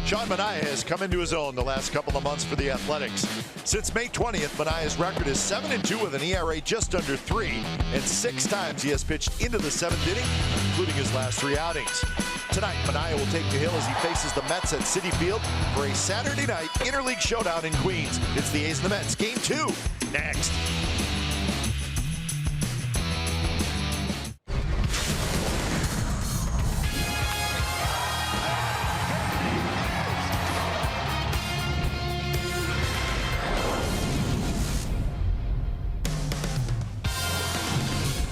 Sean Manaea has come into his own the last couple of months for the Athletics. Since May 20th, Manaea's record is 7-2 with an ERA just under 3, and 6 times he has pitched into the 7th inning, including his last 3 outings. Tonight, Manaea will take the hill as he faces the Mets at Citi Field for a Saturday night interleague showdown in Queens. It's the A's and the Mets. Game 2, next.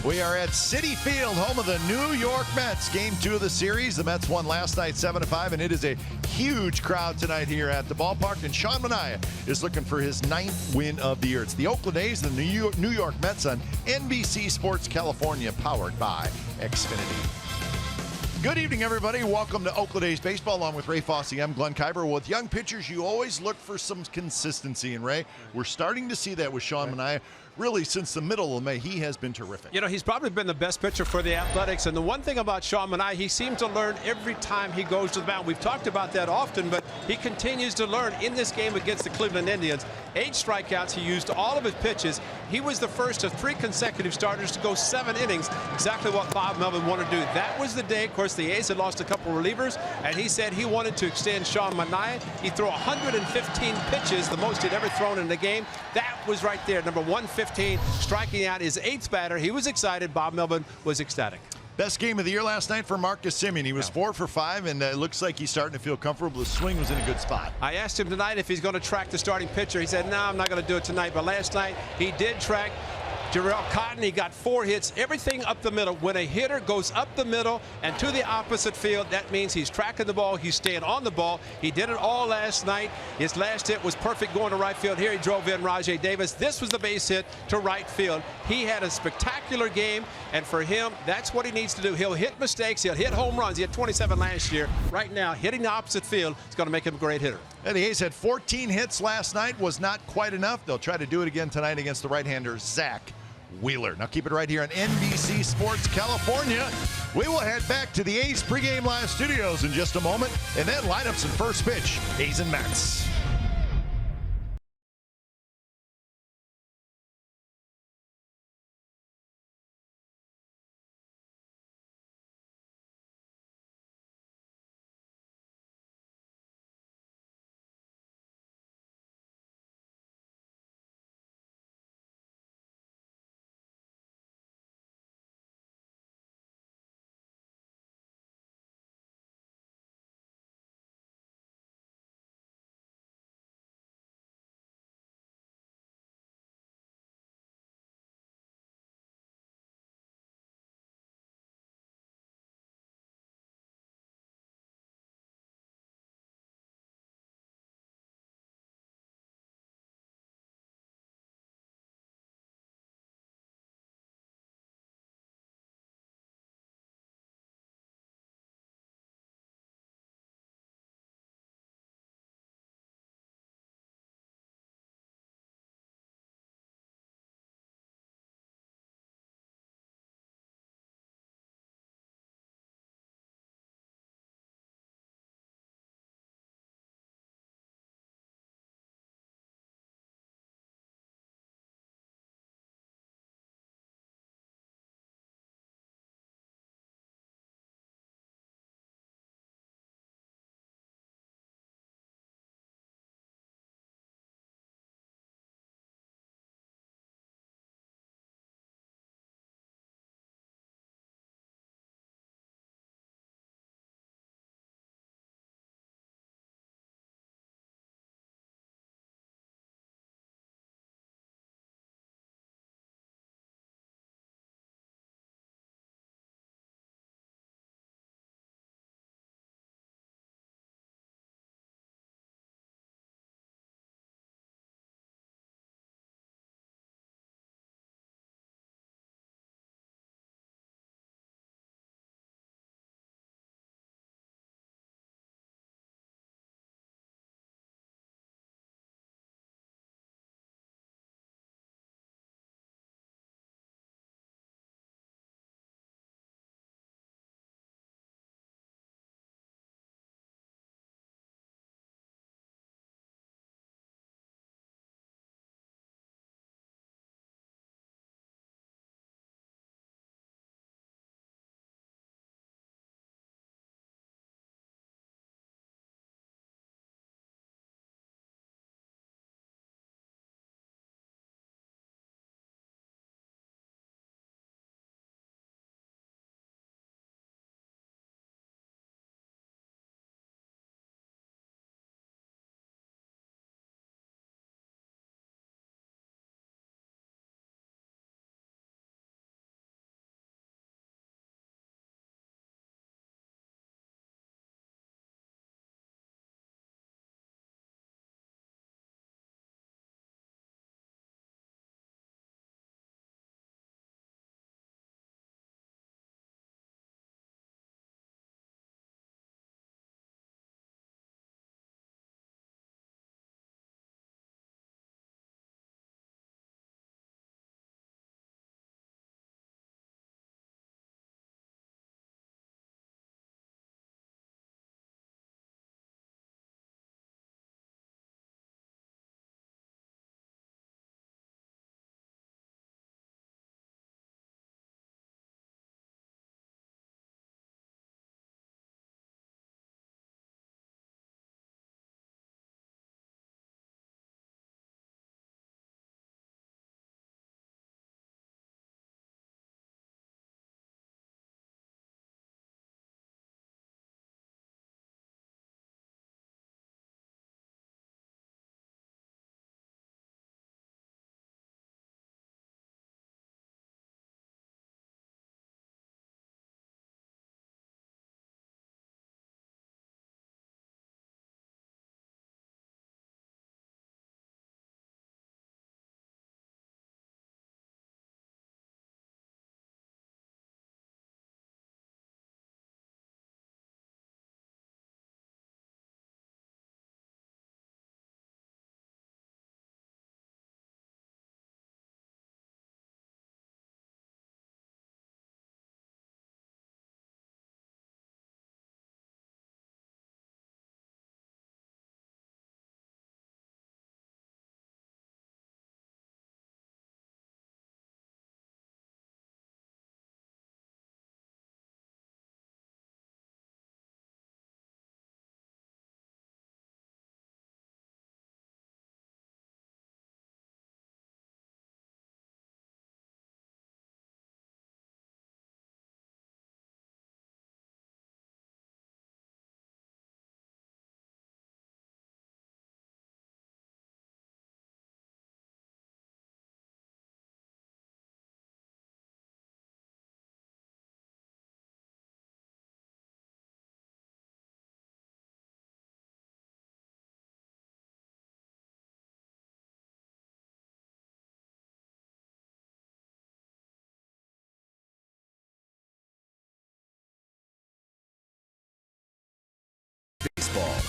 We are at Citi Field, home of the New York Mets. Game 2 of the series. The Mets won last night 7-5, and it is a huge crowd tonight here at the ballpark. And Sean Manaea is looking for his 9th win of the year. It's the Oakland A's and the New York Mets on NBC Sports California, powered by Xfinity. Good evening, everybody. Welcome to Oakland A's baseball, along with Ray Fosse. I'm Glenn Kuiper. With young pitchers, you always look for some consistency. And Ray, we're starting to see that with Sean Manaea. Really, since the middle of May, he has been terrific. You know, he's probably been the best pitcher for the Athletics. And the one thing about Sean Manaea, he seems to learn every time he goes to the mound. We've talked about that often, but he continues to learn. In this game against the Cleveland Indians, 8 strikeouts. He used all of his pitches. He was the first of 3 consecutive starters to go 7 innings, exactly what Bob Melvin wanted to do. That was the day, of course, the A's had lost a couple of relievers, and he said he wanted to extend Sean Manaea. He threw 115 pitches, the most he'd ever thrown in the game. That was right there, number 115, striking out his 8th batter. He was excited. Bob Melvin was ecstatic. Best game of the year last night for Marcus Semien. He was 4 for 5, and it looks like he's starting to feel comfortable. The swing was in a good spot. I asked him tonight if he's going to track the starting pitcher. He said, no, I'm not going to do it tonight. But last night, he did track Jarrell Cotton. He got 4 hits, everything up the middle. When a hitter goes up the middle and to the opposite field, that means he's tracking the ball, he's staying on the ball. He did it all last night. His last hit was perfect going to right field. Here he drove in Rajay Davis. This was the base hit to right field. He had a spectacular game, and for him, that's what he needs to do. He'll hit mistakes, he'll hit home runs. He had 27 last year. Right now, hitting the opposite field is going to make him a great hitter. And the A's had 14 hits last night, was not quite enough. They'll try to do it again tonight against the right-hander, Zach Wheeler. Now keep it right here on NBC Sports California. We will head back to the A's pregame live studios in just a moment, and then lineups and first pitch, A's and Mets.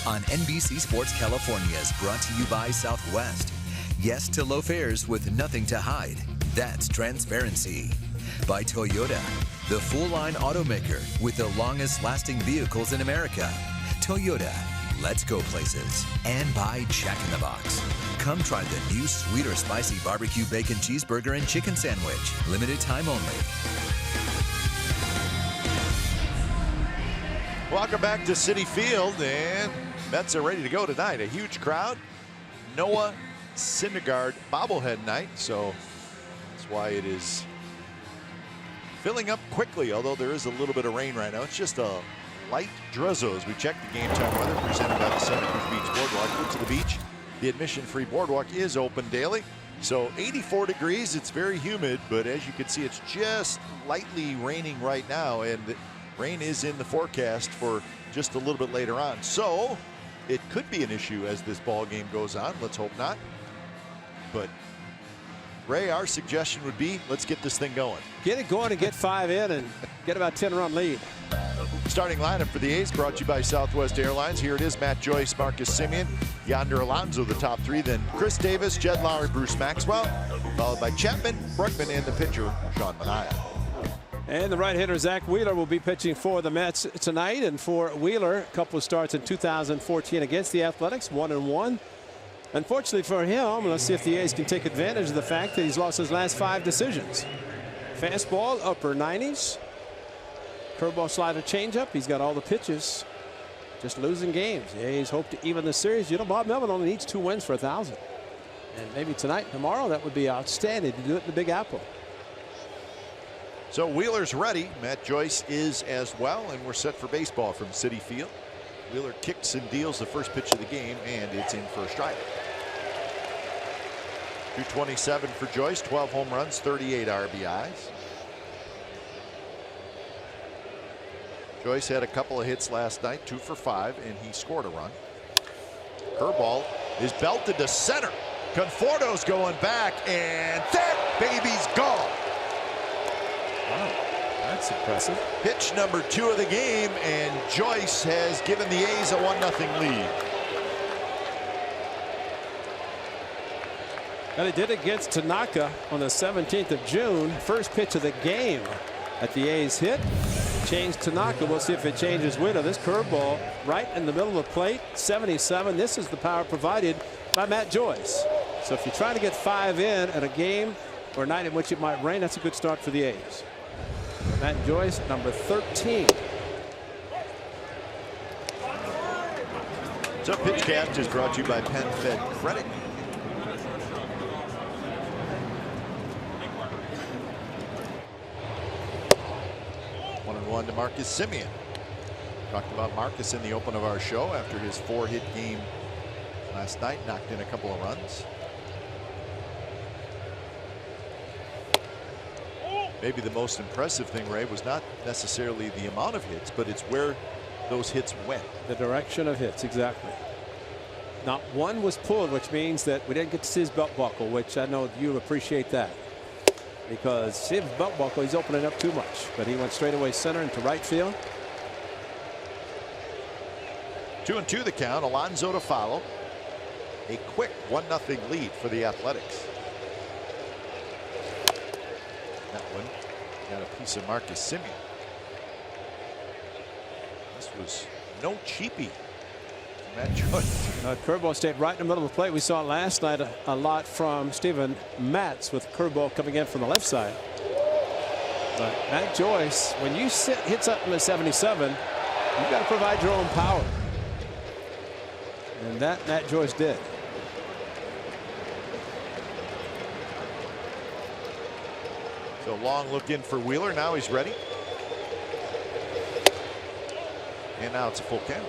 on NBC Sports California is brought to you by Southwest. Yes to low fares with nothing to hide. That's transparency. By Toyota, the full-line automaker with the longest-lasting vehicles in America. Toyota, let's go places. And by Jack in the Box. Come try the new sweet or spicy barbecue bacon cheeseburger and chicken sandwich. Limited time only. Welcome back to Citi Field, and Mets are ready to go tonight. A huge crowd. Noah Syndergaard bobblehead night, so that's why it is filling up quickly, although there is a little bit of rain right now. It's just a light drizzle as we check the game time weather presented by the Santa Cruz Beach Boardwalk. Go to the beach. The admission-free boardwalk is open daily. So 84 degrees, it's very humid, but as you can see, it's just lightly raining right now, and rain is in the forecast for just a little bit later on. So it could be an issue as this ball game goes on. Let's hope not. But Ray, our suggestion would be, let's get this thing going. Get it going and get 5 in and get about 10-run lead. Starting lineup for the A's brought to you by Southwest Airlines. Here it is: Matt Joyce, Marcus Semien, Yonder Alonso, the top three. Then Chris Davis, Jed Lowry, Bruce Maxwell, followed by Chapman, Brookman, and the pitcher, Sean Manaea. And the right hitter, Zach Wheeler, will be pitching for the Mets tonight. And for Wheeler, a couple of starts in 2014 against the Athletics, 1-1. Unfortunately for him, let's see if the A's can take advantage of the fact that he's lost his last 5 decisions. Fastball, upper 90s. Curveball, slider, changeup. He's got all the pitches. Just losing games. The A's hope to even the series. You know, Bob Melvin only needs 2 wins for 1,000. And maybe tonight, tomorrow, that would be outstanding to do it in the Big Apple. So Wheeler's ready. Matt Joyce is as well, and we're set for baseball from Citi Field. Wheeler kicks and deals the first pitch of the game, and it's in for a strike. 227 for Joyce, 12 home runs, 38 RBIs. Joyce had a couple of hits last night, 2 for 5, and he scored a run. Curveball is belted to center. Conforto's going back, and that baby's gone. Wow, that's impressive. Pitch number 2 of the game, and Joyce has given the A's a 1-0 lead. And he did it against Tanaka on the 17th of June. First pitch of the game that the A's hit. Changed Tanaka. We'll see if it changes Wheeler. This curveball right in the middle of the plate. 77. This is the power provided by Matt Joyce. So if you're trying to get 5 in at a game or a night in which it might rain, that's a good start for the A's. Matt Joyce, number 13. So PitchCast is brought to you by PenFed Credit. To Marcus Semien. Talked about Marcus in the open of our show after his 4-hit game last night, knocked in a couple of runs. Maybe the most impressive thing, Ray, was not necessarily the amount of hits, but it's where those hits went. The direction of hits, exactly. Not one was pulled, which means that we didn't get to see his belt buckle, which I know you appreciate that. Because his belt buckle, he's opening up too much. But he went straight away center into right field. 2-2 the count. Alonso to follow. A quick 1-0 lead for the Athletics. That one got a piece of Marcus Semien. This was no cheapie. Matt Joyce. Curveball stayed right in the middle of the plate. We saw it last night a lot from Steven Matz with curveball coming in from the left side. But Matt Joyce, when you hit something at 77, you've got to provide your own power. And that Matt Joyce did. So long look in for Wheeler. Now he's ready. And now it's a full count.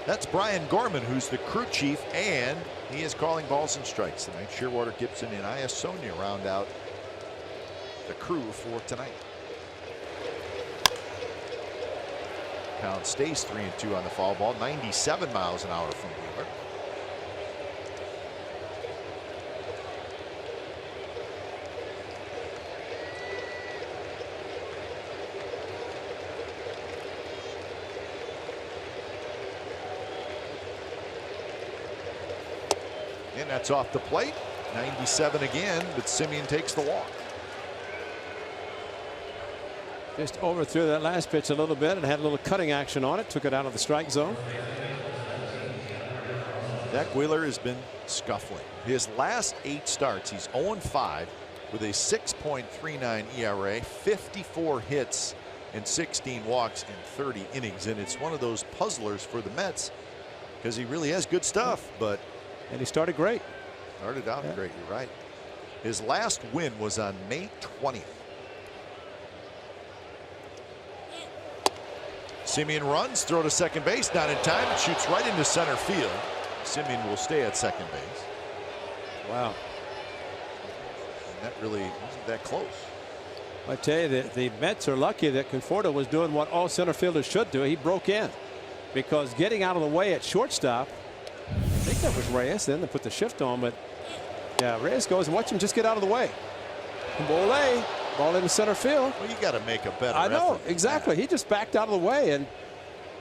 That's Brian Gorman, who's the crew chief, and he is calling balls and strikes tonight. Shearwater, Gibson, and Iasonia round out the crew for tonight. Count stays 3-2 on the foul ball. 97 miles an hour from Wheeler. And that's off the plate. 97 again, but Semien takes the walk. Just overthrew that last pitch a little bit and had a little cutting action on it. Took it out of the strike zone. Zach Wheeler has been scuffling. His last 8 starts, he's 0-5 with a 6.39 ERA, 54 hits and 16 walks in 30 innings. And it's one of those puzzlers for the Mets because he really has good stuff. And he started great. Started out great, you're right. His last win was on May 20th. Semien runs, throw to second base, not in time, and shoots right into center field. Semien will stay at second base. Wow. And that really wasn't that close. I tell you that the Mets are lucky that Conforto was doing what all center fielders should do. He broke in because getting out of the way at shortstop, I think that was Reyes. Then they put the shift on, but yeah, Reyes goes and watch him just get out of the way. Bolay, ball into center field. Well, you got to make a better I know, effort exactly. He just backed out of the way, and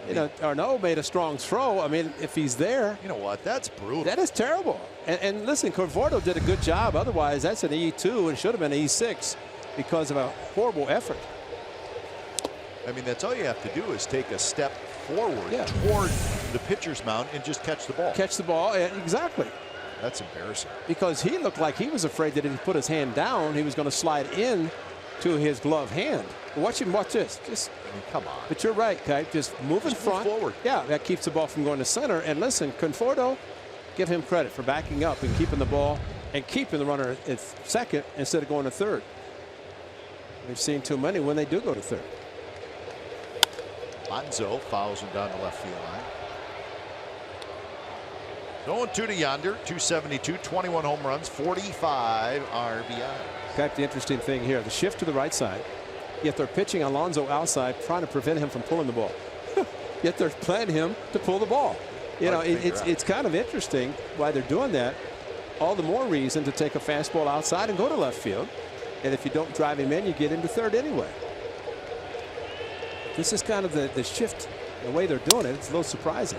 you know, Arnaud made a strong throw. I mean, if he's there, you know what? That's brutal. That is terrible. And listen, Conforto did a good job. Otherwise, that's an E2 and should have been an E6 because of a horrible effort. I mean, that's all you have to do is take a step forward toward the pitcher's mound and just catch the ball. Catch the ball, exactly. That's embarrassing. Because he looked like he was afraid that if he put his hand down, he was going to slide in to his glove hand. Watch him. Watch this. Just, I mean, come on. But you're right, Kite. Just move in front. Move forward. Yeah, that keeps the ball from going to center. And listen, Conforto, give him credit for backing up and keeping the ball and keeping the runner at second instead of going to third. We've seen too many when they do go to third. Lonzo fouls him down the left field line. 0-2 to Yonder, 272, 21 home runs, 45 RBI. Got the interesting thing here, the shift to the right side, yet they're pitching Alonso outside, trying to prevent him from pulling the ball. Yet they're playing him to pull the ball. You know, it's kind of interesting why they're doing that. All the more reason to take a fastball outside and go to left field. And if you don't drive him in, you get into third anyway. This is kind of the shift, the way they're doing it. It's a little surprising.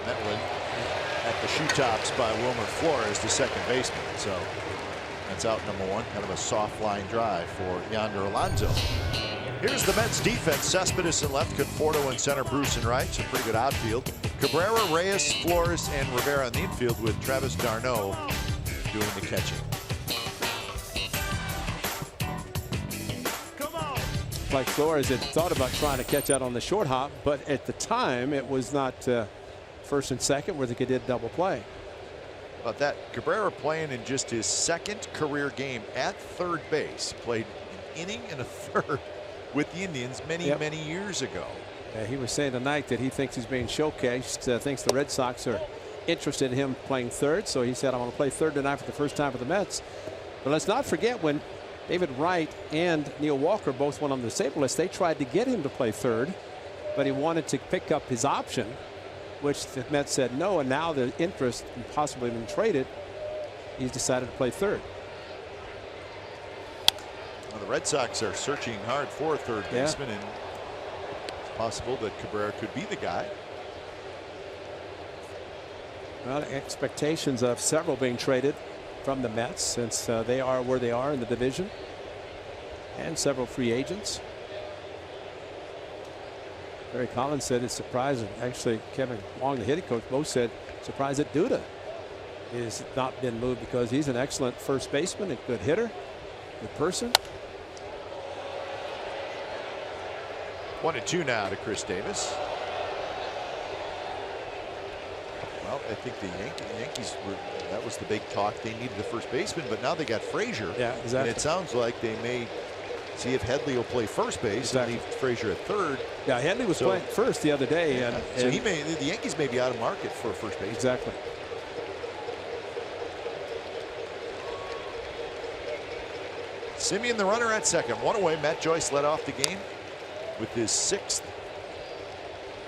That one at the shoe tops by Wilmer Flores, the second baseman. So that's out number one. Kind of a soft line drive for Yonder Alonso. Here's the Mets defense. Cespedes in left, Conforto in center, Bruce in right. Some pretty good outfield. Cabrera, Reyes, Flores, and Rivera in the infield with Travis d'Arnaud doing the catching. Like Flores had thought about trying to catch out on the short hop, but at the time it was not first and second where they did double play. About that, Cabrera playing in just his second career game at third base. Played an inning and a third with the Indians many years ago. He was saying tonight that he thinks he's being showcased, thinks the Red Sox are interested in him playing third. So he said, I want to play third tonight for the first time for the Mets. But let's not forget when David Wright and Neil Walker both went on the disabled list, they tried to get him to play third, but he wanted to pick up his option, which the Mets said no, and now the interest in possibly being traded, he's decided to play third. Well, the Red Sox are searching hard for a third baseman, and it's possible that Cabrera could be the guy. Well, expectations of several being traded from the Mets since they are where they are in the division, and several free agents. Barry Collins said it's surprising. Actually, Kevin Long, the hitting coach, both said surprised that Duda has not been moved because he's an excellent first baseman, a good hitter, good person. 1-2 now to Chris Davis. Well, I think the Yankees were, that was the big talk. They needed a first baseman, but now they got Frazier. Yeah, exactly. And it sounds like they may see if Headley will play first base and leave Frazier at third. Yeah, Headley was playing first the other day. And so the Yankees may be out of market for a first base. Exactly. Semien the runner at second. One away. Matt Joyce led off the game with his 6th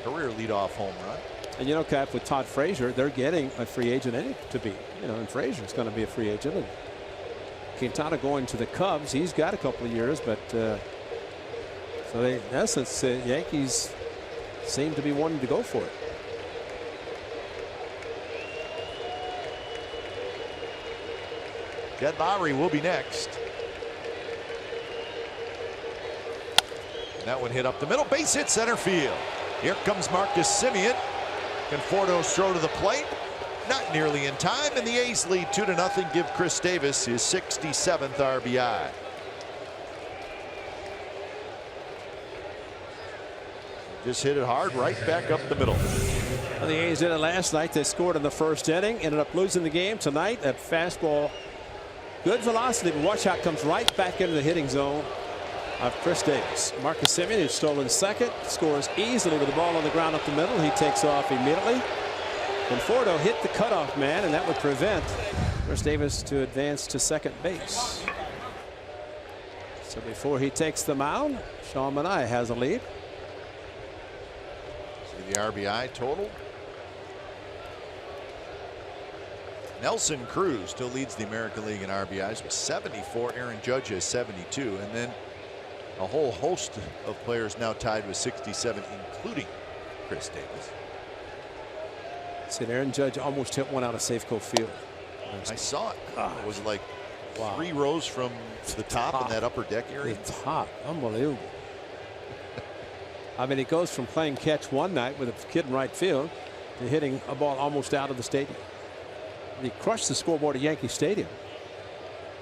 career leadoff home run. And you know, Cap, with Todd Frazier, they're getting a free agent to be. You know, and Frazier's going to be a free agent. And Quintana going to the Cubs. He's got a couple of years, but so they, in essence, Yankees seem to be wanting to go for it. Jed Lowry will be next. And that one hit up the middle. Base hit center field. Here comes Marcus Semien. Conforto's throw to the plate. Not nearly in time, and the A's lead 2-0. Give Chris Davis his 67th RBI. Just hit it hard right back up the middle. Well, the A's did it last night. They scored in the first inning. Ended up losing the game tonight. That fastball, good velocity, but watch how it comes right back into the hitting zone of Chris Davis. Marcus Semien, who's stolen second, scores easily with the ball on the ground up the middle. He takes off immediately. Conforto hit the cutoff man, and that would prevent Chris Davis to advance to second base. So before he takes the mound, Sean Manaea has a lead. See the RBI total. Nelson Cruz still leads the American League in RBIs with 74. Aaron Judge has 72, and then a whole host of players now tied with 67, including Chris Davis. See, Aaron Judge almost hit one out of Safeco Field. I saw it. It was like 3 rows from the top in that upper deck area. The top, unbelievable. I mean, he goes from playing catch one night with a kid in right field to hitting a ball almost out of the stadium. And he crushed the scoreboard at Yankee Stadium.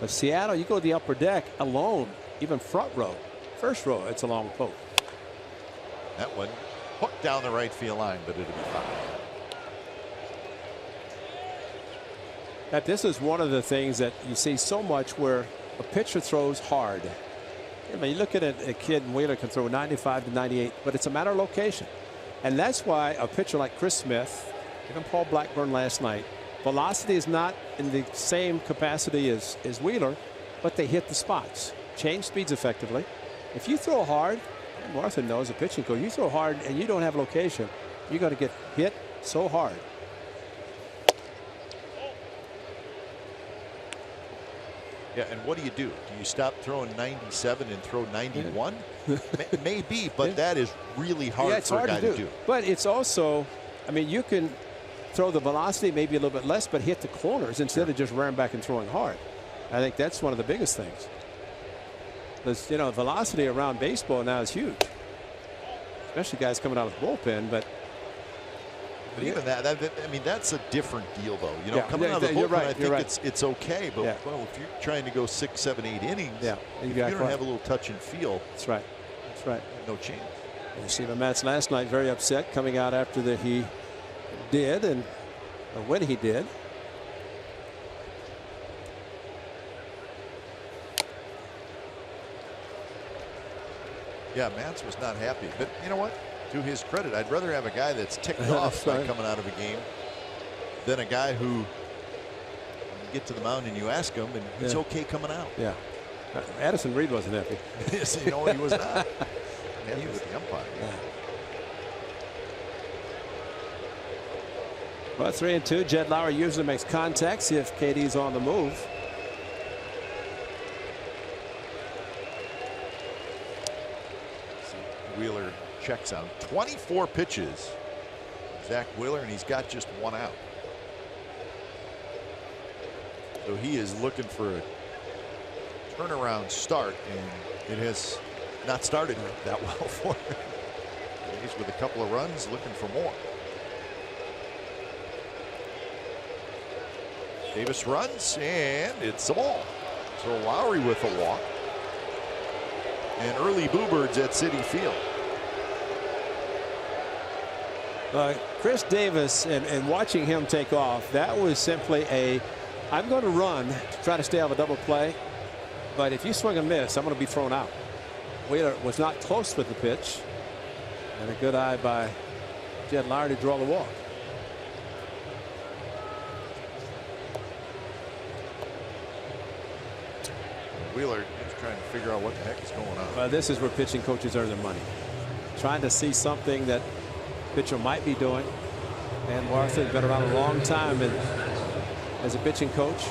But Seattle, you go to the upper deck alone, even front row, first row, it's a long poke. That one hooked down the right field line, but it'll be fine. Now, this is one of the things that you see so much where a pitcher throws hard. I mean, you look at a kid in Wheeler can throw 95 to 98, but it's a matter of location. And that's why a pitcher like Chris Smith, even Paul Blackburn last night, velocity is not in the same capacity as Wheeler, but they hit the spots. Change speeds effectively. If you throw hard, and Martha knows a pitching coach, you throw hard and you don't have location, you're going to get hit so hard. Yeah, and what do? Do you stop throwing 97 and throw 91? Maybe, but that is really hard for a guy to do. But it's also, I mean, you can throw the velocity maybe a little bit less, but hit the corners instead of just rearing back and throwing hard. I think that's one of the biggest things. Because, you know, velocity around baseball now is huge, especially guys coming out of the bullpen. But even that, I mean, that's a different deal, though. You know, coming out of the bullpen, I think it's okay. But well, if you're trying to go 6, 7, 8 innings, if you don't have a little touch and feel. That's right. That's right. No chance. You see the Mets last night very upset coming out after he did, and when he did. Yeah, Mats was not happy. But you know what? To his credit, I'd rather have a guy that's ticked off by coming out of a game than a guy who you get to the mound and you ask him and he's okay coming out. Yeah. Addison Reed wasn't happy. You know, he was not happy with the umpire. Yeah. Well, 3-2. Jed Lowry usually makes contact. See if KD's on the move. Wheeler checks out 24 pitches. Zach Wheeler, and he's got just 1 out. So he is looking for a turnaround start, and it has not started that well for him. He's with a couple of runs, looking for more. Davis runs, and it's a ball. So Lowry with a walk. And early Bluebirds at Citi Field. Chris Davis, and watching him take off, that was simply I'm going to run to try to stay out of a double play, but if you swing and miss, I'm going to be thrown out. Wheeler was not close with the pitch, and a good eye by Jed Lowry to draw the walk. Wheeler is trying to figure out what the heck is going on. Well, this is where pitching coaches earn their money. Trying to see something that pitcher might be doing. And Martha has been around a long time as a pitching coach.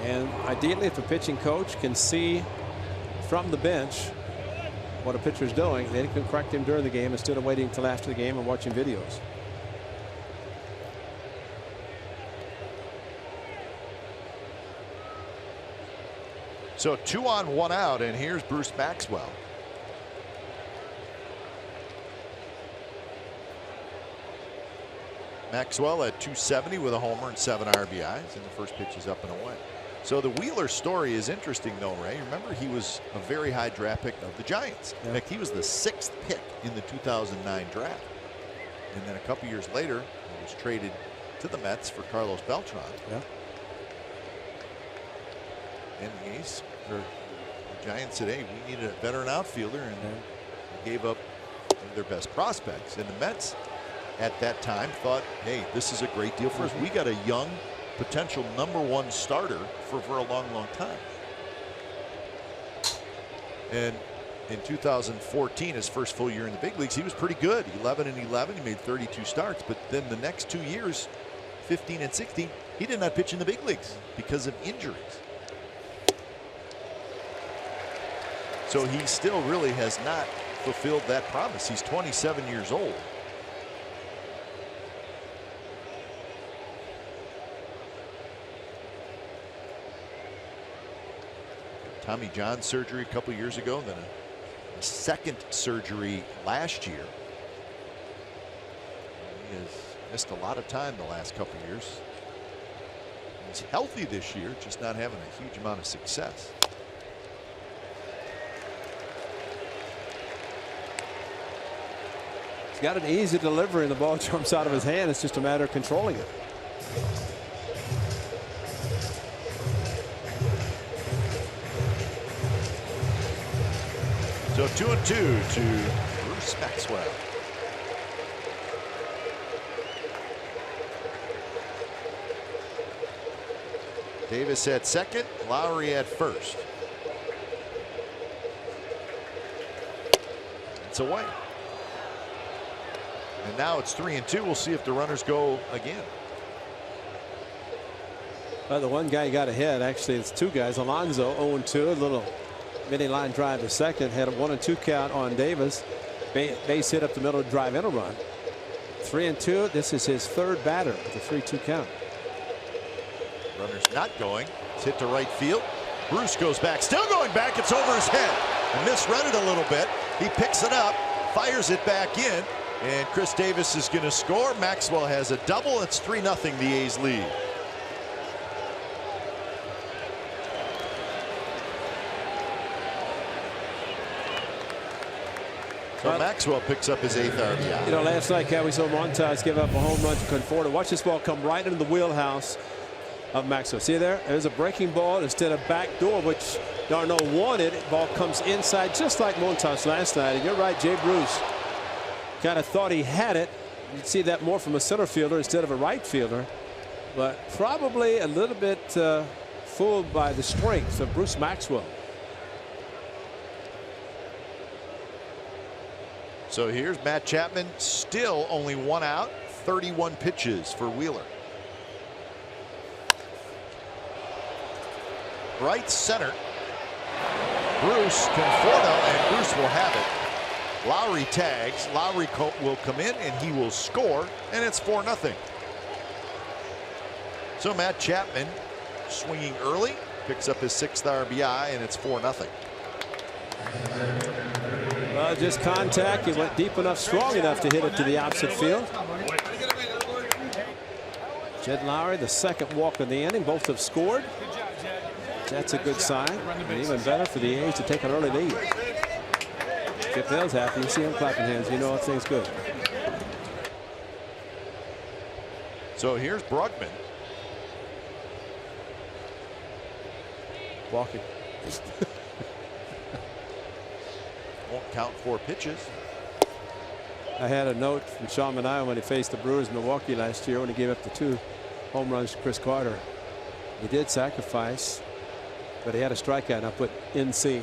And ideally, if a pitching coach can see from the bench what a pitcher is doing, they can correct him during the game instead of waiting until after the game and watching videos. So 2 on 1 out, and here's Bruce Maxwell. Maxwell at 270 with a homer and 7 RBIs, and the first pitch is up and away. So the Wheeler story is interesting, though, Ray. Remember, he was a very high draft pick of the Giants. In fact, he was the 6th pick in the 2009 draft. And then a couple years later, he was traded to the Mets for Carlos Beltran. Yeah. And the A's, or the Giants said, hey, we needed a veteran outfielder, and they gave up one of their best prospects. And the Mets at that time thought, hey, this is a great deal for us. We got a young potential #1 starter for a long time. And in 2014, his first full year in the big leagues, he was pretty good. 11 and 11, he made 32 starts. But then the next 2 years, 15 and 16, he did not pitch in the big leagues because of injuries. So he still really has not fulfilled that promise. He's 27 years old. Tommy John surgery a couple years ago, then a second surgery last year. He has missed a lot of time the last couple years. He's healthy this year, just not having a huge amount of success. He's got an easy delivery and the ball jumps out of his hand. It's just a matter of controlling it. So 2-2 to Bruce Maxwell. Davis at second, Lowry at first. It's away. And now it's 3-2. We'll see if the runners go again. The one guy got ahead. Actually, it's 2 guys. Alonso 0-2. A little mini line drive to second. Had a 1-2 count on Davis. Base hit up the middle, drive in a run. 3-2. This is his 3rd batter with a 3-2 count. Runner's not going. It's hit to right field. Bruce goes back. Still going back. It's over his head. And misread it a little bit. He picks it up, fires it back in, and Chris Davis is going to score. Maxwell has a double. It's 3-0 the A's lead. So Maxwell picks up his 8th RBI. You know, last night we saw Montas give up a home run to Conforto. Watch this ball come right into the wheelhouse of Maxwell. See there? There's a breaking ball instead of backdoor, which d'Arnaud wanted. Ball comes inside just like Montas last night. And you're right, Jay Bruce kind of thought he had it. You'd see that more from a center fielder instead of a right fielder. But probably a little bit fooled by the strength of Bruce Maxwell. So here's Matt Chapman, still only 1 out, 31 pitches for Wheeler. Right center. Bruce, Conforto, and Bruce will have it. Lowry tags. Lowry will come in and he will score, and it's 4-0. So Matt Chapman swinging early, picks up his 6th RBI, and it's 4-0. Just contact. It went deep enough, strong enough to hit it to the opposite field. Jed Lowry, the 2nd walk of the inning. Both have scored. That's a good sign. And even better for the A's to take an early lead. Chip Hill's happy. You see him clapping hands. You know everything's good. So here's Brugman. Walking. Won't count 4 pitches. I had a note from Sean Manaea when he faced the Brewers in Milwaukee last year when he gave up the 2 home runs to Chris Carter. He did sacrifice, but he had a strikeout, and I put NC.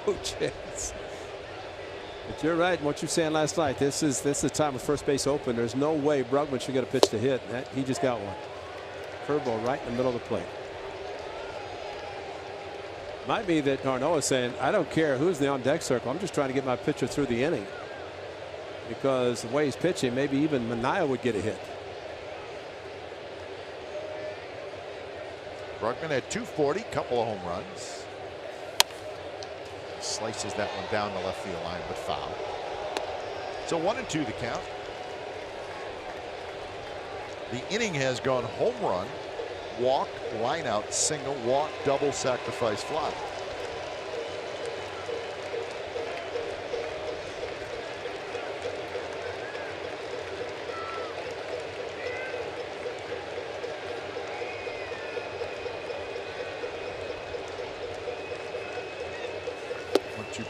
No chance. But you're right. What you're saying last night. This is the time of first base open. There's no way Brugman should get a pitch to hit. He just got one. Curveball right in the middle of the plate. Might be that Arnaud is saying, I don't care who's the on deck circle. I'm just trying to get my pitcher through the inning. Because the way he's pitching, maybe even Manaea would get a hit. Brugman had 240, couple of home runs. Slices that one down the left field line, but foul. So 1-2 the count. The inning has gone home run, walk, line out, single, walk, double, sacrifice, fly.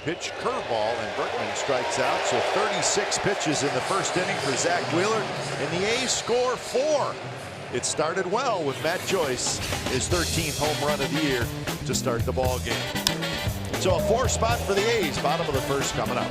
Pitch, curveball, and Berkman strikes out. So 36 pitches in the first inning for Zach Wheeler, and the A's score 4. It started well with Matt Joyce, his 13th home run of the year to start the ball game. So a 4 spot for the A's, bottom of the first coming up.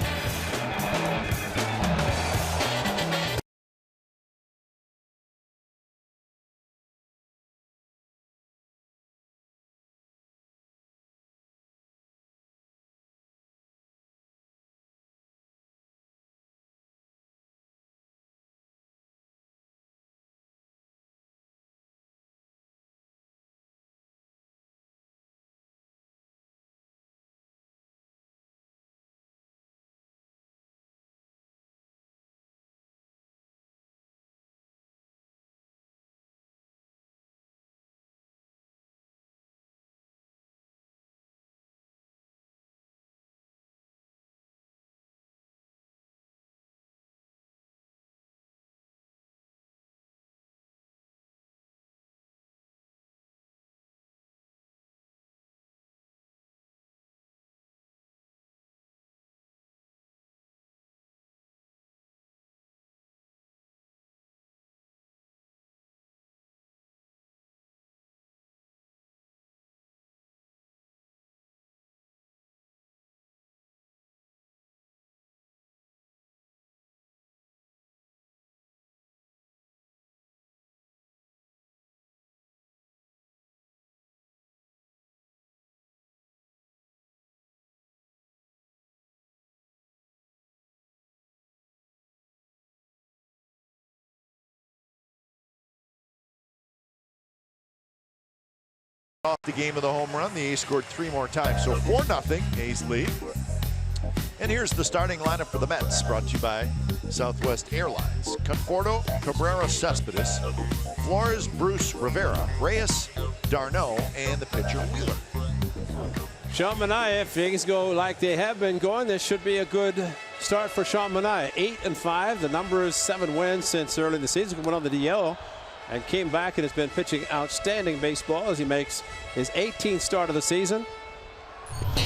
Off the game of the home run, the A's scored 3 more times, so 4-0 A's lead. And here's the starting lineup for the Mets, brought to you by Southwest Airlines. Conforto, Cabrera, Cespedes, Flores, Bruce, Rivera, Reyes, d'Arnaud, and the pitcher Wheeler. Sean Manaea, if things go like they have been going, this should be a good start for Sean Manaea. 8-5. The number is 7 wins since early in the season. Went on the DL and came back and has been pitching outstanding baseball as he makes his 18th start of the season.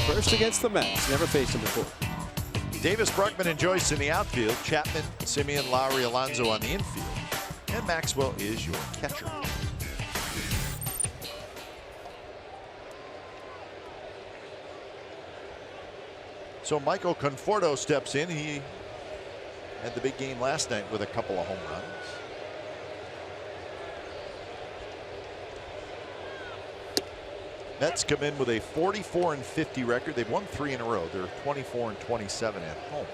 First against the Mets. Never faced him before. Davis, Brugman, and Joyce in the outfield. Chapman, Simeon, Lowry, Alonso on the infield. And Maxwell is your catcher. So Michael Conforto steps in. He had the big game last night with a couple of home runs. Mets come in with a 44-50 record. They've won 3 in a row. They're 24-27 at home.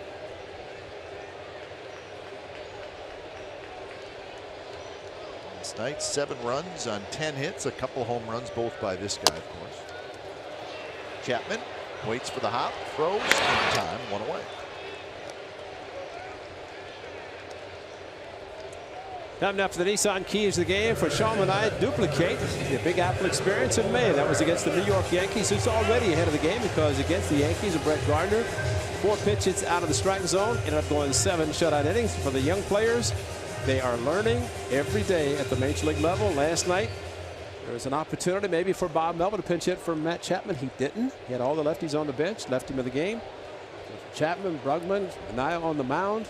Last night, 7 runs on 10 hits, a couple home runs, both by this guy, of course. Chapman waits for the hop, throws in time, 1 away. Time now for the Nissan keys of the game for Sean Manaea. Duplicate the Big Apple experience in May. That was against the New York Yankees, who's already ahead of the game because against the Yankees of Brett Gardner, 4 pitches out of the strike zone, ended up going 7 shutout innings. For the young players, they are learning every day at the major league level. Last night, there was an opportunity maybe for Bob Melvin to pinch hit for Matt Chapman. He didn't. He had all the lefties on the bench, left him in the game. Chapman, Brugman, Manaea on the mound,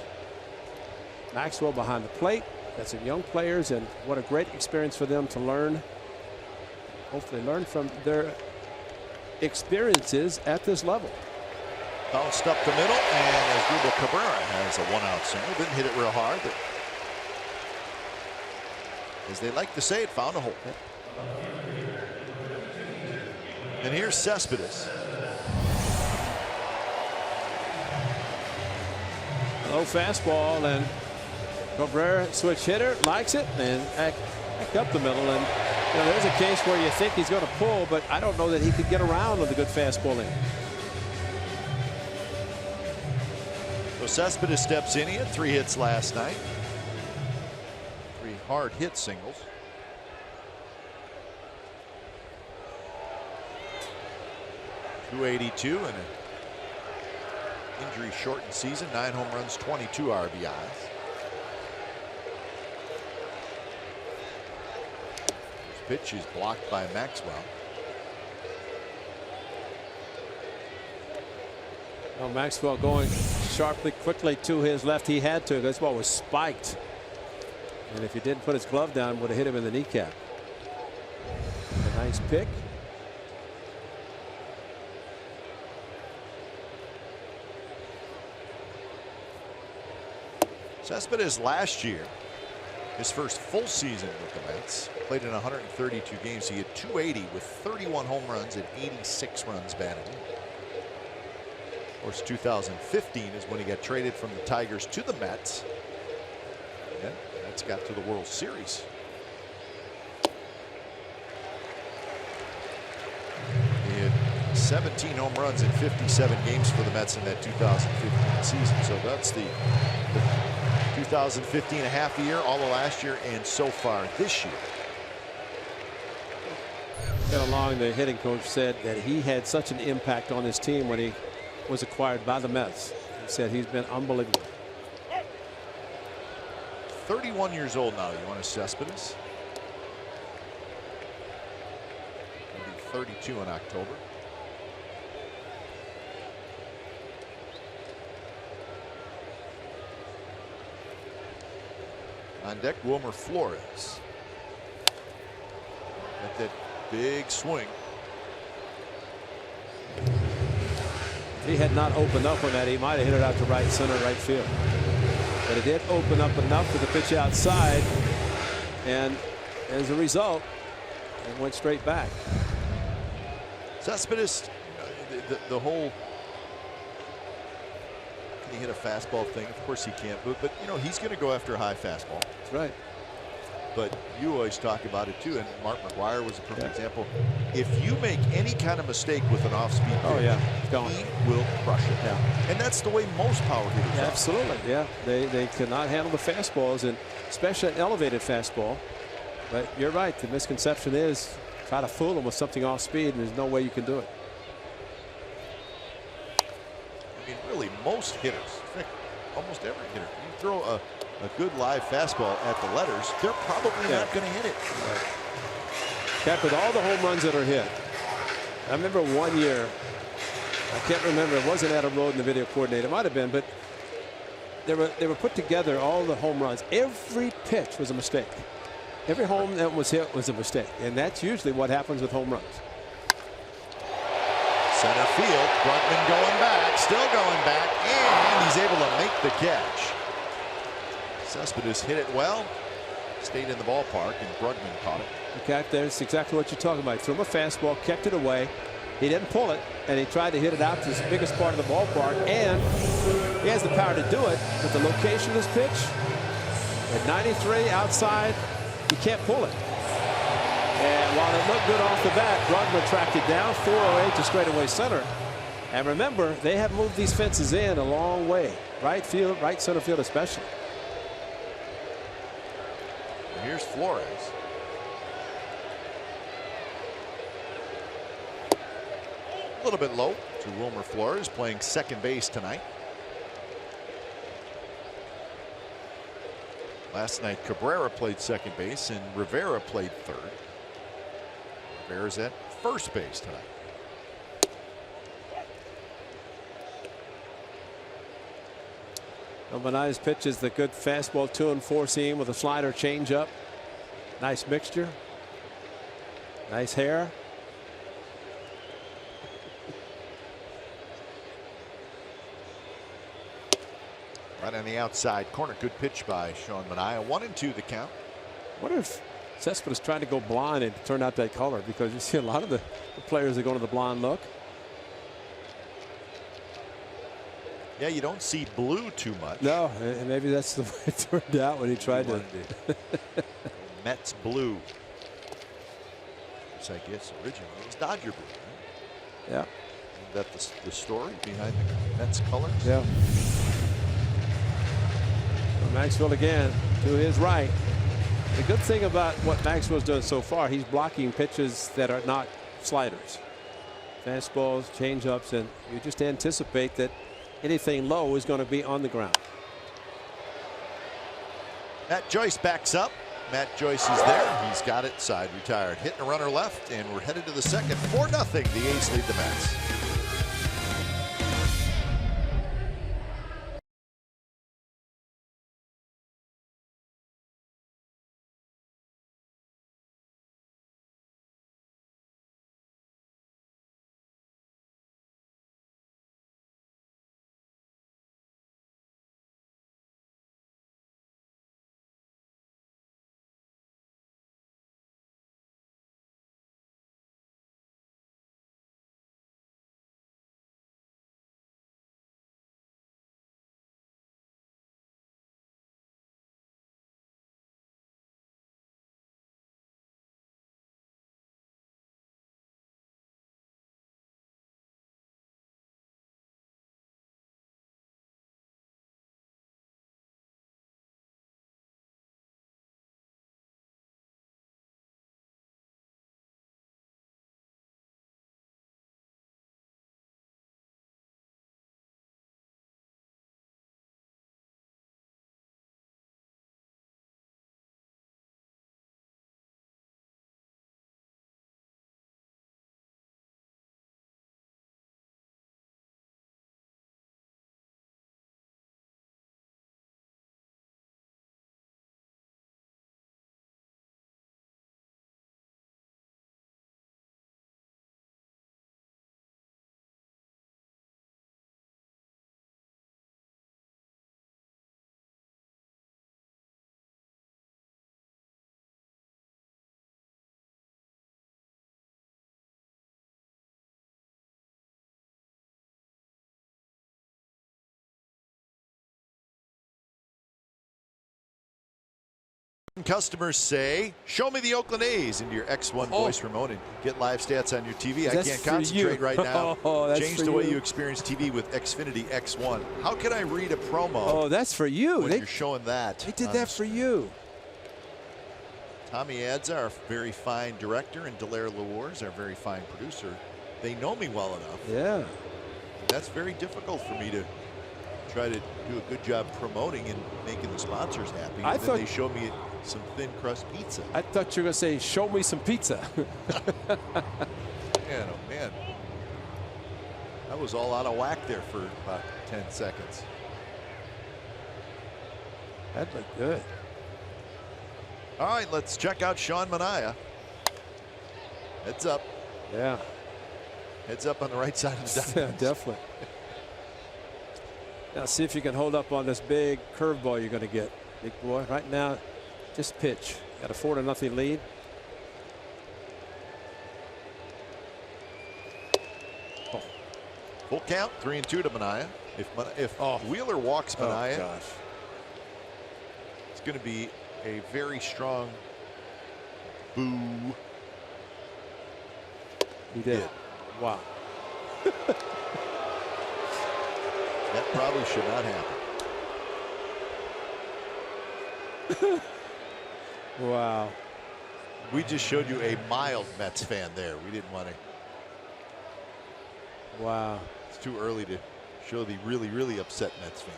Maxwell behind the plate. That's some young players, and what a great experience for them to learn. Hopefully learn from their experiences at this level. Bounced up the middle, and Asdrubal Cabrera has a 1-out single. Didn't hit it real hard, but as they like to say, it found a hole. And here's Cespedes. Low fastball, and Cabrera, switch hitter, likes it, and back up the middle, and You know, there's a case where you think he's going to pull, but I don't know that he could get around with a good fastball in. So Cespedes steps in. He had 3 hits last night. 3 hard hit singles. .282 and an injury shortened season. 9 home runs, 22 RBIs. His pitch is blocked by Maxwell. Well, Maxwell going sharply, quickly to his left. He had to. This ball was spiked. And if he didn't put his glove down, would have hit him in the kneecap. A nice pick. Cespedes last year, his first full season with the Mets, played in 132 games. He had 280 with 31 home runs and 86 runs batted in. Of course, 2015 is when he got traded from the Tigers to the Mets. And the Mets got to the World Series. He had 17 home runs in 57 games for the Mets in that 2015 season. So that's the 2015 a half a year, all of last year, and so far this year. Got along, the hitting coach said that he had such an impact on his team when he was acquired by the Mets. He said he's been unbelievable. 31 years old now. You want to Cespedes? He'll be 32 in October. On deck, Wilmer Flores. Got that big swing. If he had not opened up on that, he might have hit it out to right center, right field. But it did open up enough for the pitch outside, and as a result, it went straight back. Cespedes, the whole can he hit a fastball thing? Of course he can't, but you know he's going to go after a high fastball. That's right. But you always talk about it too, and Mark McGwire was a perfect example. If you make any kind of mistake with an off-speed pitch, he will crush it. Yeah. And that's the way most power hitters are. Absolutely, yeah. They cannot handle the fastballs, and especially an elevated fastball. But you're right. The misconception is try to fool them with something off speed, and there's no way you can do it. I mean, really, most hitters, almost every hitter, you throw a good live fastball at the letters, they're probably not going to hit it. Right. Cap, with all the home runs that are hit, I remember one year, I can't remember, it wasn't Adam Roden, the video coordinator, it might have been, but they were put together, all the home runs. Every pitch was a mistake. Every home that was hit was a mistake, and that's usually what happens with home runs. Center field, Brugman going back, still going back, and he's able to make the catch. Cespedes hit it well, stayed in the ballpark, and Brugman caught it. Okay, that's exactly what you're talking about. Threw him a fastball, kept it away. He didn't pull it, and he tried to hit it out to the biggest part of the ballpark, and he has the power to do it, but the location of this pitch, at 93 outside, he can't pull it. And while it looked good off the bat, Brugman tracked it down 408 to straightaway center. And remember, they have moved these fences in a long way. Right field, right center field especially. Here's Flores. A little bit low to Wilmer Flores, playing second base tonight. Last night, Cabrera played second base and Rivera played third. Rivera's at first base tonight. Manaea's pitch is the good fastball 2 and 4 seam with a slider changeup. Nice mixture. Nice hair. Right on the outside corner. Good pitch by Sean Manaea. 1-2 the count. What if Cespedes tried to go blind and turned out that color? Because you see a lot of the players that go to the blind look. Yeah, you don't see blue too much. No, and maybe that's the way it turned out when he tried to. Mets blue. Boots, I guess, originally. It was Dodger boot, right? Yeah. Isn't that the story behind the Mets colors? Yeah. Well, Maxwell again to his right. The good thing about what Maxwell's done so far, he's blocking pitches that are not sliders. Fastballs, changeups, and you just anticipate that anything low is going to be on the ground. Matt Joyce backs up. Matt Joyce is there. He's got it. Side retired. Hitting a runner left, and we're headed to the second. 4-0. The A's lead the Mets. Customers say, show me the Oakland A's into your X1 voice remote and get live stats on your TV. I can't concentrate right now. Change the way you experience TV with Xfinity X1. How can I read a promo? Oh, that's for you. When you're showing that. They did that for you. Tommy Adza, our very fine director, and Delaire Lewars, our very fine producer. They know me well enough. Yeah. And that's very difficult for me to try to do a good job promoting and making the sponsors happy. And then they show me some thin crust pizza. I thought you were going to say, show me some pizza. Man, oh man. That was all out of whack there for about 10 seconds. That looked good. All right, let's check out Sean Manaea. Heads up. Yeah. Heads up on the right side of the diamond. Yeah, definitely. Now see if you can hold up on this big curveball you're going to get, big boy. Right now, just pitch. Got a 4-0 lead. Oh. Full count, 3-2 to Manaea. If Wheeler walks Manaea, it's going to be a very strong boo. He did. Wow. That probably should not happen. Wow. We just showed you a mild Mets fan there. We didn't want to. Wow. It's too early to show the really, really upset Mets fan.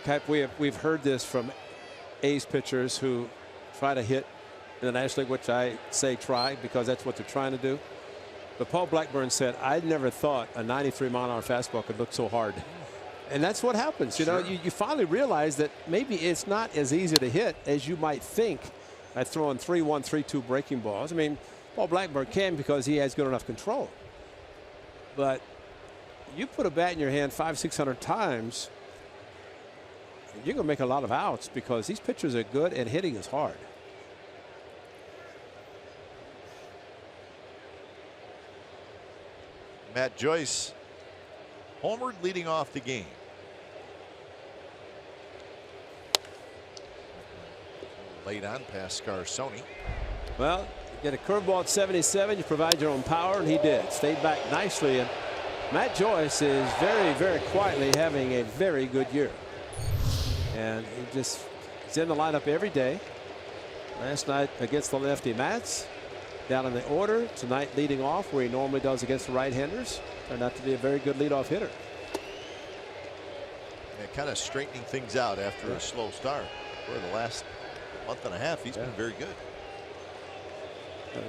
Cap, we've heard this from A's pitchers who try to hit in the National League, which I say try because that's what they're trying to do. But Paul Blackburn said, I never thought a 93-mile-an-hour fastball could look so hard. And that's what happens. You know, you finally realize that maybe it's not as easy to hit as you might think at throwing 3-1, 3-2 breaking balls. I mean, Paul Blackburn can because he has good enough control. But you put a bat in your hand 500-600 times, you're going to make a lot of outs because these pitchers are good and hitting is hard. Matt Joyce homered leading off the game. Well, Get a curveball at 77. You provide your own power, and he did. Stayed back nicely. And Matt Joyce is very, very quietly having a very good year. And he's in the lineup every day. Last night against the lefty Mats. Down in the order. Tonight leading off where he normally does against the right-handers. Turned out to be a very good leadoff hitter. Yeah, kind of straightening things out after a slow start. For the last month and a half, he's been very good.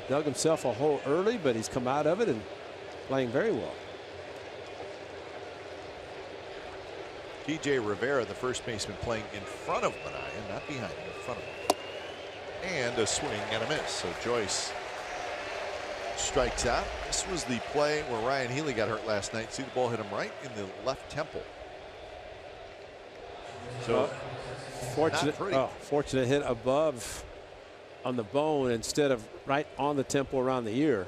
Dug himself a hole early, but he's come out of it and playing very well. TJ Rivera, the first baseman, playing in front of Manaea, not behind him, in front of him. And a swing and a miss. So Joyce strikes out. This was the play where Ryan Healy got hurt last night. See, the ball hit him right in the left temple. So fortunate hit above on the bone instead of right on the temple around the ear.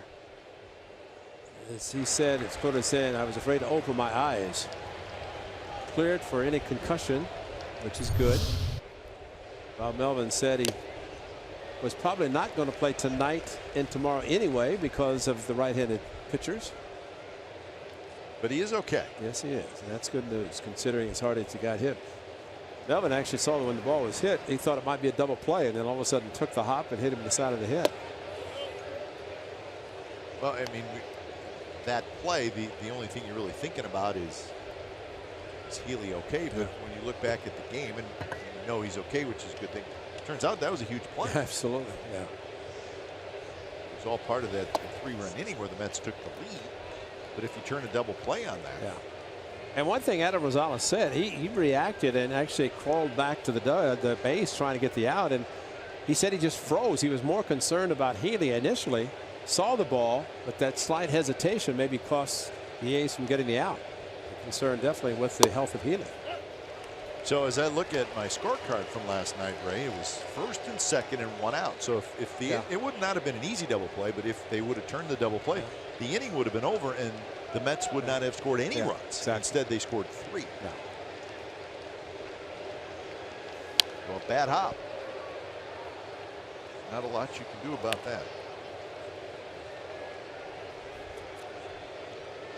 As he said, it's quoted saying, "I was afraid to open my eyes." Cleared for any concussion, which is good. Bob Melvin said he was probably not going to play tonight and tomorrow anyway because of the right-handed pitchers. But he is okay. Yes, he is. And that's good news considering as hard as he got hit. Melvin actually saw when the ball was hit, he thought it might be a double play, and then all of a sudden took the hop and hit him in the side of the head. Well, I mean, that play, the only thing you're really thinking about is Healy okay? But when you look back at the game and you know he's okay, which is a good thing. Turns out that was a huge play. Absolutely, yeah. It was all part of that 3-run inning where the Mets took the lead. But if you turn a double play on that. Yeah. And one thing Adam Rosales said, he reacted and actually crawled back to the base trying to get the out. And he said he just froze. He was more concerned about Healy initially. Saw the ball, but that slight hesitation maybe cost the A's from getting the out. Concerned definitely with the health of Healy. So as I look at my scorecard from last night, Ray, it was first and second and 1 out. So if it would not have been an easy double play, but if they would have turned the double play, the inning would have been over and the Mets would not have scored any runs. Exactly. Instead, they scored 3. So a bad hop. Not a lot you can do about that.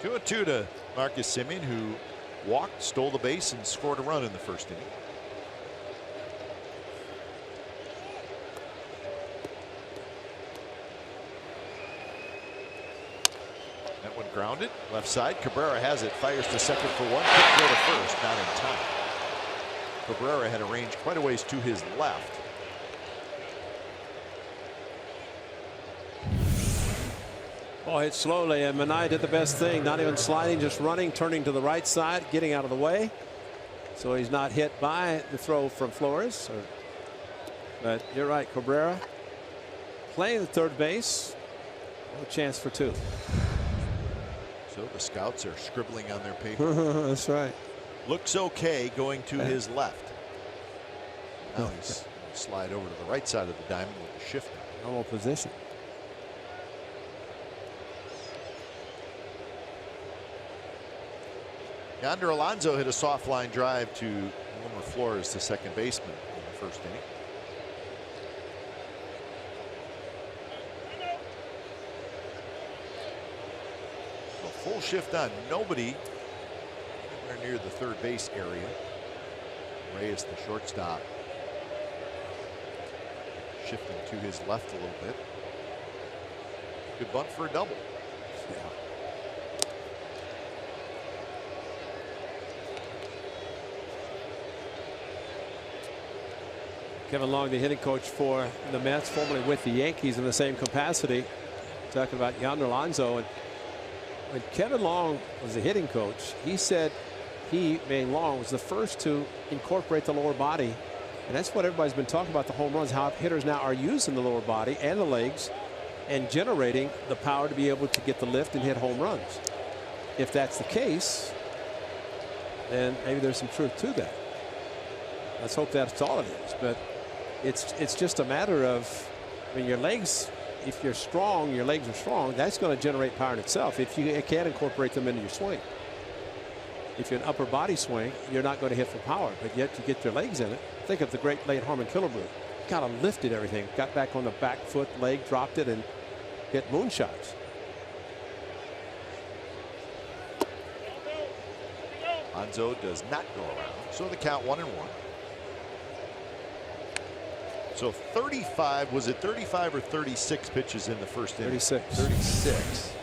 2-2 to Marcus Semien, who walked, stole the base, and scored a run in the first inning. That one grounded left side. Cabrera has it, fires to second for 1. Couldn't go to first, not in time. Cabrera had a range quite a ways to his left. Ball hit slowly, and Manaea did the best thing, not even sliding, just running, turning to the right side, getting out of the way. So he's not hit by the throw from Flores. But you're right, Cabrera playing the third base. No chance for 2. So the scouts are scribbling on their paper. That's right. Looks okay going to his left. Now he's slide over to the right side of the diamond with the shift. Normal position. Yonder Alonso hit a soft line drive to Wilmer Flores, the second baseman, in the first inning. So full shift on. Nobody anywhere near the third base area. Reyes, the shortstop, shifting to his left a little bit. Good bunt for a double. Yeah. Kevin Long, the hitting coach for the Mets, formerly with the Yankees in the same capacity, talking about Yonder Alonso. And when Kevin Long was the hitting coach, he said he, being Long, was the first to incorporate the lower body. And that's what everybody's been talking about, the home runs, how hitters now are using the lower body and the legs and generating the power to be able to get the lift and hit home runs. If that's the case, then maybe there's some truth to that. Let's hope that's all it is. But it's just a matter of, I mean, your legs, if you're strong, your legs are strong, that's going to generate power in itself if you can't incorporate them into your swing. If you're an upper body swing, you're not going to hit for power, but yet you get your legs in it. Think of the great late Harmon Killebrew. kind of lifted everything, got back on the back foot, leg, dropped it, and hit moonshots. Alonso does not go around. So the count 1-1. So 35, was it 35 or 36 pitches in the first inning? 36. 36.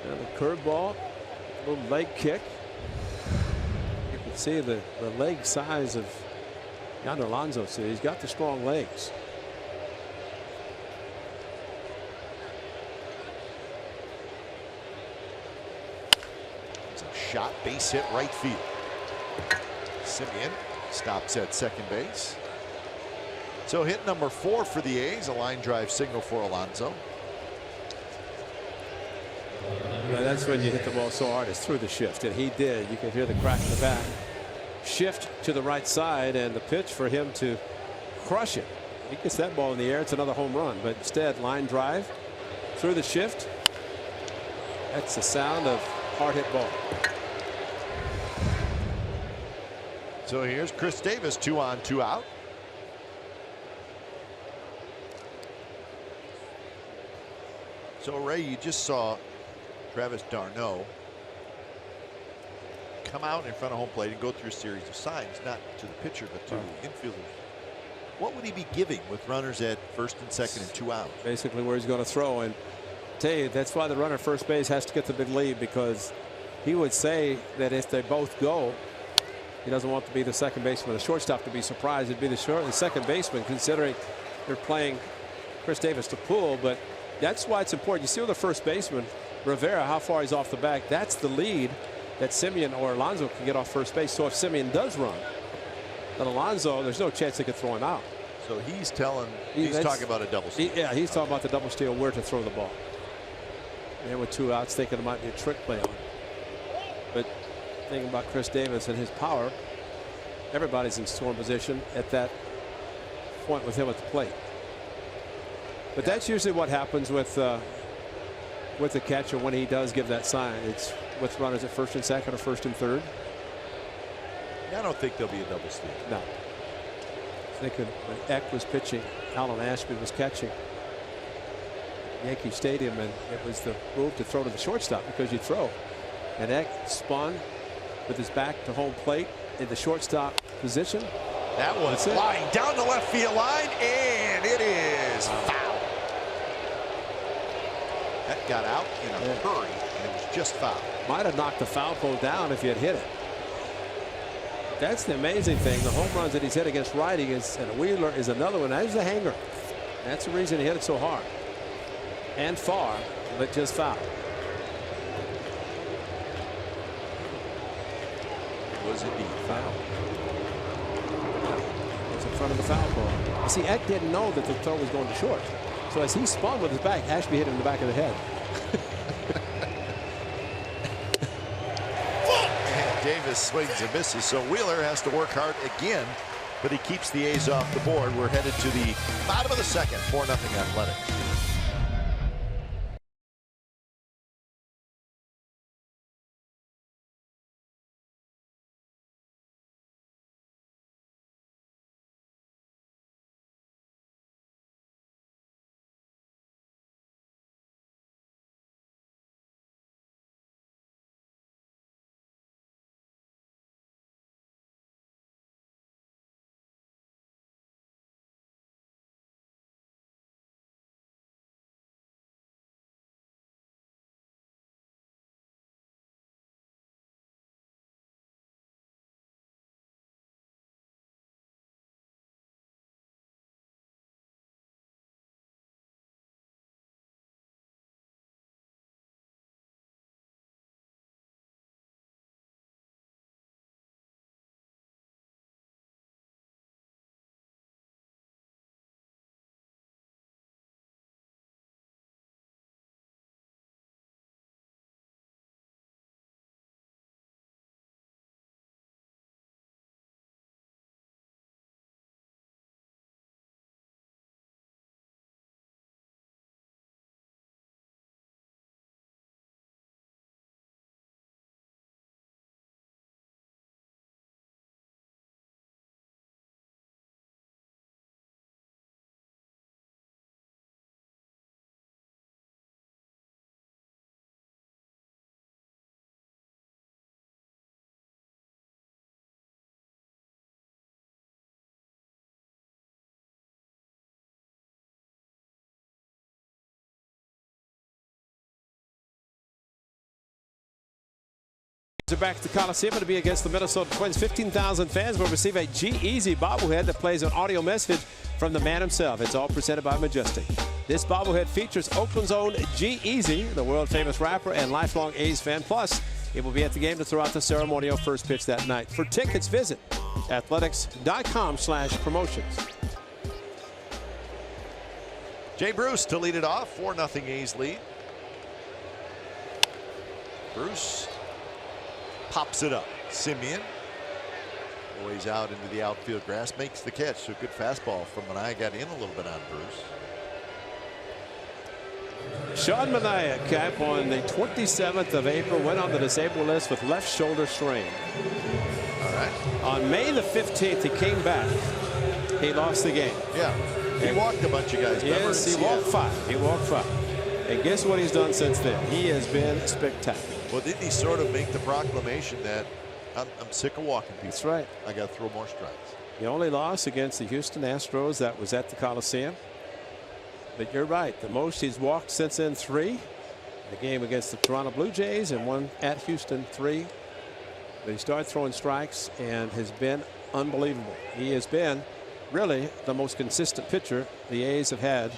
And the curveball, little leg kick. You can see the leg size of Yonder Alonso. So he's got the strong legs. It's a shot, base hit, right field. Semien stops at second base. So hit number 4 for the A's, a line drive single for Alonso. Now that's when you hit the ball so hard, it's through the shift, and he did. You can hear the crack in the back. Shift to the right side, and the pitch for him to crush it. He gets that ball in the air, it's another home run, but instead line drive through the shift. That's the sound of hard hit ball. So here's Chris Davis, 2 on, 2 out. So Ray, you just saw Travis d'Arnaud come out in front of home plate and go through a series of signs, not to the pitcher but to the infielders. What would he be giving with runners at first and second and 2 out? Basically where he's going to throw, and tell you that's why the runner at first base has to get the big lead, because he would say that if they both go, he doesn't want to be the second baseman, the shortstop to be surprised. It'd be the second baseman, considering they're playing Chris Davis to pull. But that's why it's important. You see with the first baseman Rivera, how far he's off the back. That's the lead that Semien or Alonso can get off first base. So if Semien does run, then Alonso, there's no chance they could throw him out. So he's talking about a double steal. Yeah, he's talking about the double steal, where to throw the ball. And with 2 outs, thinking it might be a trick play on. But thinking about Chris Davis and his power, everybody's in scoring position at that point with him at the plate. But that's usually what happens with the catcher when he does give that sign. It's with runners at first and second or first and third. I don't think there'll be a double steal. No. I think when Eck was pitching, Alan Ashby was catching at Yankee Stadium, and it was the move to throw to the shortstop because you throw. And Eck spun with his back to home plate in the shortstop position. That was flying down the left field line, and it is foul. That got out in a hurry, and it was just foul. Might have knocked the foul pole down if he had hit it. That's the amazing thing. The home runs that he's hit against righties, and Wheeler is another one. There's the hanger. That's the reason he hit it so hard and far, but just foul. It was indeed foul. It was in front of the foul pole. You see, Eck didn't know that the throw was going to short. So as he spun with his back, Ashby hit him in the back of the head. Davis swings and misses, so Wheeler has to work hard again, but he keeps the A's off the board. We're headed to the bottom of the second, 4-0 Athletics. Are back at the Coliseum to be against the Minnesota Twins. 15,000 fans will receive a G-Eazy bobblehead that plays an audio message from the man himself. It's all presented by Majestic. This bobblehead features Oakland's own G-Eazy, the world-famous rapper and lifelong A's fan. Plus, it will be at the game to throw out the ceremonial first pitch that night. For tickets, visit athletics.com/promotions. Jay Bruce to lead it off. 4-0 A's lead. Bruce pops it up. Simeon always out into the outfield grass, makes the catch. So good fastball from Manaea. Got in a little bit on Bruce. Sean Manaea, Cap, on the 27th of April, went on the disabled list with left shoulder strain. All right. On May the 15th, he came back. He lost the game. Yeah. He walked a bunch of guys. Yes, he walked 5. He walked 5. And guess what he's done since then? He has been spectacular. Well, didn't he sort of make the proclamation that I'm sick of walking people? That's right. I got to throw more strikes. The only loss against the Houston Astros, that was at the Coliseum. But you're right. The most he's walked since then, 3. The game against the Toronto Blue Jays and one at Houston, 3. But he started throwing strikes and has been unbelievable. He has been really the most consistent pitcher the A's have had.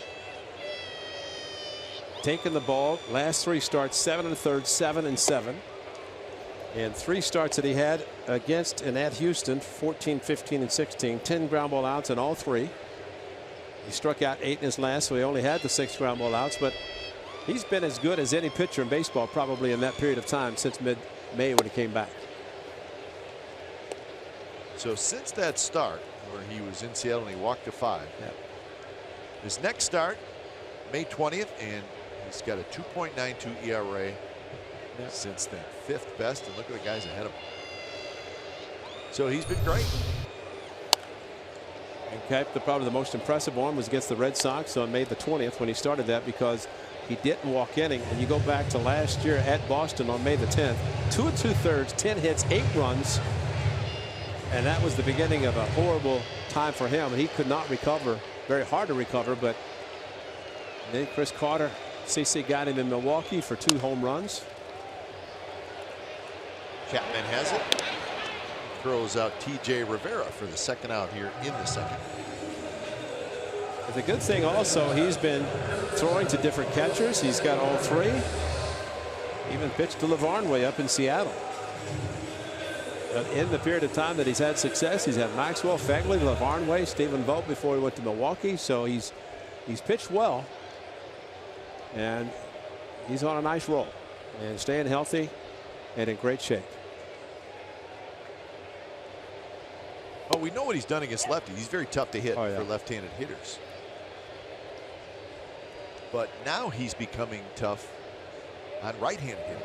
Taking the ball, last 3 starts, 7 1/3, 7 and 7. And 3 starts that he had against and at Houston, 14, 15, and 16. 10 ground ball outs in all 3. He struck out 8 in his last, so he only had the 6 ground ball outs. But he's been as good as any pitcher in baseball probably in that period of time since mid-May when he came back. So since that start where he was in Seattle and he walked to 5. Yep. His next start, May 20th, and he's got a 2.92 ERA since then. 5th best, and look at the guys ahead of him. So he's been great. And Cap, probably the most impressive one was against the Red Sox on May the 20th when he started that, because he didn't walk inning. And you go back to last year at Boston on May the 10th, 2 2/3, 10 hits, 8 runs. And that was the beginning of a horrible time for him. He could not recover, very hard to recover. But then Chris Carter, CC, got him in Milwaukee for 2 home runs. Chapman has it. Throws out TJ Rivera for the 2nd out here in the 2nd. The good thing also, he's been throwing to different catchers. He's got all 3. Even pitched to LeVarn way up in Seattle. But in the period of time that he's had success, he's had Maxwell, Fegley, LeVarn way, Stephen Vogt before he went to Milwaukee. So he's pitched well. And he's on a nice roll and staying healthy and in great shape. Oh, we know what he's done against lefties. He's very tough to hit for left-handed hitters. But now he's becoming tough on right-handed hitters.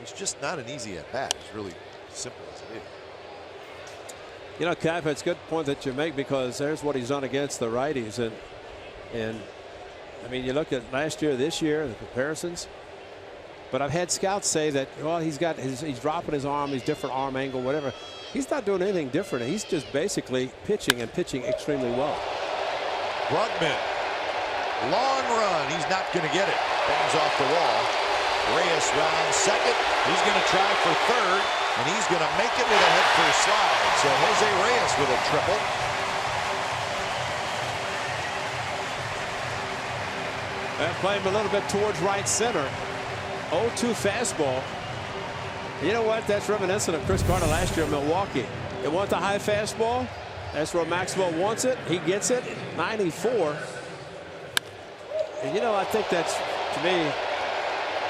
It's just not an easy at-bat. It's really simple as it is. You know, Cap, it's a good point that you make, because there's what he's done against the righties. And I mean, you look at last year, this year, the comparisons. But I've had scouts say that, well, he's dropping his arm, he's different arm angle, whatever. He's not doing anything different. He's just basically pitching extremely well. Brugman, long run. He's not going to get it. Bangs off the wall. Reyes round 2nd. He's going to try for 3rd, and he's going to make it with a head-first slide. So Jose Reyes with a triple. And play him a little bit towards right center. 0-2 fastball. You know what? That's reminiscent of Chris Carter last year in Milwaukee. They want the high fastball. That's where Maxwell wants it. He gets it. 94. And you know, I think that's, to me,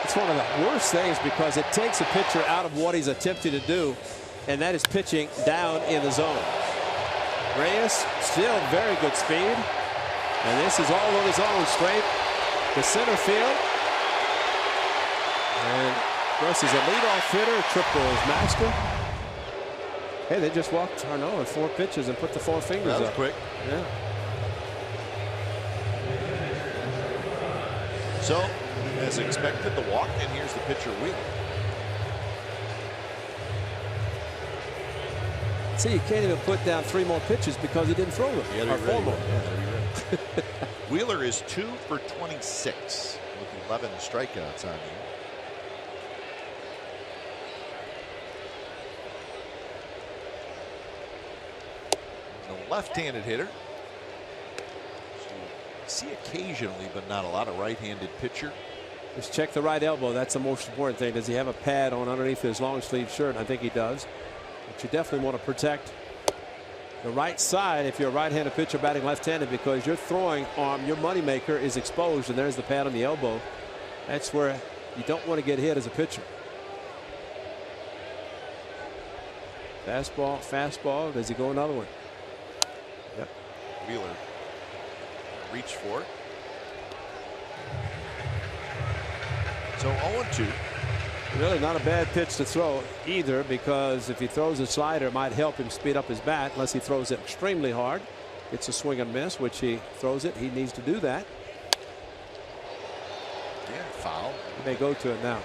it's one of the worst things, because it takes a pitcher out of what he's attempting to do, and that is pitching down in the zone. Reyes, still very good speed. And this is all on his own, straight to center field. And of course, he's a leadoff hitter. Triple is master. Hey, they just walked Arnaud in 4 pitches and put the 4 fingers up. That was quick. Yeah. So, as expected, the walk, and here's the pitcher Wheeler. See, you can't even put down 3 more pitches because he didn't throw them. Or 4 more. Wheeler is 2 for 26 with 11 strikeouts on you. a left-handed hitter. See occasionally, but not a lot of right-handed pitcher. Just check the right elbow. That's the most important thing. Does he have a pad on underneath his long sleeve shirt? I think he does. But you definitely want to protect the right side if you're a right-handed pitcher batting left-handed, because your throwing arm, your moneymaker, is exposed, and there's the pad on the elbow. That's where you don't want to get hit as a pitcher. Fastball, fastball. Does he go another one? Yep. Wheeler reach for it. So 0-2. Really not a bad pitch to throw either, because if he throws a slider, it might help him speed up his bat, unless he throws it extremely hard. It's a swing and miss, which he throws it. He needs to do that. Yeah, foul. He may go to it now.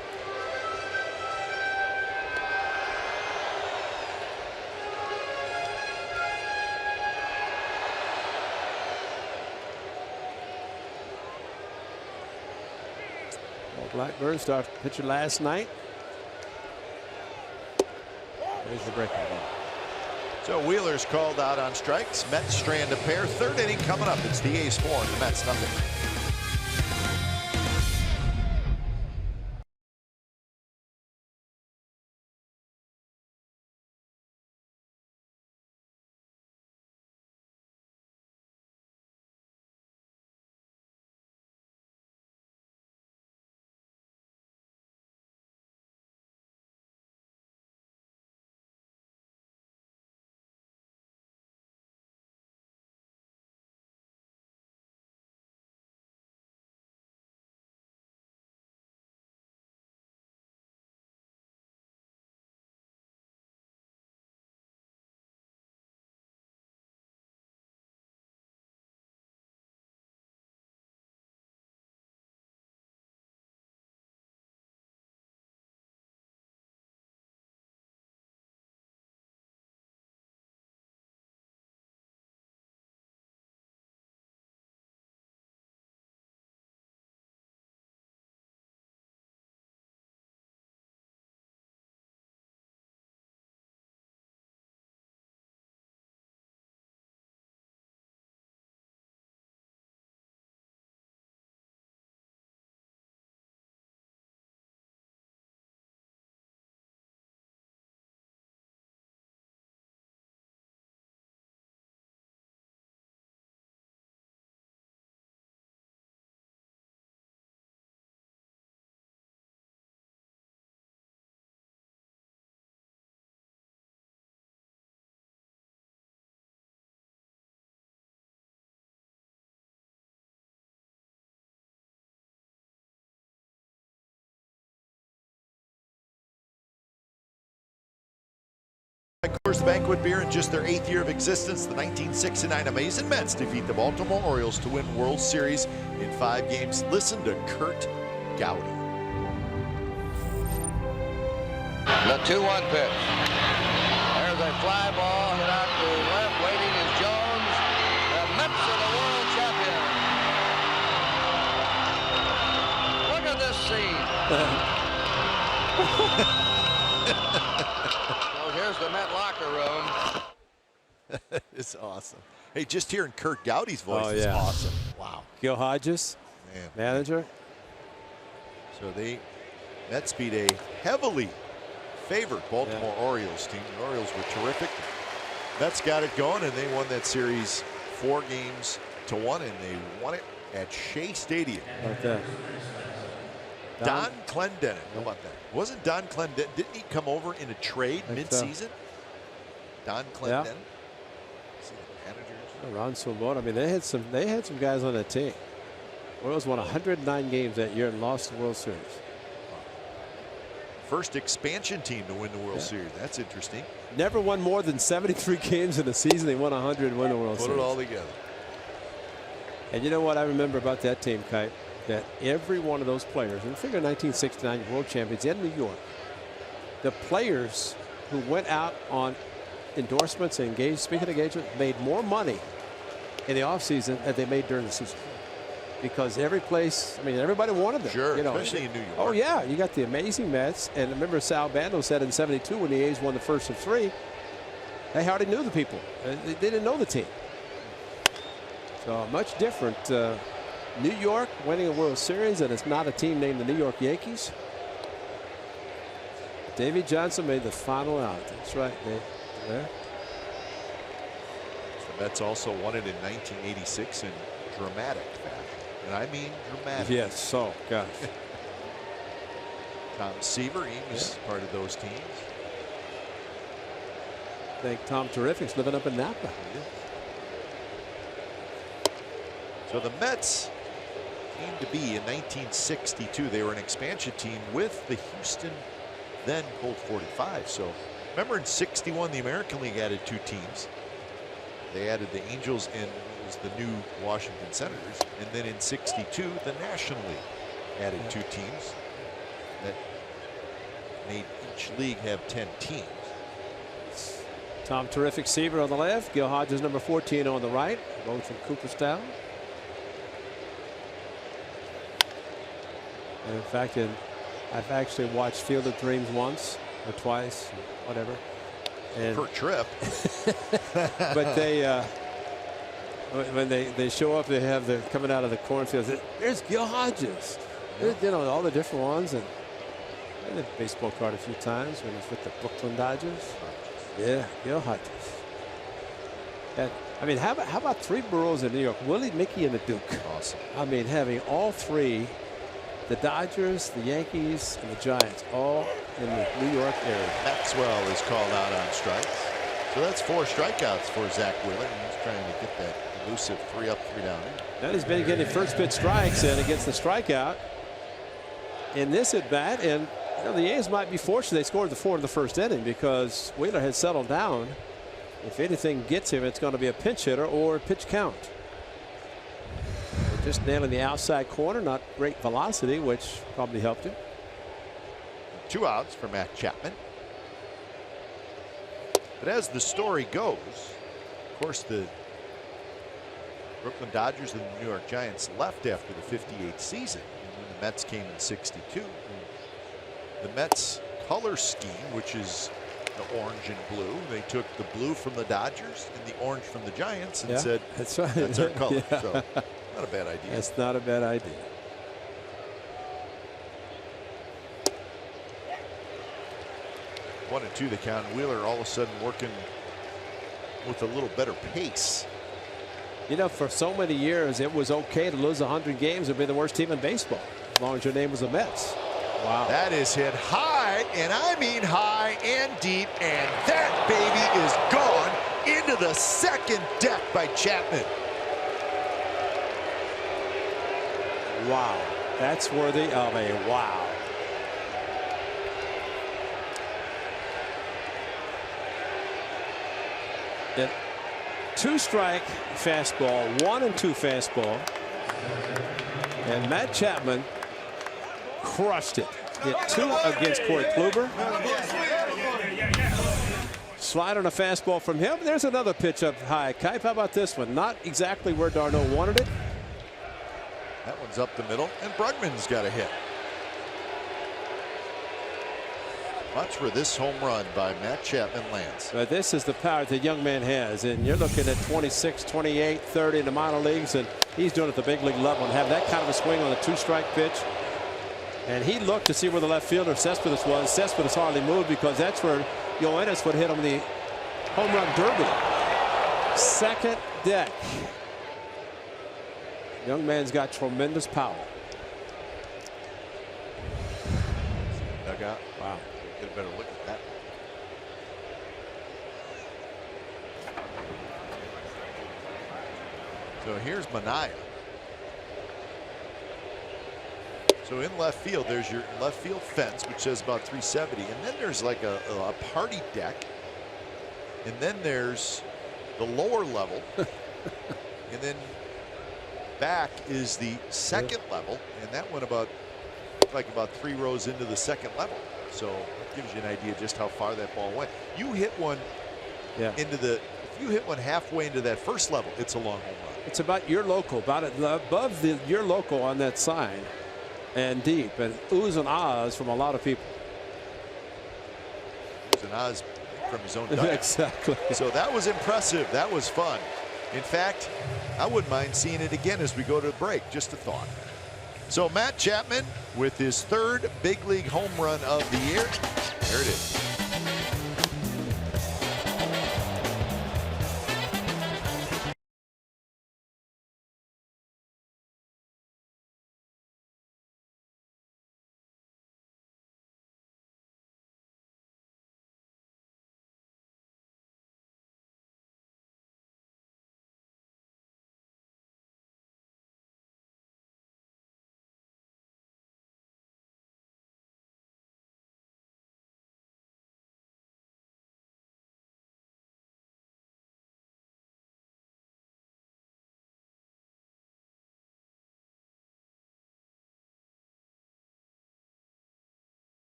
Blackburn started pitcher last night. There's the breaking ball. So Wheeler's called out on strikes. Mets strand a pair. Third inning coming up. It's the A's 4 and the Mets nothing. Coors Banquet beer in just their 8th year of existence, the 1969 Amazing Mets defeat the Baltimore Orioles to win World Series in 5 games. Listen to Curt Gowdy. The 2-1 pitch. There's a fly ball hit out to left. Waiting is Jones. The Mets are the world champions. Look at this scene. Here's the Met locker room. It's awesome. Hey, just hearing Curt Gowdy's voice is awesome. Wow. Gil Hodges, manager. So the Mets beat a heavily favored Baltimore Orioles team. The Orioles were terrific. Mets got it going, and they won that series 4-1, and they won it at Shea Stadium. Like that. Don Clendenin. How about that? Wasn't Don Clendenin? Didn't he come over in a trade mid-season? Don Clendenin. See the managers. Ron Swoboda. I mean, they had some guys on that team. Orioles won 109 games that year and lost the World Series. First expansion team to win the World Series. That's interesting. Never won more than 73 games in a season. They won 100 and won the World Series. Put it all together. And you know what I remember about that team, Kite? That every one of those players, and figure 1969 world champions in New York, the players who went out on endorsements and speaking engagement made more money in the offseason than they made during the season. Because every place, I mean, everybody wanted them. Sure, you know, especially in New York. Oh, yeah. You got the amazing Mets. And remember, Sal Bando said in '72 when the A's won the first of 3, They hardly knew the people. They didn't know the team. So much different. New York winning a World Series, and it's not a team named the New York Yankees. Davey Johnson made the final out. That's right, Dave. Yeah. The Mets also won it in 1986 in dramatic fashion. And I mean dramatic. Yes, so, gosh. Tom Seaver, he was part of those teams. I think Tom Terrific's living up in Napa. So the Mets came to be in 1962. They were an expansion team with the Houston then Colt 45. So remember in 61 the American League added 2 teams. They added the Angels and it was the new Washington Senators, and then in 62 the National League added 2 teams that made each league have 10 teams. Tom Terrific Seaver on the left, Gil Hodges number 14 on the right, both from Cooperstown. And in fact, I've actually watched Field of Dreams once or twice, whatever. And per trip. But they when they show up, they have the coming out of the cornfields. There's Gil Hodges. There's, you know, all the different ones, and I did a baseball card a few times when he was with the Brooklyn Dodgers. Yeah, Gil Hodges. And I mean, how about 3 boroughs in New York? Willie, Mickey, and the Duke. Awesome. I mean, having all 3, the Dodgers, the Yankees, and the Giants, all in the New York area. Maxwell is called out on strikes. So that's 4 strikeouts for Zach Wheeler, and he's trying to get that elusive 3 up, 3 down. That has been getting first pitch strikes, and against the strikeout in this at bat. And you know, the A's might be fortunate they scored the 4 in the first inning, because Wheeler has settled down. If anything gets him, it's going to be a pinch hitter or pitch count. Just nailing the outside corner, not great velocity, which probably helped him. 2 outs for Matt Chapman. But as the story goes, of course, the Brooklyn Dodgers and the New York Giants left after the '58 season, and when the Mets came in '62. The Mets color scheme, which is the orange and blue, they took the blue from the Dodgers and the orange from the Giants and said, that's right. That's our color. Yeah. So not a bad idea. That's not a bad idea. One and 2 the count. Wheeler all of a sudden working with a little better pace. You know, for so many years, it was okay to lose 100 games and be the worst team in baseball, as long as your name was the Mets. Wow. That is hit high, and I mean high and deep, and that baby is gone into the second deck by Chapman. Wow. That's worthy of a wow. It 2-strike fastball, 1 and 2 fastball, and Matt Chapman crushed it. Hit 2 against Corey Kluber. Slide on a fastball from him. There's another pitch up high. Kipe, how about this one? Not exactly where Darno wanted it. That one's up the middle, and Brugman's got a hit. Watch where this home run by Matt Chapman lands. But this is the power the young man has, and you're looking at 26, 28, 30 in the minor leagues, and he's doing it at the big league level and have that kind of a swing on a 2-strike pitch. And he looked to see where the left fielder Cespedes was. Cespedes hardly moved, because that's where Yoenis would hit him the home run derby. Second deck. Young man's got tremendous power. Dugout. Wow. Get a better look at that. So here's Manaea. So in left field, there's your left field fence, which says about 370, and then there's like a party deck, and then there's the lower level, and then back is the second level, and that went about 3 rows into the second level. So it gives you an idea just how far that ball went. You hit one into the, if you hit one halfway into that first level, it's a long home run. It's about your local, about it above your local on that sign, and deep, and oohs and ahs from a lot of people. Oohs and ahs from his own dugout. Exactly. So that was impressive. That was fun. In fact, I wouldn't mind seeing it again as we go to break. Just a thought. So Matt Chapman with his 3rd big league home run of the year. There it is.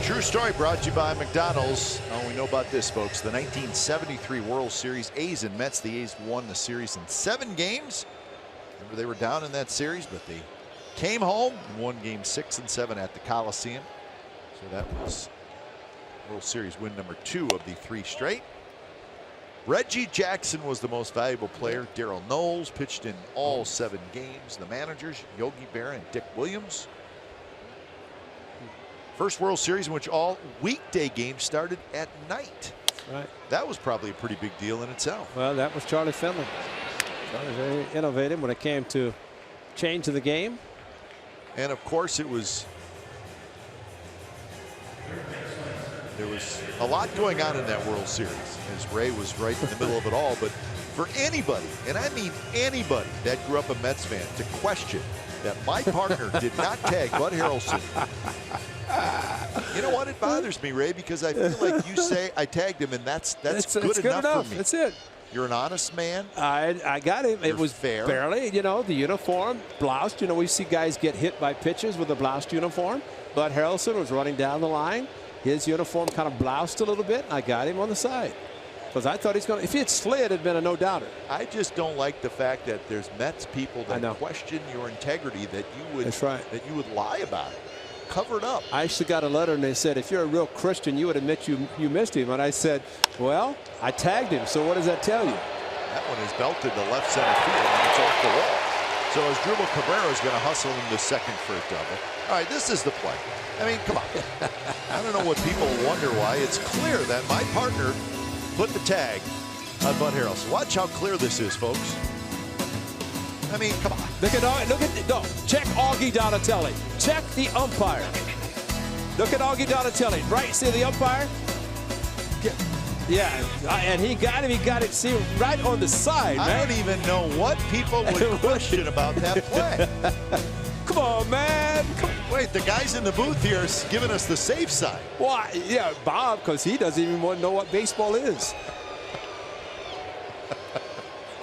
True story brought to you by McDonald's. Oh, we know about this, folks. The 1973 World Series, A's and Mets. The A's won the series in 7 games. Remember, they were down in that series, but they came home and won games 6 and 7 at the Coliseum. So that was World Series win number 2 of the 3 straight. Reggie Jackson was the most valuable player. Darrell Knowles pitched in all 7 games. The managers, Yogi Berra and Dick Williams. First World Series in which all weekday games started at night. Right. That was probably a pretty big deal in itself. Well, that was Charlie Finley. Charlie very innovative when it came to changing the game. And of course, there was a lot going on in that World Series, as Ray was right in the middle of it all. But for anybody, and I mean anybody that grew up a Mets fan, to question that my partner did not tag Bud Harrelson. You know what? It bothers me, Ray, because I feel like you say I tagged him, and that's good enough for me. That's it. You're an honest man. I got him. It was fair. Barely, you know, the uniform, bloused. You know, we see guys get hit by pitches with a bloused uniform. Bud Harrelson was running down the line. His uniform kind of bloused a little bit. I got him on the side because I thought he's going to. If he had slid, it'd been a no-doubter. I just don't like the fact that there's Mets people that question your integrity, that you would. That's right. That you would lie about it. Cover it up. I actually got a letter and they said, if you're a real Christian, you would admit you missed him. And I said, well, I tagged him. So what does that tell you? That one is belted to left center field, and it's off the wall. So Asdrubal Cabrera is going to hustle him to second for a double. All right, this is the play. I mean, come on. I don't know what people wonder why. It's clear that my partner put the tag on Bud Harrelson. Watch how clear this is, folks. I mean, come on. Look at check Augie Donatelli. Check the umpire. Look at Augie Donatelli. Right, see the umpire? Yeah, and he got him. He got it, see, right on the side, man. I don't even know what people would question about that play. Come on, man. Wait, the guys in the booth here are giving us the safe side. Why? Yeah, Bob, because he doesn't even want to know what baseball is.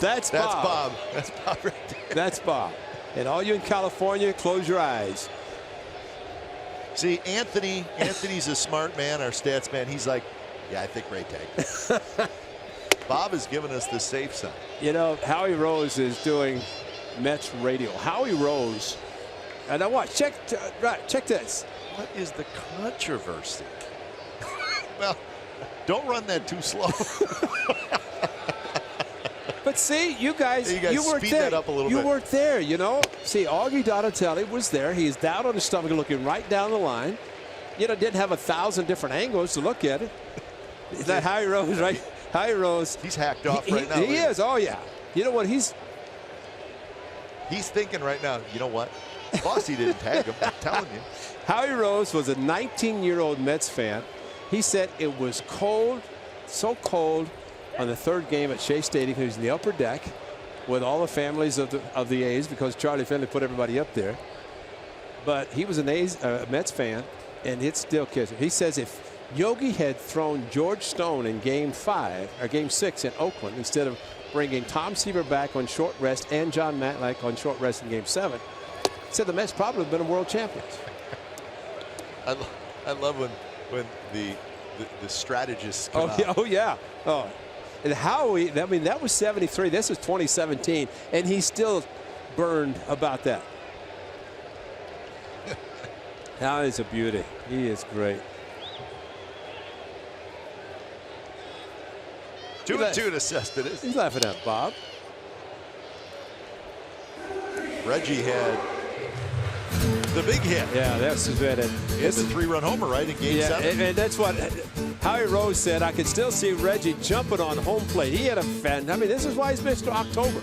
That's Bob. That's Bob right there. That's Bob. And all you in California, close your eyes. See, Anthony's a smart man, our stats man. He's like, yeah, I think Ray tagged. Bob has given us the safe side. You know, Howie Rose is doing Mets radio. Howie Rose. And now watch, check this. What is the controversy? Well, Don't run that too slow. But see, you guys weren't speed there. that up a little you bit. weren't there, you know. See, Augie Donatelli was there. He's down on his stomach looking right down the line. You know, didn't have 1,000 different angles to look at it. Is that Howie Rose, right? Howie Rose. He's hacked off right now. He is. Oh, yeah. You know what? He's thinking right now, you know what? Bossy didn't tag him. I'm telling you. Howie Rose was a 19-year-old Mets fan. He said it was cold, so cold on the third game at Shea Stadium. He was in the upper deck with all the families of the A's because Charlie Finley put everybody up there. But he was a Mets fan, and it still kills him. He says if Yogi had thrown George Stone in Game 5 or Game 6 in Oakland instead of bringing Tom Seaver back on short rest and John Matlack on short rest in Game 7, he said the Mets probably would have been world champions. I love when the strategists come out. Yeah, oh yeah. Oh, and Howie. I mean, that was 73. This is 2017, and he's still burned about that. Howie's a beauty. He is great. 2-2 to Cespedes. He's laughing at Bob. Reggie had the big hit. Yeah, that's good. He had the 3-run homer, right, in Game 7? And that's what Howie Rose said. I could still see Reggie jumping on home plate. He had a fan. I mean, this is why he's missed October.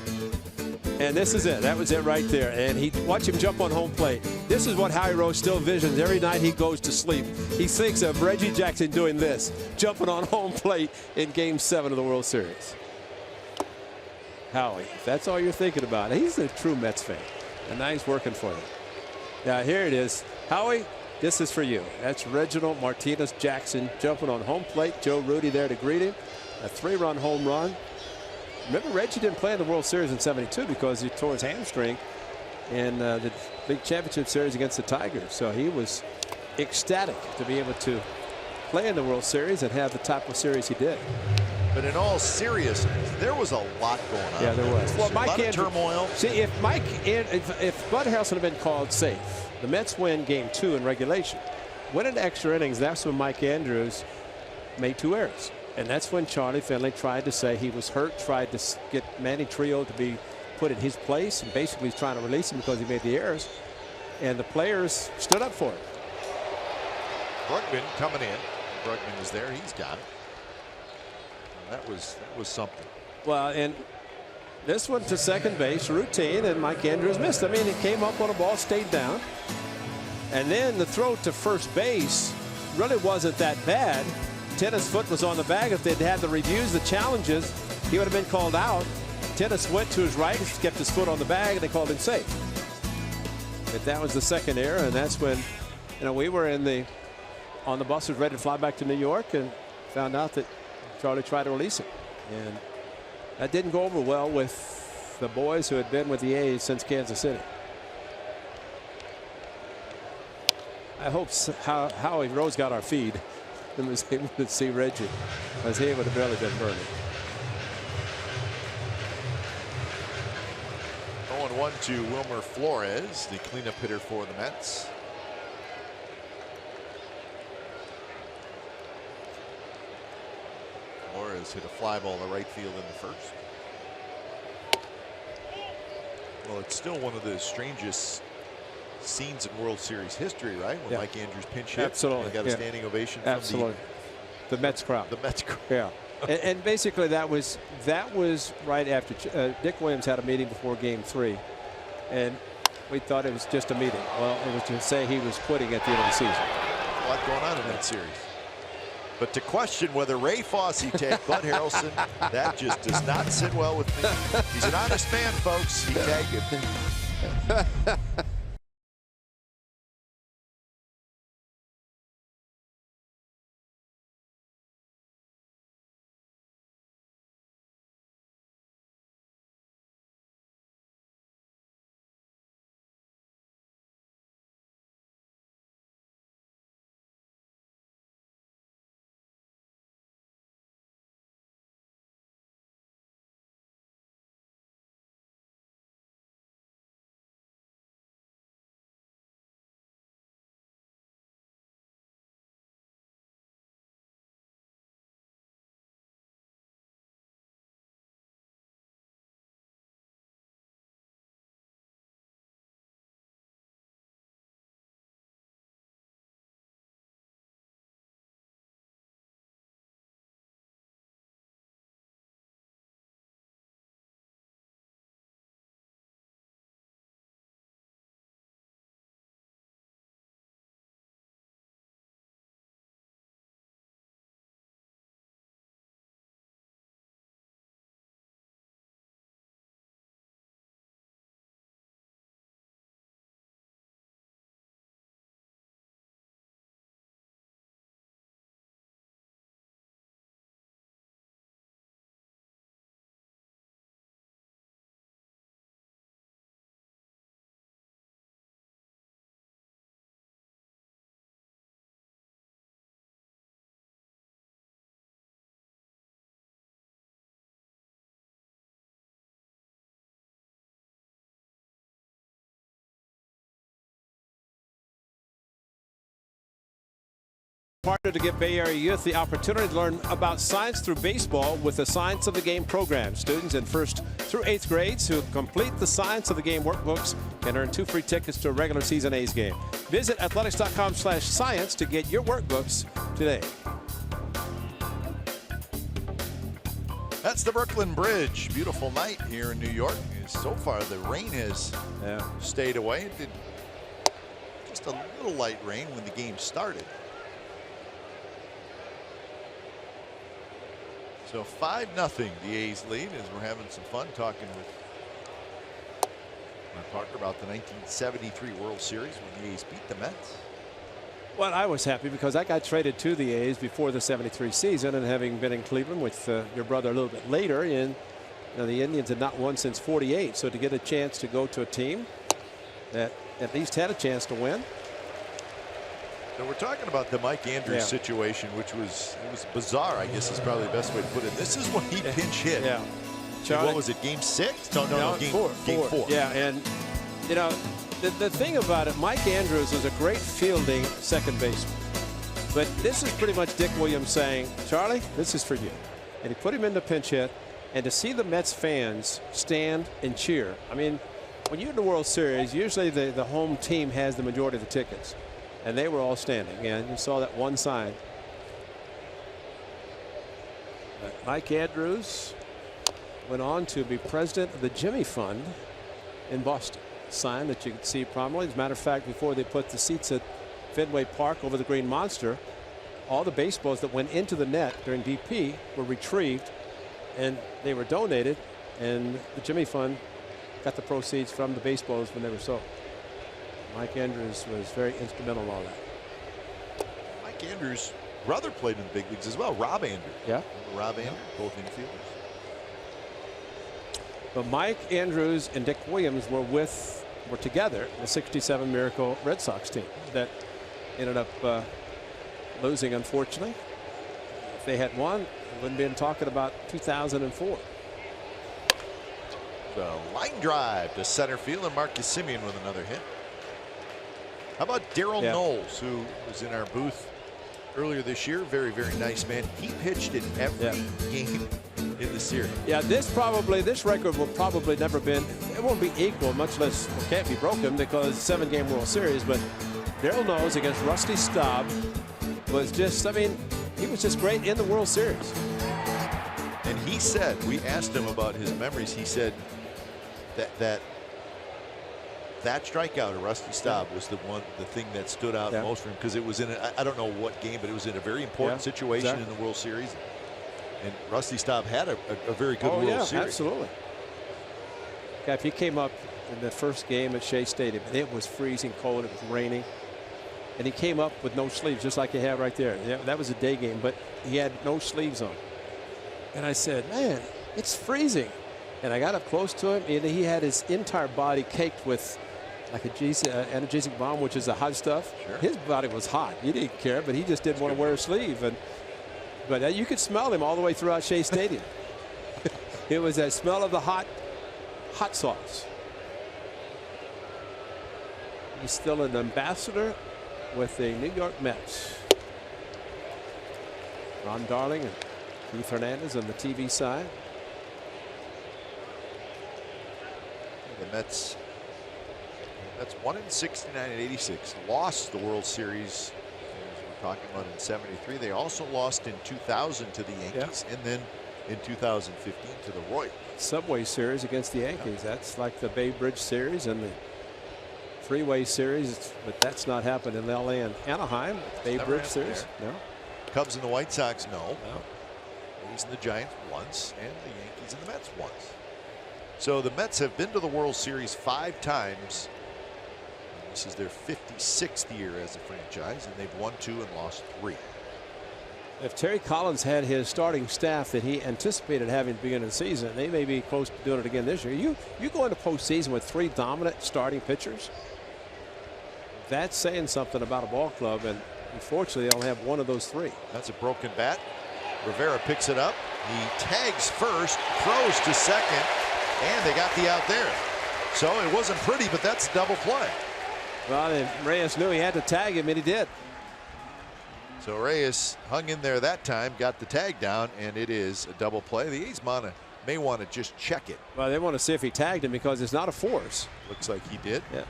And this is it. That was it right there. And he watch him jump on home plate. This is what Howie Rose still visions every night he goes to sleep. He thinks of Reggie Jackson doing this, jumping on home plate in Game 7 of the World Series. Howie, if that's all you're thinking about, he's a true Mets fan. And now he's working for them. Now here it is. Howie, this is for you. That's Reginald Martinez Jackson jumping on home plate. Joe Rudy there to greet him. A 3-run home run. Remember, Reggie didn't play in the World Series in '72 because he tore his hamstring in the big championship series against the Tigers. So he was ecstatic to be able to play in the World Series and have the type of series he did. But in all seriousness, there was a lot going on. Yeah, there was. Well, a lot of turmoil. See, if Bud Harrelson had been called safe, the Mets win Game 2 in regulation. Win in extra innings. That's when Mike Andrews made 2 errors. And that's when Charlie Finley tried to say he was hurt, tried to get Manny Trillo to be put in his place, and basically he's trying to release him because he made the errors. And the players stood up for it. Brugman coming in. Brugman is there. He's got it. That was something. Well, and this one to second base, routine, and Mike Andrews missed. I mean, it came up on a ball, stayed down. And then the throw to first base really wasn't that bad. Tennis' foot was on the bag. If they'd had the reviews, the challenges, he would have been called out. Tennis went to his right, kept his foot on the bag, and they called him safe. But that was the second error, and that's when, you know, we were on the buses ready to fly back to New York and found out that Charlie tried to release him. And that didn't go over well with the boys who had been with the A's since Kansas City. I hope Howie Rose got our feed and was able to see Reggie, as he would have barely been burning. 0-1 to Wilmer Flores, the cleanup hitter for the Mets. Flores hit a fly ball to right field in the first. Well, it's still one of the strangest scenes in World Series history, right? When Mike Andrews pinch hit. Absolutely. They got a standing ovation Absolutely. from the Mets crowd. the Mets crowd. Yeah. and basically that was right after Dick Williams had a meeting before Game 3, and we thought it was just a meeting. Well, it was to say he was quitting at the end of the season. A lot going on in that series. But to question whether Ray Fosse tagged Bud Harrelson, that just does not sit well with me. He's an honest man, folks. He tagged him. Partner to give Bay Area youth the opportunity to learn about science through baseball with the Science of the Game program. Students in 1st through 8th grades who complete the Science of the Game workbooks can earn 2 free tickets to a regular season A's game. Visit athletics.com/science to get your workbooks today. That's the Brooklyn Bridge. Beautiful night here in New York. So far, the rain has stayed away. It did just a little light rain when the game started. So 5-0 the A's lead as we're having some fun talking with my partner about the 1973 World Series when the A's beat the Mets. Well, I was happy because I got traded to the A's before the '73 season, and having been in Cleveland with your brother a little bit later, and the Indians had not won since '48. So to get a chance to go to a team that at least had a chance to win. So we're talking about the Mike Andrews situation, which was bizarre, I guess is probably the best way to put it. This is when he pinch hit. Yeah. Charlie, what was it, game 6? No, game 4. Yeah, and you know, the thing about it, Mike Andrews was a great fielding second baseman. But this is pretty much Dick Williams saying, Charlie, this is for you. And he put him in the pinch hit. And to see the Mets fans stand and cheer. I mean, when you're in the World Series, usually the home team has the majority of the tickets. And they were all standing, and you saw that one sign. Mike Andrews went on to be president of the Jimmy Fund in Boston. A sign that you can see prominently. As a matter of fact, before they put the seats at Fenway Park over the Green Monster, all the baseballs that went into the net during BP were retrieved, and they were donated, and the Jimmy Fund got the proceeds from the baseballs when they were sold. Mike Andrews was very instrumental in all that. Mike Andrews' brother played in the big leagues as well, Rob Andrews. Yeah. Rob Andrews, both infielders. But Mike Andrews and Dick Williams were together in the '67 Miracle Red Sox team that ended up losing, unfortunately. If they had won, we wouldn't been talking about 2004. The line drive to center field, and Marcus Semien with another hit. How about Daryl Knowles, who was in our booth earlier this year? Very, very nice man. He pitched in every game in the series. Yeah, this record will probably never been, it won't be equal, much less it can't be broken because 7-game World Series. But Daryl Knowles against Rusty Staub was just, I mean, he was just great in the World Series. And he said, we asked him about his memories. He said that strikeout of Rusty Staub was the thing that stood out most for him, because it was in I don't know what game, but it was in a very important situation in the World Series, and Rusty Staub had a very good World Series. Absolutely. Yeah, if he came up in the first game at Shea Stadium and it was freezing cold, it was raining, and he came up with no sleeves, just like you have right there. Yeah, that was a day game, but he had no sleeves on. And I said, man, it's freezing. And I got up close to him, and he had his entire body caked with like a analgesic bomb, which is the hot stuff. Sure. His body was hot. He didn't care, but he just didn't want to wear a sleeve. But you could smell him all the way throughout Shea Stadium. It was that smell of the hot sauce. He's still an ambassador with the New York Mets. Ron Darling and Keith Hernandez on the TV side. The Mets won in '69 and '86. Lost the World Series, as we're talking about, in '73. They also lost in 2000 to the Yankees, and then in 2015 to the Royals. Subway Series against the Yankees. That's like the Bay Bridge Series and the Freeway Series, but that's not happened in LA and Anaheim. Bay Bridge Series. No. Cubs and the White Sox, no. A's and the Giants once, and the Yankees and the Mets once. So the Mets have been to the World Series 5 times. This is their 56th year as a franchise, and they've won 2 and lost 3. If Terry Collins had his starting staff that he anticipated having at the beginning of the season, they may be close to doing it again this year. You go into postseason with 3 dominant starting pitchers. That's saying something about a ball club, and unfortunately, they only have 1 of those 3. That's a broken bat. Rivera picks it up. He tags first, throws to second, and they got the out there. So it wasn't pretty, but that's double play. Well, and Reyes knew he had to tag him, and he did. So Reyes hung in there that time, got the tag down, and it is a double play. The A's may want to just check it. Well, they want to see if he tagged him because it's not a force. Looks like he did. Yeah.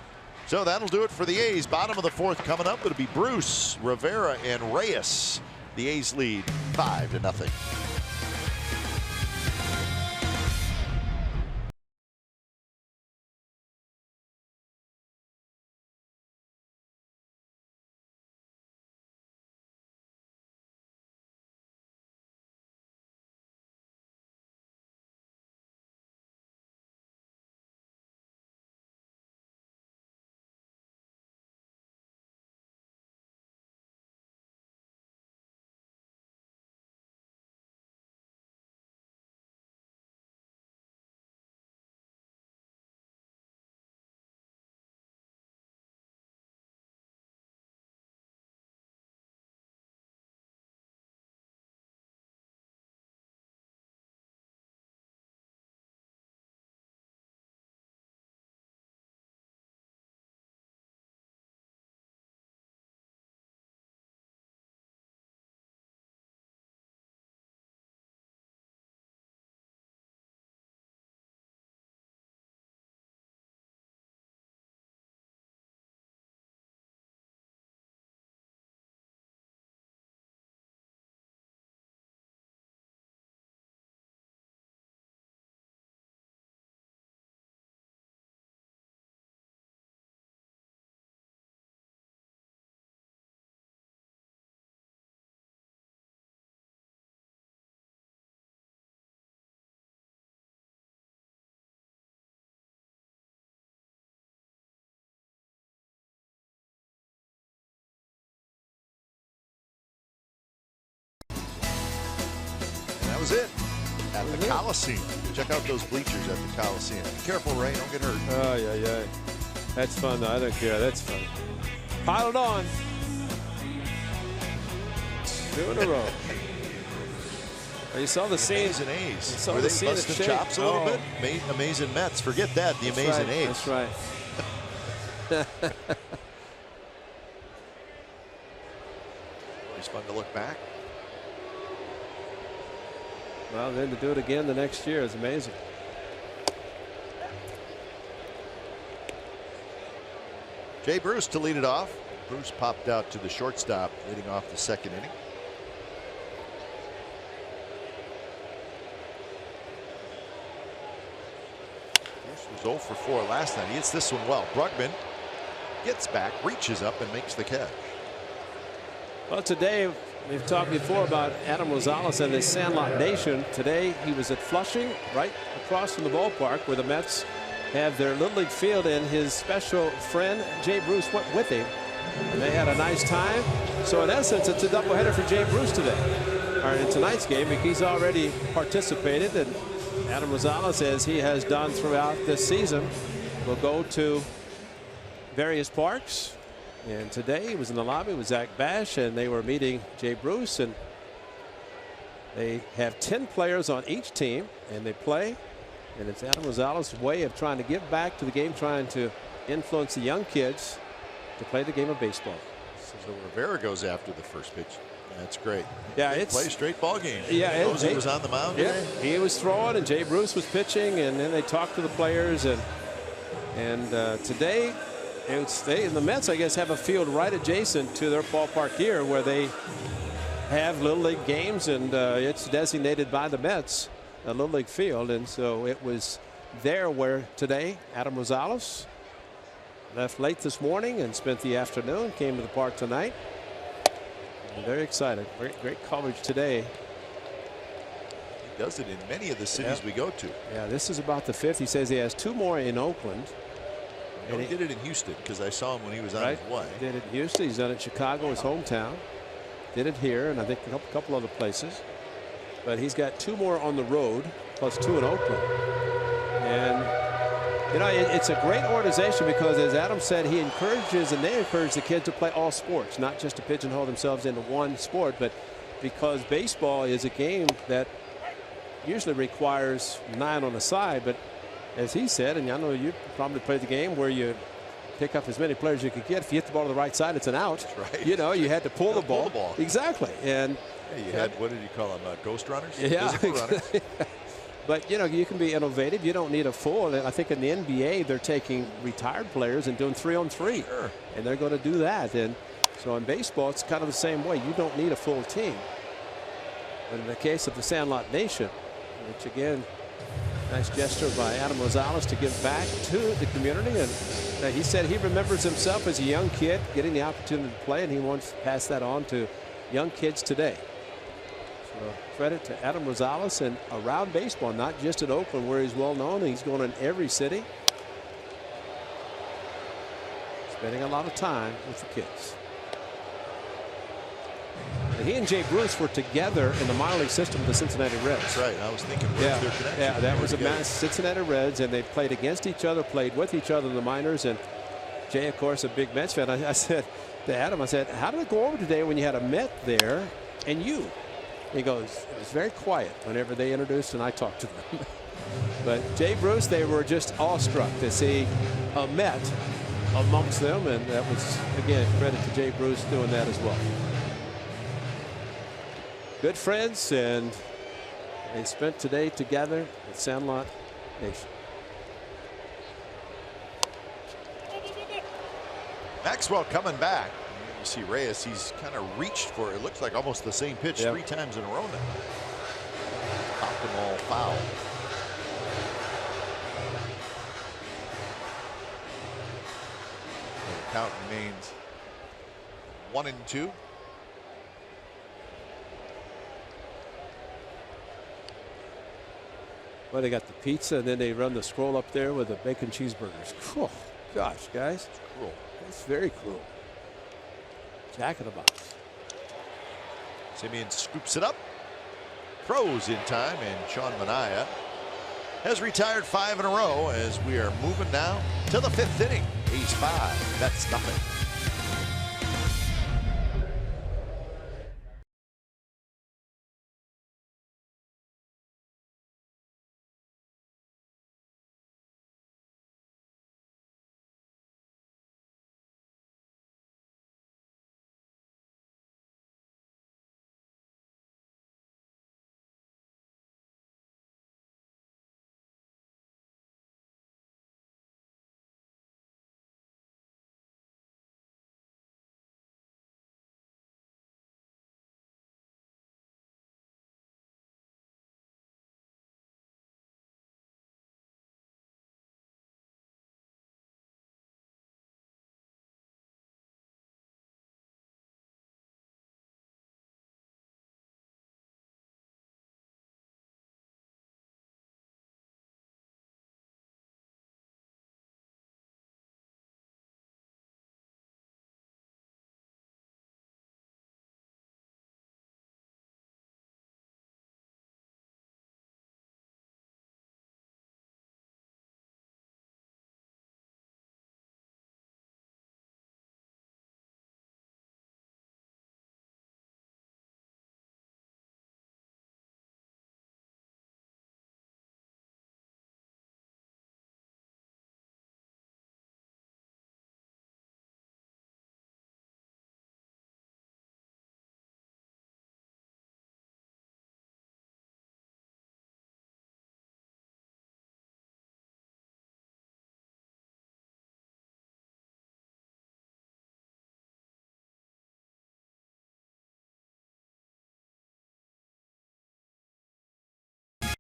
So that'll do it for the A's. Bottom of the fourth coming up. It'll be Bruce, Rivera, and Reyes. The A's lead 5-0. Was it at the Coliseum. Check out those bleachers at the Coliseum. Be careful, Ray, don't get hurt. Oh, yeah. That's fun, though. I don't care. That's fun. Pile it on. 2 in a row. You saw the scene. Amazing A's. Were they busting chops a little bit? Amazing Mets. Forget that. The amazing A's. That's right. Always fun to look back. Well, then to do it again the next year is amazing. Jay Bruce to lead it off. Bruce popped out to the shortstop, leading off the second inning. Bruce was 0 for 4 last night. He hits this one well. Brugman gets back, reaches up, and makes the catch. Well, today we've talked before about Adam Rosales and his Sandlot Nation. Today he was at Flushing, right across from the ballpark where the Mets have their Little League field, and his special friend Jay Bruce went with him. And they had a nice time. So in essence, it's a doubleheader for Jay Bruce today, or in tonight's game. He's already participated, and Adam Rosales, as he has done throughout this season, will go to various parks. And today he was in the lobby with Zach Bash, and they were meeting Jay Bruce, and they have 10 players on each team, and they play. And it's Adam Rosales' way of trying to give back to the game, trying to influence the young kids to play the game of baseball. So Rivera goes after the first pitch. That's great. Yeah, it's play straight ball game. Yeah, Posey was on the mound. Yeah, he was throwing, and Jay Bruce was pitching, and then they talked to the players, and today. And the Mets, I guess, have a field right adjacent to their ballpark here where they have Little League games, and it's designated by the Mets a Little League field. And so it was there where today Adam Rosales left late this morning and spent the afternoon, came to the park tonight. I'm very excited. Great coverage today. He does it in many of the cities we go to. Yeah, this is about the 5th. He says he has 2 more in Oakland. And he did it in Houston because I saw him when he was on his way. Did it in Houston. He's done it in Chicago, his hometown. Did it here, and I think a couple other places. But he's got 2 more on the road, plus 2 in Oakland. And you know, it's a great organization because, as Adam said, he encourages and they encourage the kids to play all sports, not just to pigeonhole themselves into one sport, but because baseball is a game that usually requires 9 on the side. But as he said, and I know you probably played the game where you pick up as many players as you could get. If you hit the ball to the right side, it's an out. Right. You know, you had to pull the ball. Pull the ball. Exactly. And yeah, you had, what did you call them? Ghost runners? Yeah. Physical runners. But, you know, you can be innovative. You don't need a full. I think in the NBA, they're taking retired players and doing 3-on-3. Sure. And they're going to do that. And so in baseball, it's kind of the same way. You don't need a full team. But in the case of the Sandlot Nation, which again, nice gesture by Adam Rosales to give back to the community. And he said he remembers himself as a young kid getting the opportunity to play, and he wants to pass that on to young kids today. So credit to Adam Rosales and around baseball, not just at Oakland where he's well known. He's going in every city, spending a lot of time with the kids. And he and Jay Bruce were together in the minor league system of the Cincinnati Reds. That's right. I was thinking, where's their connection? Yeah, that was a Cincinnati Reds, and they played against each other, played with each other in the minors. And Jay, of course, a big Mets fan. I said to Adam, I said, how did it go over today when you had a Met there and you? He goes, it was very quiet whenever they introduced and I talked to them. But Jay Bruce, they were just awestruck to see a Met amongst them, and that was, again, credit to Jay Bruce doing that as well. Good friends, and they spent today together at Sandlot Nation. Maxwell coming back. You see Reyes, he's kind of reached for, it looks like almost the same pitch 3 times in a row now. Optimal foul. And the count remains 1-2. Well, they got the pizza, and then they run the scroll up there with the bacon cheeseburgers. Oh, gosh, guys. It's cruel. It's very cruel. Jack in the box. Simeon scoops it up, throws in time, and Sean Manaea has retired 5 in a row as we are moving now to the 5th inning. A's 5. That's nothing.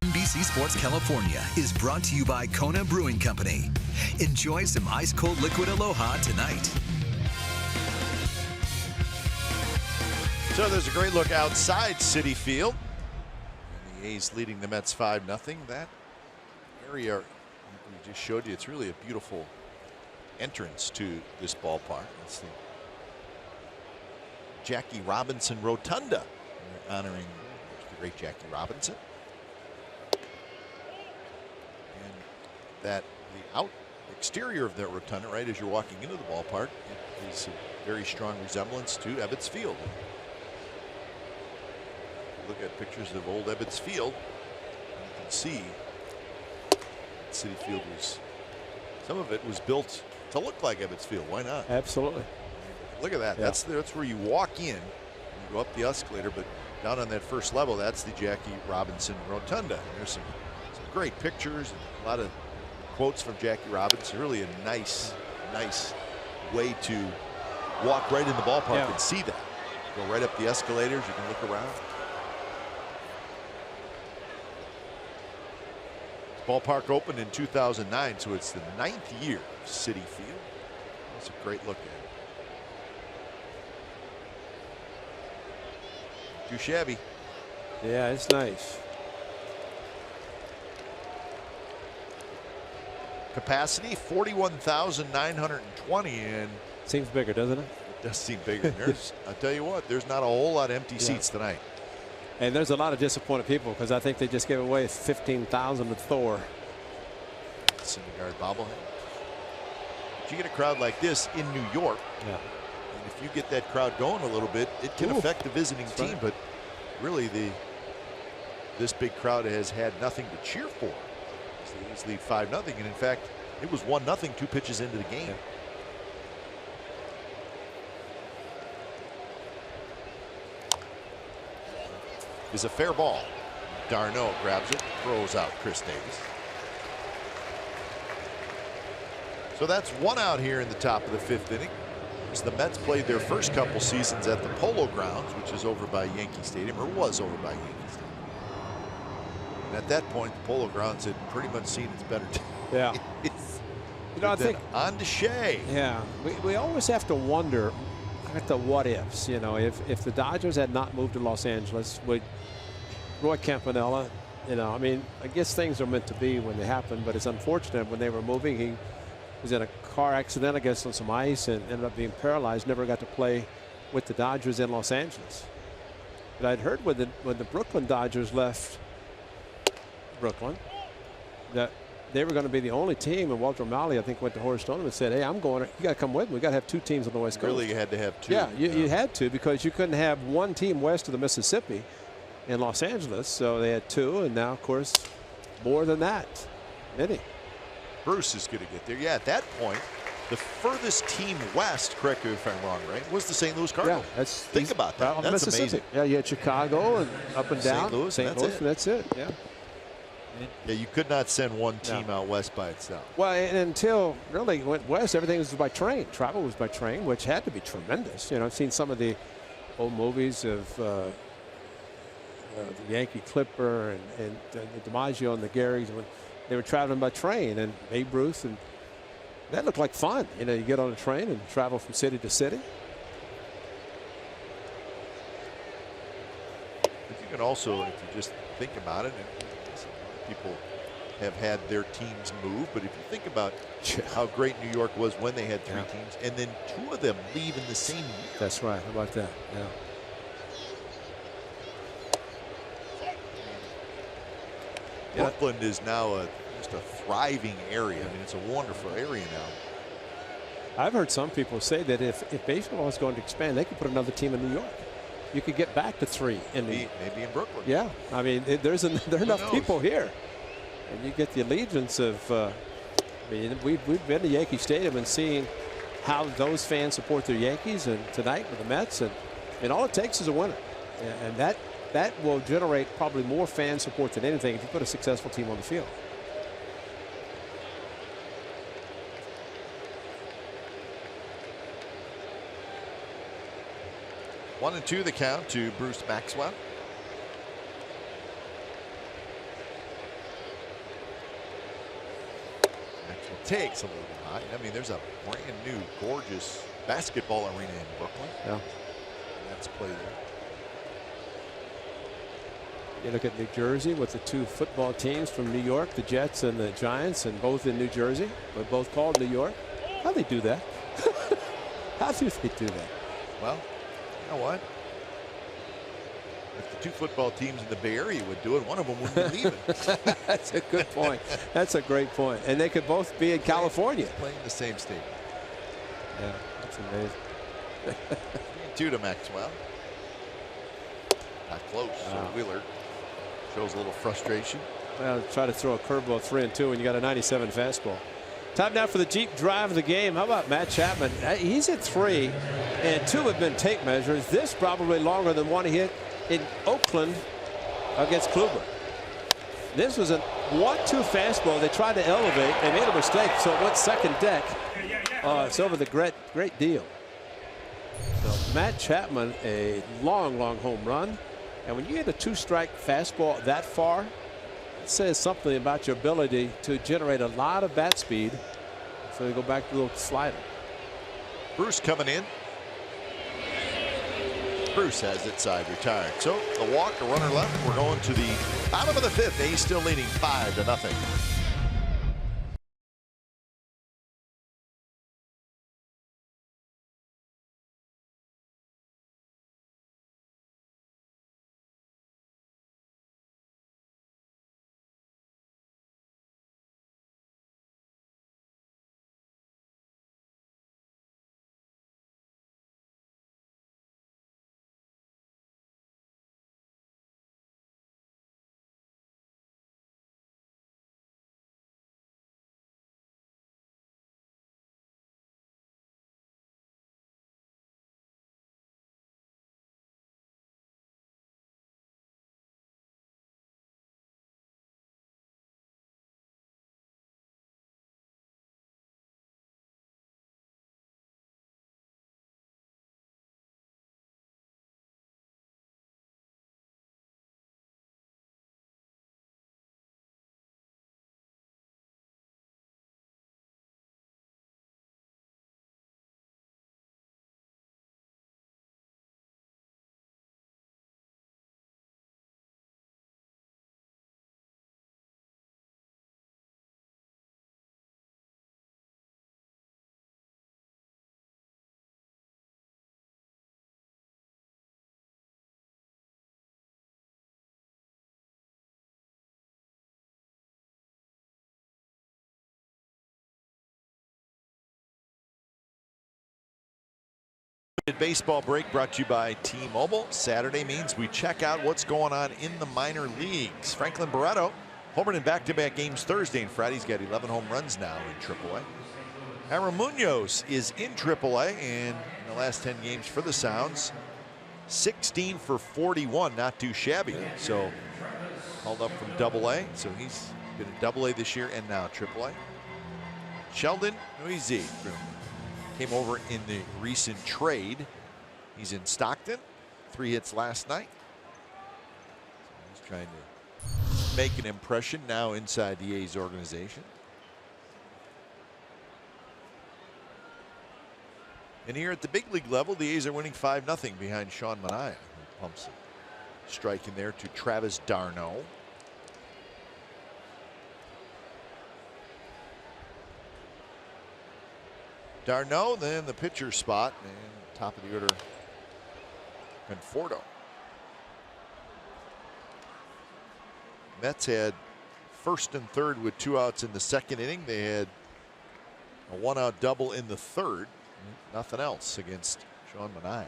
NBC Sports California is brought to you by Kona Brewing Company. Enjoy some ice-cold liquid Aloha tonight. So there's a great look outside Citi Field. And the A's leading the Mets 5-0. That area we just showed you, it's really a beautiful entrance to this ballpark. It's the Jackie Robinson Rotunda. We're honoring the great Jackie Robinson. And that the exterior of that rotunda, right as you're walking into the ballpark, it is a very strong resemblance to Ebbets Field. Look at pictures of old Ebbets Field, and you can see Citi Field was, some of it was built to look like Ebbets Field. Why not? Absolutely. Look at that. Yeah. That's where you walk in. You go up the escalator, but down on that first level, that's the Jackie Robinson Rotunda. And there's some great pictures and a lot of quotes from Jackie Robinson. Really a nice way to walk right in the ballpark and see that. Go right up the escalators. You can look around. Ballpark opened in 2009, so it's the 9th year of Citi Field. It's a great look at it. Too shabby. Yeah, it's nice. Capacity 41,920, and seems bigger, doesn't it? It does seem bigger. There's, I'll tell you what, there's not a whole lot of empty seats tonight. And there's a lot of disappointed people because I think they just gave away 15,000 with Thor. Syndergaard bobblehead. But you get a crowd like this in New York. Yeah. And if you get that crowd going a little bit, it can affect the visiting team. Right. But really, this big crowd has had nothing to cheer for. So they just lead 5-0, and in fact, it was 1-0 2 pitches into the game. Yeah. Is a fair ball. Darno grabs it, throws out Chris Davis. So that's 1 out here in the top of the 5th inning. As the Mets played their first couple seasons at the Polo Grounds, which is over by Yankee Stadium, or was over by Yankee Stadium. And at that point, the Polo Grounds had pretty much seen its better days. Yeah. You know, I think on to Shea. Yeah, we always have to wonder at the what ifs. You know, if the Dodgers had not moved to Los Angeles, would Roy Campanella, you know, I mean, I guess things are meant to be when they happen, but it's unfortunate when they were moving. He was in a car accident, I guess, on some ice and ended up being paralyzed. Never got to play with the Dodgers in Los Angeles. But I'd heard when the Brooklyn Dodgers left Brooklyn that they were going to be the only team, and Walter O'Malley, I think, went to Horace Stoneham and said, hey, I'm going, you got to come with me. We got to have 2 teams on the West Coast. Really, you had to have 2. Yeah, you had to, because you couldn't have 1 team west of the Mississippi in Los Angeles. So they had 2, and now, of course, more than that. Many. Bruce is going to get there. Yeah, at that point, the furthest team west, correct me if I'm wrong, right, was the St. Louis Cardinals. Yeah, think about that. That's amazing. Yeah, you had Chicago and up and down. St. Louis, and that's it. Yeah. Yeah, you could not send 1 team out west by itself. Well, and until really went west, everything was by train. Travel was by train, which had to be tremendous. You know, I've seen some of the old movies of the Yankee Clipper and the DiMaggio and the Garys when they were traveling by train, and Babe Ruth, and that looked like fun. You know, you get on a train and travel from city to city. But you can also, if you just think about it, and people have had their teams move, but if you think about how great New York was when they had 3 teams, and then 2 of them leave in the same year. That's right. How about that? Yeah. Oakland is now just a thriving area. I mean, it's a wonderful area now. I've heard some people say that if baseball is going to expand, they could put another team in New York. You could get back to 3 in New York. Maybe in Brooklyn. Yeah, I mean, there are enough people here, and you get the allegiance of. I mean, we've been to Yankee Stadium and seen how those fans support their Yankees, and tonight with the Mets, and all it takes is a winner, and that will generate probably more fan support than anything if you put a successful team on the field. One and 2 the count to Bruce Maxwell. Maxwell takes a little bit high. I mean, there's a brand new, gorgeous basketball arena in Brooklyn. Yeah. That's play there. You look at New Jersey with the 2 football teams from New York, the Jets and the Giants, and both in New Jersey, but both called New York. How do they do that? How do they do that? Well, you know what? If the 2 football teams in the Bay Area would do it, one of them wouldn't be leaving. That's a good point. That's a great point. And they could both be in California. Playing the same state. Yeah, that's amazing. 2 to Maxwell. Not close. So Wheeler shows a little frustration. Well, try to throw a curveball 3-2 and you got a 97 fastball. Time now for the deep drive of the game. How about Matt Chapman? He's hit 3, and 2 have been tape measures. This probably longer than one he hit in Oakland against Kluber. This was a 1-2 fastball. They tried to elevate. They made a mistake, so it went second deck. It's over the great deal. So Matt Chapman, a long home run. And when you get a 2-strike fastball that far, it says something about your ability to generate a lot of bat speed. So they go back to the little slider. Bruce coming in. Bruce has it side retired. So the walk, a runner left. We're going to the bottom of the 5th. A's still leading 5-0. Baseball break brought to you by T-Mobile. Saturday means we check out what's going on in the minor leagues. Franklin Barreto homered in back-to-back games Thursday and Friday. He's got 11 home runs now in AAA. Aaron Munoz is in AAA, and in the last 10 games for the Sounds, 16 for 41, not too shabby. So called up from AA, so he's been in AA this year and now AAA. Sheldon Noisy came over in the recent trade. He's in Stockton. 3 hits last night. So he's trying to make an impression now inside the A's organization. And here at the big league level, the A's are winning 5-0 behind Sean Manaea, who pumps a strike in there to Travis d'Arnaud. d'Arnaud, then the pitcher spot, and top of the order, Conforto. Mets had first and third with 2 outs in the second inning. They had a 1-out double in the third. Nothing else against Sean Manaea.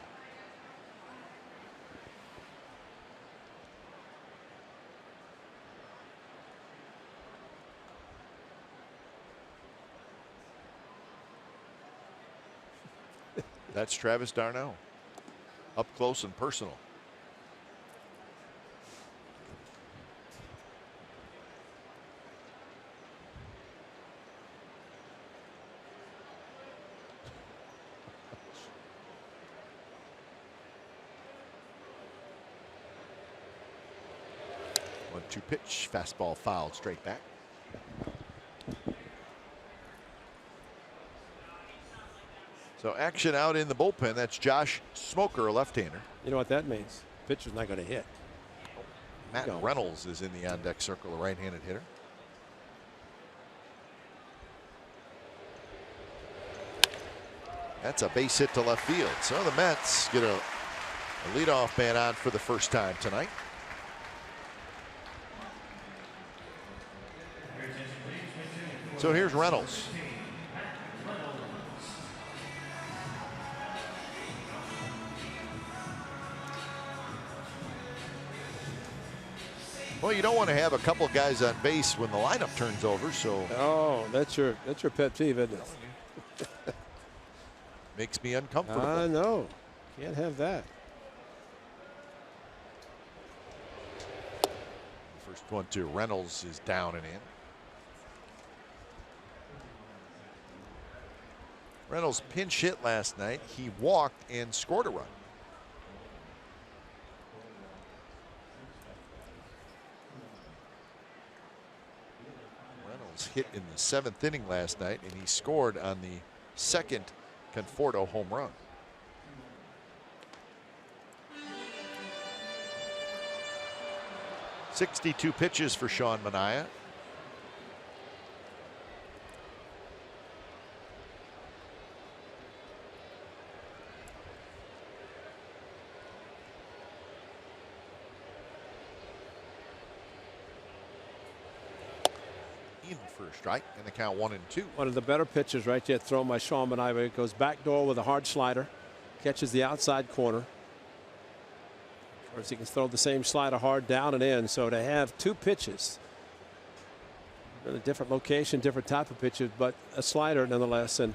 That's Travis d'Arnaud, up close and personal. One-two pitch, fastball fouled straight back. So action out in the bullpen. That's Josh Smoker, a left-hander. You know what that means? Pitcher's not going to hit. Matt Reynolds is in the on-deck circle, a right-handed hitter. That's a base hit to left field. So the Mets get a leadoff man on for the first time tonight. So here's Reynolds. Well, you don't want to have a couple guys on base when the lineup turns over, so. Oh, that's your pet peeve, isn't it? Makes me uncomfortable. I know. Can't have that. First one to Reynolds is down and in. Reynolds pinch hit last night. He walked and scored a run. Reynolds hit in the 7th inning last night, and he scored on the second Conforto home run. .62 pitches for Sean Manaea. In for a strike, and the count 1-2. One of the better pitches right there thrown by Sean Manaea. It goes back door with a hard slider, catches the outside corner. Of course, he can throw the same slider hard down and in. So to have 2 pitches, really different location, different type of pitches, but a slider nonetheless. And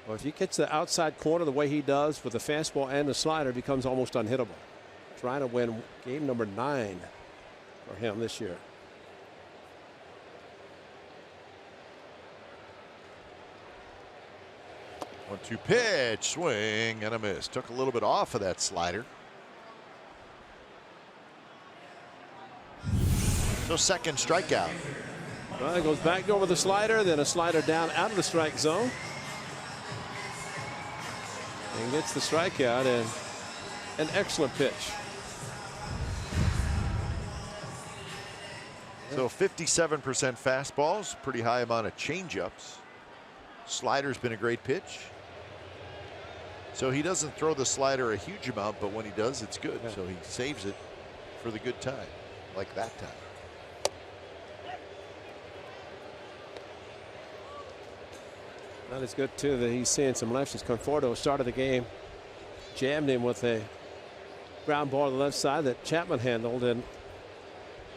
well, if he gets the outside corner the way he does with the fastball and the slider, it becomes almost unhittable. Trying to win game number 9 for him this year. One-two pitch, swing and a miss. Took a little bit off of that slider. So second strikeout. Well, it goes back over the slider, then a slider down out of the strike zone. And gets the strikeout, and an excellent pitch. So 57% fastballs, pretty high amount of changeups. Slider's been a great pitch. So he doesn't throw the slider a huge amount, but when he does, it's good. Yeah. So he saves it for the good time, like that time. That is good too that he's seeing some lefties. Conforto started the game, jammed him with a ground ball to the left side that Chapman handled, and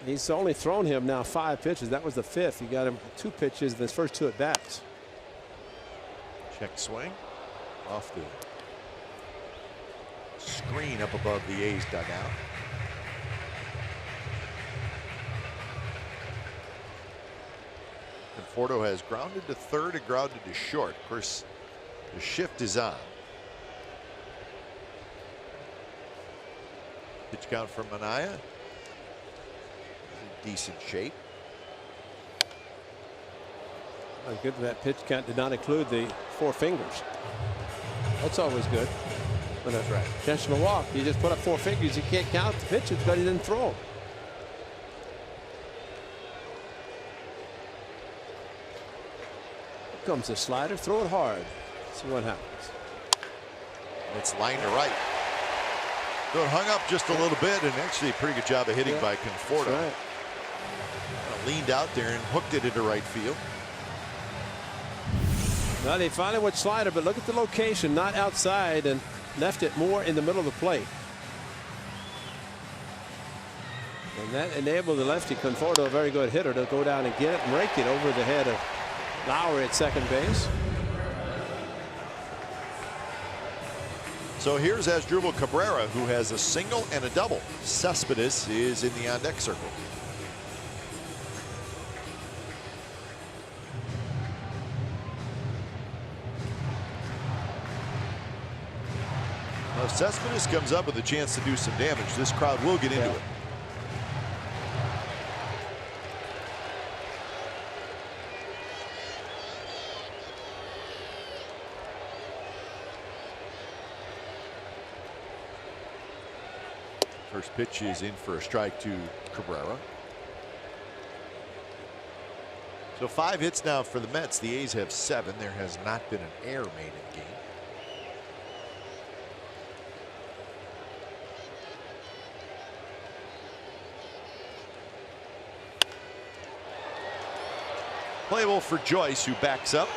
he's only thrown him now 5 pitches. That was the 5th. He got him 2 pitches in his first 2 at bats. Check swing off the screen up above the A's dugout. Conforto has grounded to third and grounded to short. Of course, the shift is on. Pitch count from Manaea. In decent shape. Good that pitch count did not include the 4 fingers. That's always good. But that's right. Catching a walk, you just put up 4 fingers. You can't count the pitches because he didn't throw. Here comes the slider. Throw it hard. See what happens. It's lined to right. So it hung up just a little bit, and actually a pretty good job of hitting by Conforto. Right. Leaned out there and hooked it into right field. Now they finally went slider, but look at the location, not outside, and left it more in the middle of the plate. And that enabled the lefty Conforto, a very good hitter, to go down and get it and rake it over the head of Lowry at second base. So here's Asdrubal Cabrera, who has a single and a double. Cespedes is in the on-deck circle. Now, if Cespedes comes up with a chance to do some damage, this crowd will get into it. First pitch is in for a strike to Cabrera. So 5 hits now for the Mets. The A's have 7. There has not been an error made in the game. Playable for Joyce, who backs up.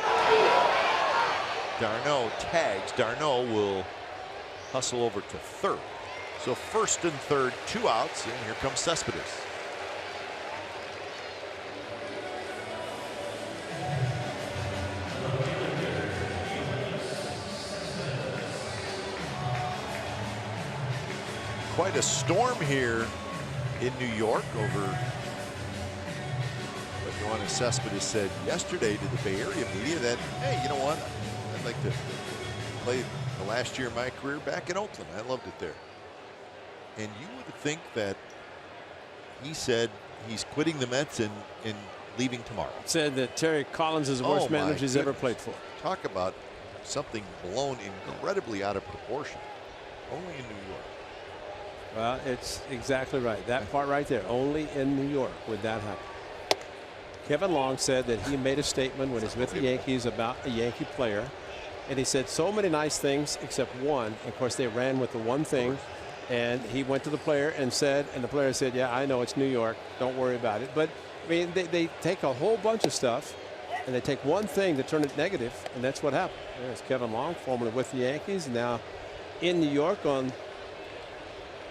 Darno tags. Darno will hustle over to third. So first and third, 2 outs, and here comes Cespedes. quite a storm here in New York over what Yoenis Cespedes said yesterday to the Bay Area media that, hey, you know what? I'd like to play the last year of my career back in Oakland. I loved it there. And you would think that he said he's quitting the Mets and leaving tomorrow. Said that Terry Collins is the worst manager he's ever played for. Talk about something blown incredibly out of proportion. Only in New York. Well, it's exactly right. That part right there. Only in New York would that happen. Kevin Long said that he made a statement when he was with the Yankees about a Yankee player. And he said so many nice things except one. And of course, they ran with the one thing. And he went to the player and said, and the player said, yeah, I know it's New York. Don't worry about it. But I mean, they take a whole bunch of stuff and they take one thing to turn it negative. And that's what happened. There's Kevin Long, formerly with the Yankees, now in New York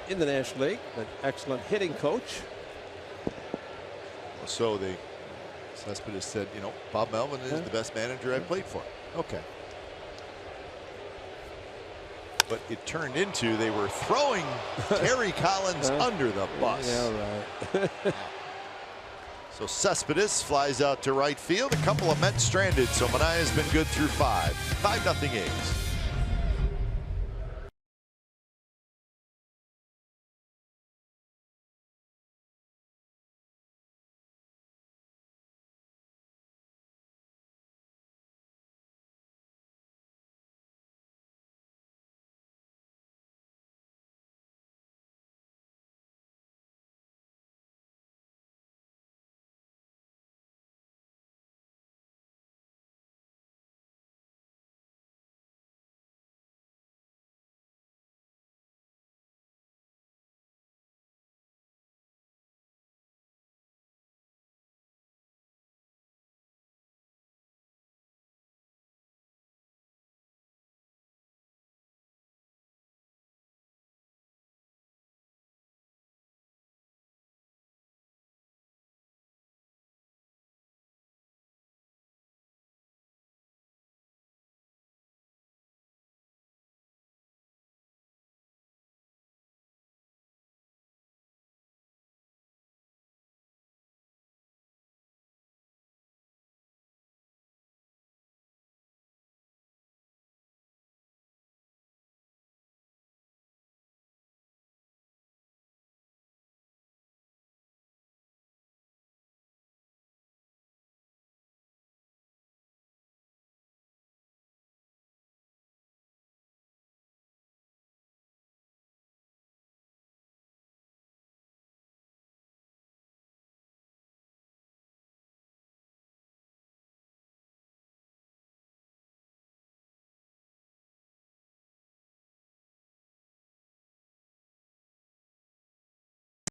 in the National League, an excellent hitting coach. So Cespedes said, you know, Bob Melvin is the best manager I played for. Okay. But it turned into they were throwing Terry Collins under the bus. Yeah, right. So Cespedes flies out to right field. A couple of Mets stranded. So Manaea's been good through 5. 5-0 A's.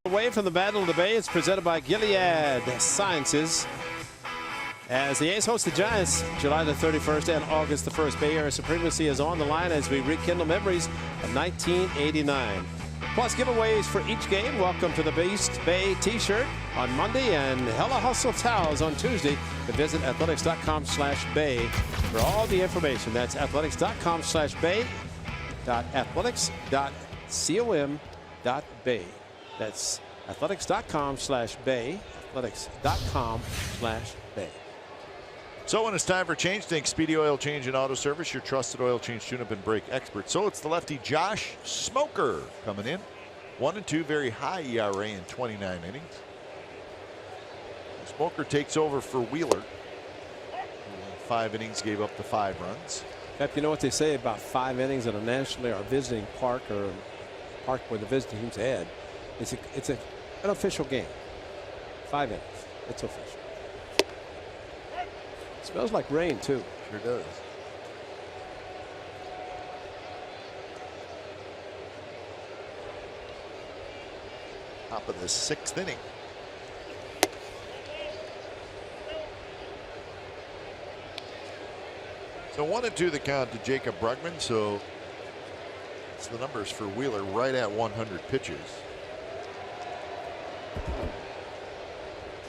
Away from the Battle of the Bay, it's presented by Gilead Sciences. As the A's host the Giants July the 31st and August the 1st. Bay Area Supremacy is on the line as we rekindle memories of 1989. Plus giveaways for each game. Welcome to the Beast Bay t-shirt on Monday and Hella Hustle towels on Tuesday. But visit athletics.com/bay for all the information. That's athletics.com/bay. Athletics.com.bay. That's athletics.com/bay. Athletics.com/bay. So when it's time for change, think Speedy Oil Change and Auto Service, your trusted oil change, tune-up, and brake expert. So it's the lefty Josh Smoker coming in. 1-2, very high ERA in 29 innings. Smoker takes over for Wheeler. 5 innings, gave up the 5 runs. Pep, you know what they say about 5 innings at a National League or visiting park or a park where the visiting team's head? It's an official game. 5 innings. It's official. Smells like rain, too. Sure does. Top of the 6th inning. So 1-2 the count to Jacob Brugman. So it's the numbers for Wheeler right at 100 pitches.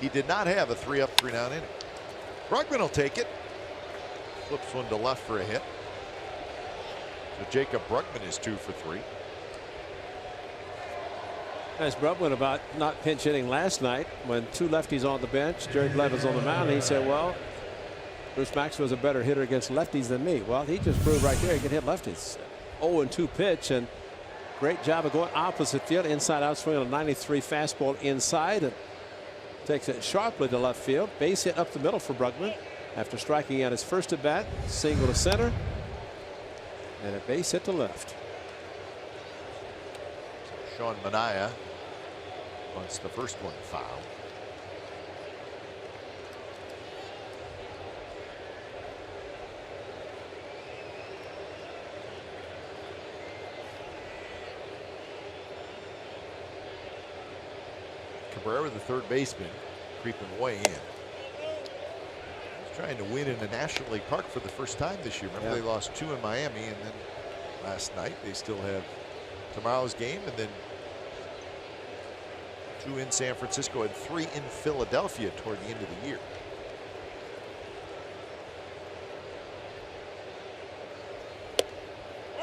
He did not have a 3-up, 3-down inning. Brugman will take it. Flips one to left for a hit. So Jacob Brugman is 2 for 3. As Brub went about not pinch hitting last night when 2 lefties on the bench. Jerry Levin's on the mound. He said, well, Bruce Maxwell's a better hitter against lefties than me. Well, he just proved right there he can hit lefties. 0-2 pitch, and great job of going opposite field. Inside out swing on a 93 fastball inside. And takes it sharply to left field. Base hit up the middle for Brugman after striking out his first at bat. Single to center. And a base hit to left. Sean Manaea bunts the first one foul. Cabrera, the third baseman, creeping way in. He's trying to win in a National League Park for the first time this year. Remember, they lost 2 in Miami, and then last night they still have tomorrow's game, and then 2 in San Francisco and 3 in Philadelphia toward the end of the year.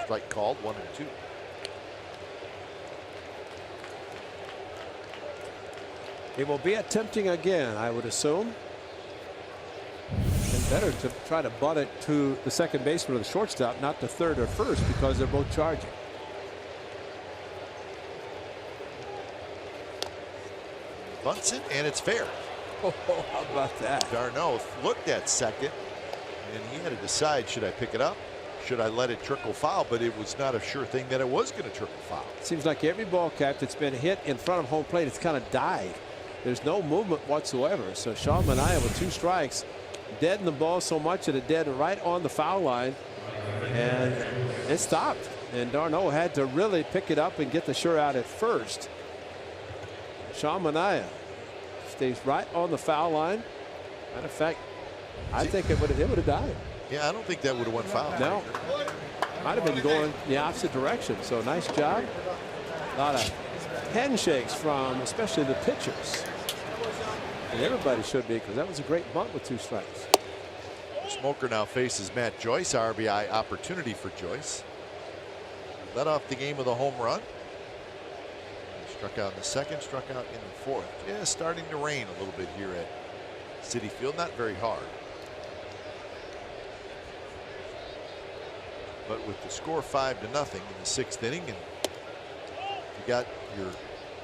Strike called, 1-2. He will be attempting again, I would assume. And better to try to butt it to the second baseman or the shortstop, not the third or first, because they're both charging. Bunts it, and it's fair. Oh, how about that? Darno looked at second, and he had to decide, should I pick it up? Should I let it trickle foul? But it was not a sure thing that it was going to trickle foul. Seems like every ball cap that's been hit in front of home plate, it's kind of died. There's no movement whatsoever. So Sean Manaea with 2 strikes, deadened the ball so much that it dead right on the foul line, and it stopped. And Darno had to really pick it up and get the sure out at first. Sean Manaea stays right on the foul line. Matter of fact, I think it would have died. Yeah, I don't think that would have went foul. No, might have been going the opposite direction. So nice job. A lot of handshakes from especially the pitchers. And everybody should be, because that was a great bunt with 2 strikes. Smoker now faces Matt Joyce. RBI opportunity for Joyce. Led off the game with a home run. Struck out in the second, struck out in the fourth. Yeah, starting to rain a little bit here at Citi Field. Not very hard. But with the score 5-0 in the 6th inning, and you got your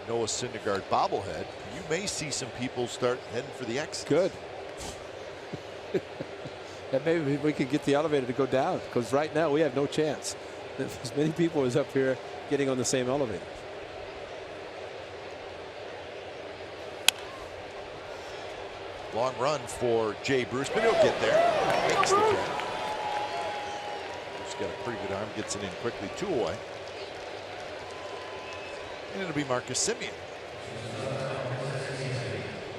Noah Syndergaard bobblehead, you may see some people start heading for the exit. Good. And maybe we could get the elevator to go down, because right now we have no chance. As many people as up here getting on the same elevator. Long run for Jay Bruce, but he'll get there. Makes the catch. He's got a pretty good arm, gets it in quickly, 2 away. And it'll be Marcus Semien.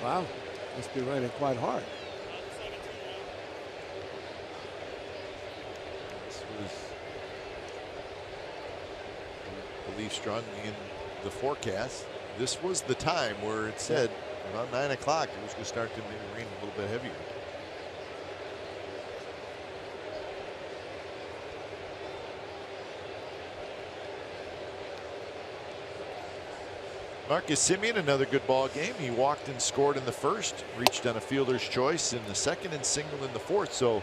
Wow, must be running quite hard. This was, I believe, strongly in the forecast. This was the time where it said around 9 o'clock it was going to start to maybe rain a little bit heavier. Marcus Semien, another good ball game. He walked and scored in the first, reached on a fielder's choice in the second, and singled in the fourth. So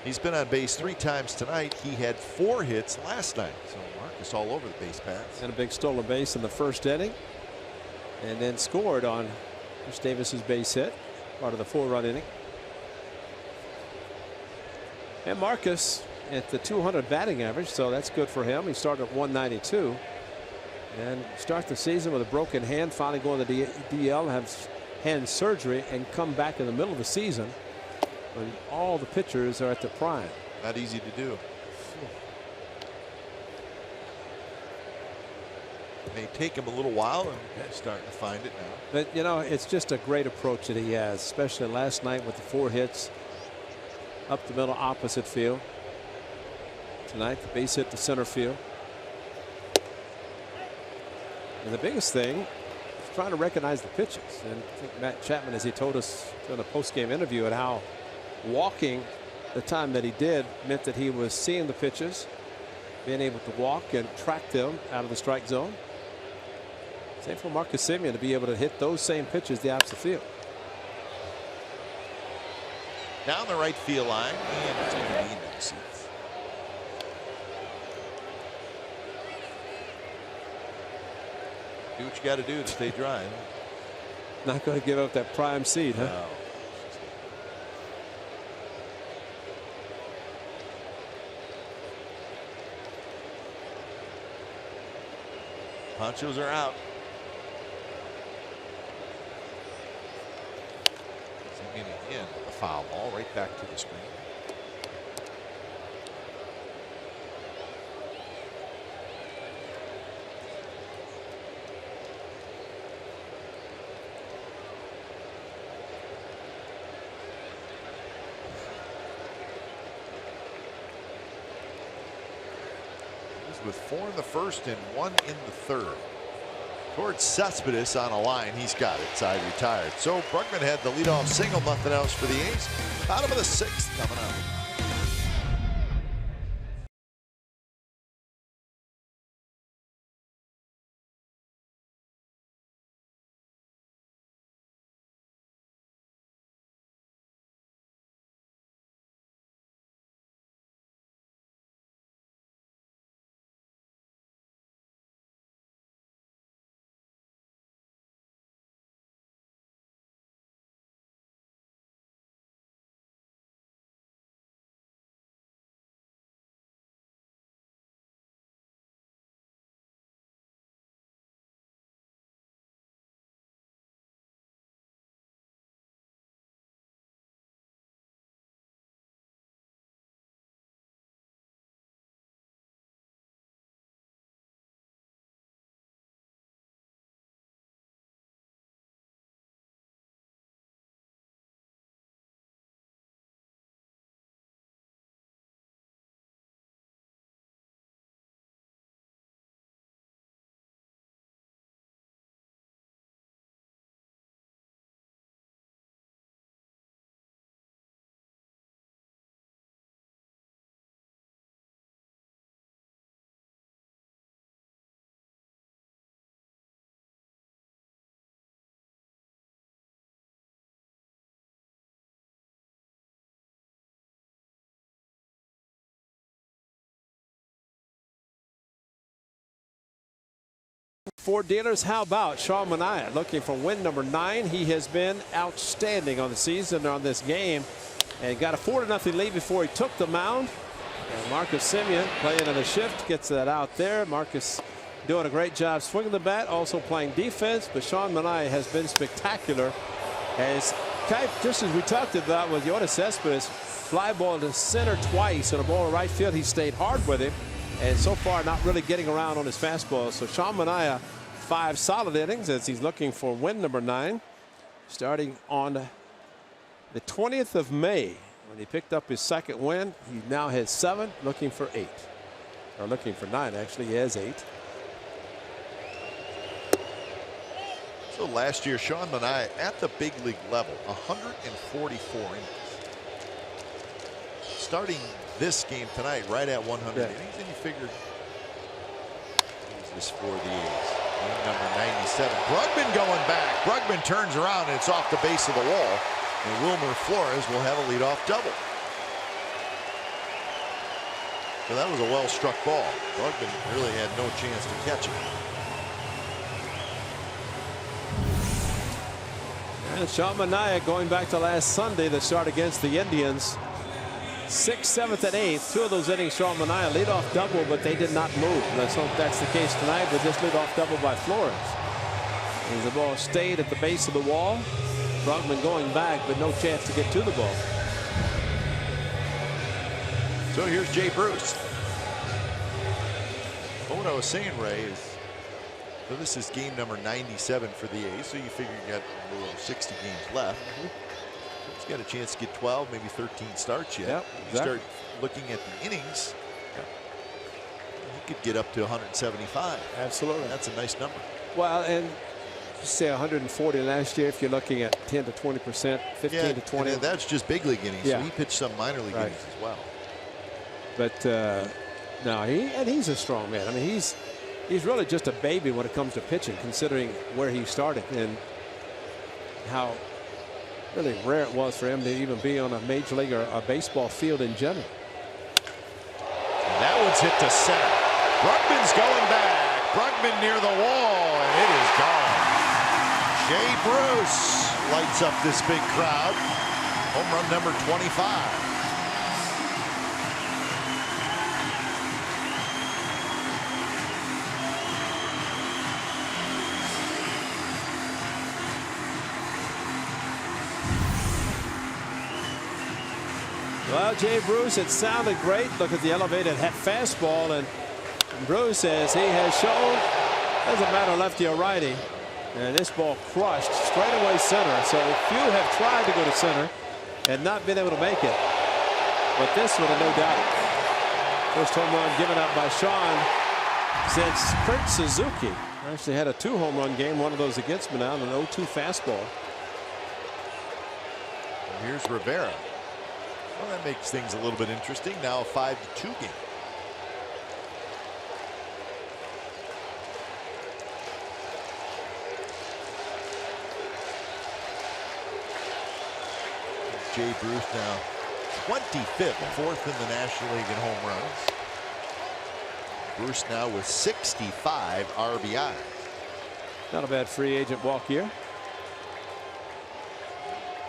he's been on base 3 times tonight. He had 4 hits last night. So Marcus all over the base paths. And a big stolen base in the first inning, and then scored on Chris Davis's base hit, part of the 4-run inning. And Marcus at the 200 batting average, so that's good for him. He started at 192. And start the season with a broken hand, finally going to the DL, have hand surgery, and come back in the middle of the season when all the pitchers are at their prime. Not easy to do. It may take him a little while, and he's starting to find it now. But you know, it's just a great approach that he has, especially last night with the 4 hits up the middle opposite field. Tonight the base hit to center field. And the biggest thing is trying to recognize the pitches. And I think Matt Chapman, as he told us in a post-game interview, and how walking the time that he did meant that he was seeing the pitches, being able to walk and track them out of the strike zone. Same for Marcus Semien to be able to hit those same pitches the opposite field. Down the right field line, and it's going to be into the seats. Do what you got to do to stay dry. Not going to give up that prime seed, huh? No. Ponchos are out. In a foul ball right back to the screen. With 4 in the first and 1 in the third. Towards Cespedes on a line. He's got it. Side retired. So Brugman had the leadoff single. Nothing else for the A's. Bottom of the 6th coming up. For dealers, how about Sean Manaea looking for win number 9? He has been outstanding on the season on this game and got a 4-0 lead before he took the mound. And Marcus Semien playing on a shift gets that out there. Marcus doing a great job swinging the bat, also playing defense. But Sean Manaea has been spectacular. As just as we talked about with Yoda Cespedes, fly ball to center twice and a ball to right field. He stayed hard with it. And so far not really getting around on his fastball. So Sean Manaea, 5 solid innings as he's looking for win number 9. Starting on the 20th of May when he picked up his 2nd win. He now has 7, looking for 8. Or looking for 9, actually. He has 8. So last year, Sean Manaea at the big league level, 144 innings. Starting this game tonight right at 100 innings, and you figured this for the A's. Game number 97. Brugman going back. Brugman turns around and it's off the base of the wall. And Wilmer Flores will have a leadoff double. So that was a well-struck ball. Brugman really had no chance to catch it. And Sean Manaea going back to last Sunday, the start against the Indians. 6th, 7th, and 8th. 2 of those innings, Sean Manaea leadoff double, but they did not move. Let's hope that's the case tonight with this leadoff double by Flores. As the ball stayed at the base of the wall. Brugman going back, but no chance to get to the ball. So here's Jay Bruce. Well, what I was saying, Ray, is so this is game number 97 for the A's. So you figure you got a little 60 games left. He's got a chance to get 12, maybe 13 starts yet. Yep, You exactly. start looking at the innings, he could get up to 175. Absolutely. That's a nice number. Well, and say 140 last year if you're looking at 10 to 20%, 15 to 20. And that's just big league innings. Yeah. So he pitched some minor league innings as well. But no, he's a strong man. I mean, he's really just a baby when it comes to pitching, considering where he started and how really rare it was for him to even be on a major league or a baseball field in general. And that one's hit to center. Brugman's going back. Brugman near the wall, and it is gone. Jay Bruce lights up this big crowd. Home run number 25. Well, Jay Bruce, it sounded great. Look at the elevated fastball, and Bruce says he has shown doesn't matter lefty or righty. And this ball crushed straightaway center. So few have tried to go to center and not been able to make it. But this one, no doubt. First home run given up by Sean since Kurt Suzuki actually had a 2 home run game. One of those against me now, an 0-2 fastball. And here's Rivera. Well, that makes things a little bit interesting. Now a 5-2 game. Jay Bruce now 25th, 4th in the National League in home runs. Bruce now with 65 RBI. Not a bad free agent walk here.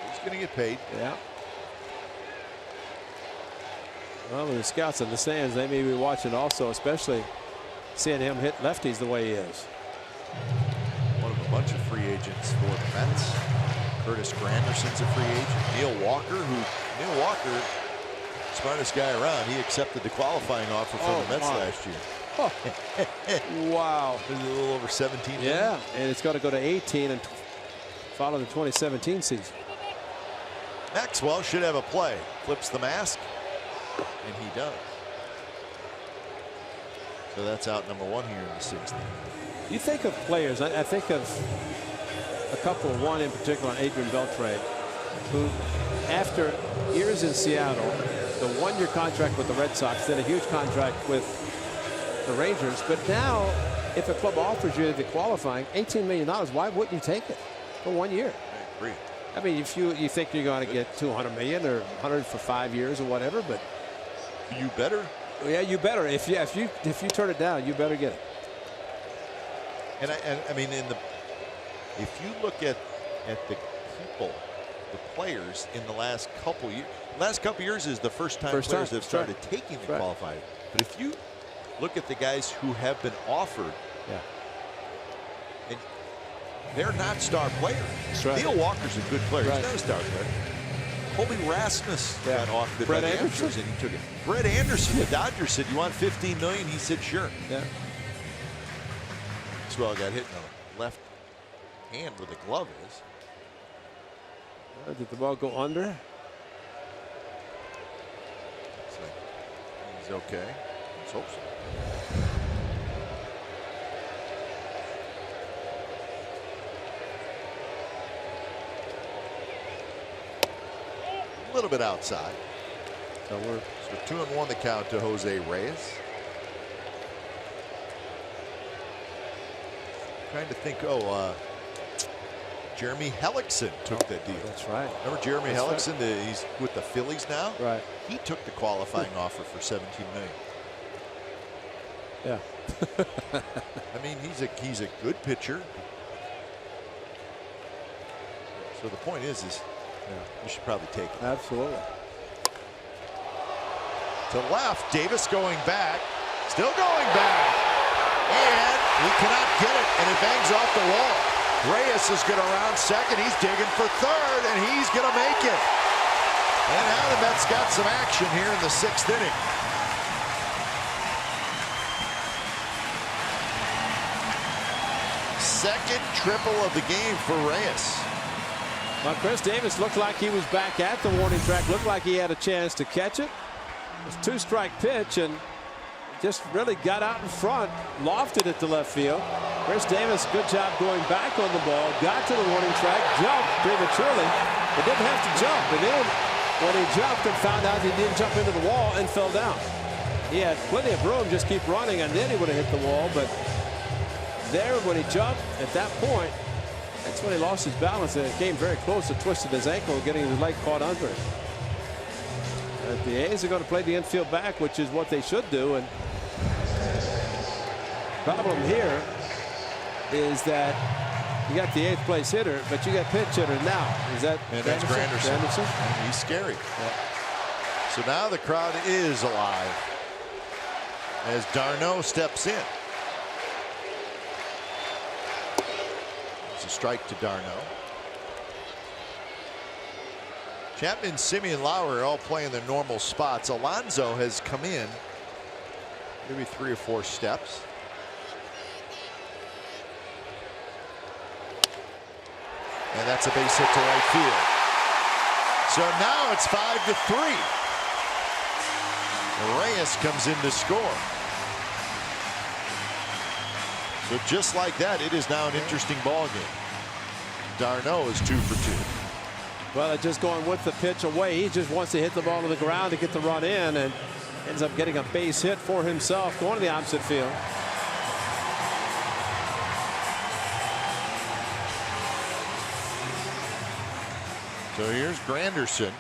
He's going to get paid. Yeah. Well, the scouts in the stands, they may be watching also, especially seeing him hit lefties the way he is. One of a bunch of free agents for the Mets. Curtis Granderson's a free agent. Neil Walker, smartest guy around. He accepted the qualifying offer from the Mets last year. Oh. Wow. It was a little over 17 million. Yeah, and it's got to go to 18 and follow the 2017 season. Maxwell should have a play. Flips the mask, and he does. So that's out number 1 here in the 6th. You think of players, I think of a couple, one in particular, Adrian Beltre, who after years in Seattle, the 1-year contract with the Red Sox, then a huge contract with the Rangers, but now if a club offers you the qualifying $18 million, why wouldn't you take it for 1 year? I agree. I mean, if you think you're going to get $200 million or 100 for 5 years or whatever, but you better. Yeah, you better. If you turn it down, you better get it. And I mean, if you look at the people, the players in the last couple years, is the first time players have started taking the qualifier. But if you look at the guys who have been offered, and they're not star players. Neil Walker's a good player. He's not a star player. Colby Rasmus got offered by the Astros, and he took it. Brett Anderson, the Dodgers, said, "You want $15 million?" He said, "Sure." Yeah. Maxwell got hit in the left hand where the glove is. Did the ball go under? So he's okay. Let's hope so. A little bit outside. So we're 2-1 the count to Jose Reyes. Trying to think. Jeremy Hellickson took that deal. That's right. Remember Jeremy Hellickson? He's with the Phillies now. Right. He took the qualifying offer for $17 million. Yeah. I mean, he's a good pitcher. So the point is you should probably take it. Absolutely. To left, Davis going back, still going back, and he cannot get it, and it bangs off the wall. Reyes is going to round second. He's digging for third, and he's going to make it. And now the Mets got some action here in the 6th inning. Second triple of the game for Reyes. Well, Chris Davis looked like he was back at the warning track. Looked like he had a chance to catch it. It's a 2-strike pitch, and just really got out in front, lofted it to left field. Chris Davis, good job going back on the ball, got to the warning track, jumped prematurely, but didn't have to jump. And then when he jumped and found out he didn't jump into the wall and fell down. He had plenty of room, just keep running, and then he would have hit the wall, but there when he jumped at that point. That's when he lost his balance, and it came very close to twisted his ankle, getting his leg caught under it. But the A's are going to play the infield back, which is what they should do. And the problem here is that you got the 8th place hitter, but you got pinch hitter now. Is that that's Granderson? And he's scary. Yeah. So now the crowd is alive as d'Arnaud steps in. It's a strike to d'Arnaud. Chapman, Simeon, Lauer are all playing their normal spots. Alonso has come in maybe 3 or 4 steps. And that's a base hit to right field. So now it's 5-3. Reyes comes in to score. So just like that, it is now an interesting ball game. d'Arnaud is 2 for 2. Well, it's just going with the pitch away. He just wants to hit the ball to the ground to get the run in, and ends up getting a base hit for himself, going to the opposite field. So here's Granderson.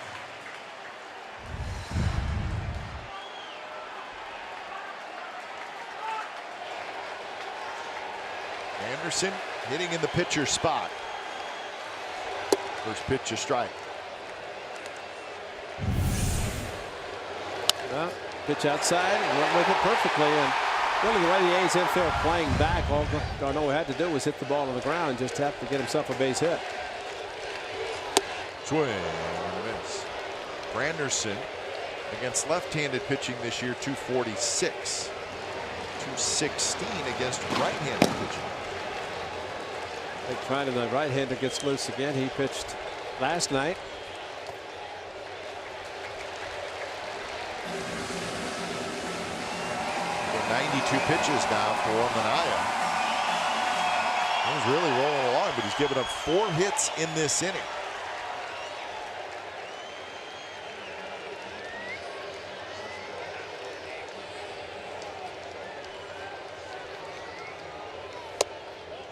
Anderson hitting in the pitcher's spot. First pitch, a strike. Well, pitch outside, went with it perfectly, and really the way the A's infield playing back, all d'Arnaud had to do was hit the ball on the ground, just have to get himself a base hit. Swing and a miss. Granderson against left-handed pitching this year, 246. 216 against right-handed pitching. Big trying, and the right-hander gets loose again. He pitched last night. So 92 pitches now for Manaea. He's really rolling along, but he's given up 4 hits in this inning.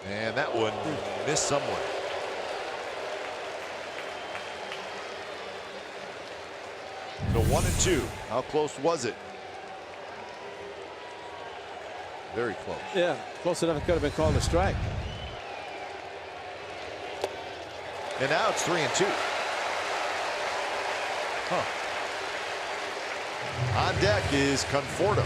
And that one missed somewhere. So 1-2. How close was it? Very close. Yeah, close enough. It could have been called a strike. And now it's 3-2. On deck is Conforto.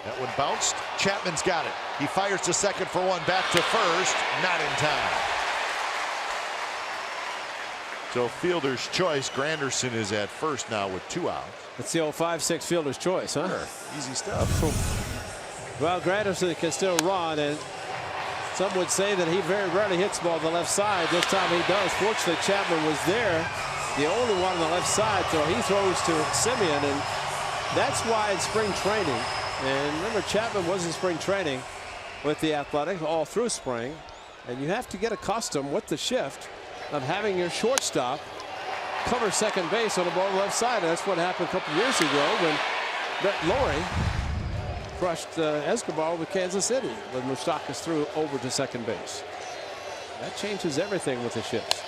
That one bounced. Chapman's got it. He fires to second for 1. Back to first. Not in time. So fielder's choice. Granderson is at first now with 2 outs. It's the old 5-6 fielder's choice, huh? Sure. Easy stuff. Well, Granderson can still run, and some would say that he very rarely hits the ball on the left side. This time he does. Fortunately, Chapman was there, the only one on the left side, so he throws to Simeon, and that's why in spring training, and remember Chapman was in spring training with the Athletics all through spring, and you have to get accustomed with the shift of having your shortstop cover second base on the ball on the left side. And that's what happened a couple years ago when Brett Laurie crushed Escobar with Kansas City when Moustakas threw over to second base. That changes everything with the shifts.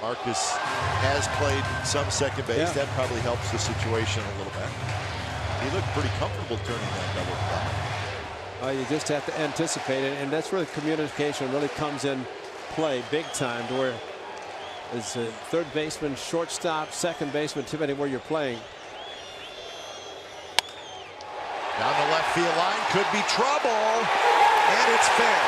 Marcus has played some second base. Yeah. That probably helps the situation a little bit. He looked pretty comfortable turning that double play. You just have to anticipate it, and that's where the communication really comes in play big time, to where it's a third baseman, shortstop, second baseman, depending where you're playing. Down the left field line, could be trouble, and it's fair.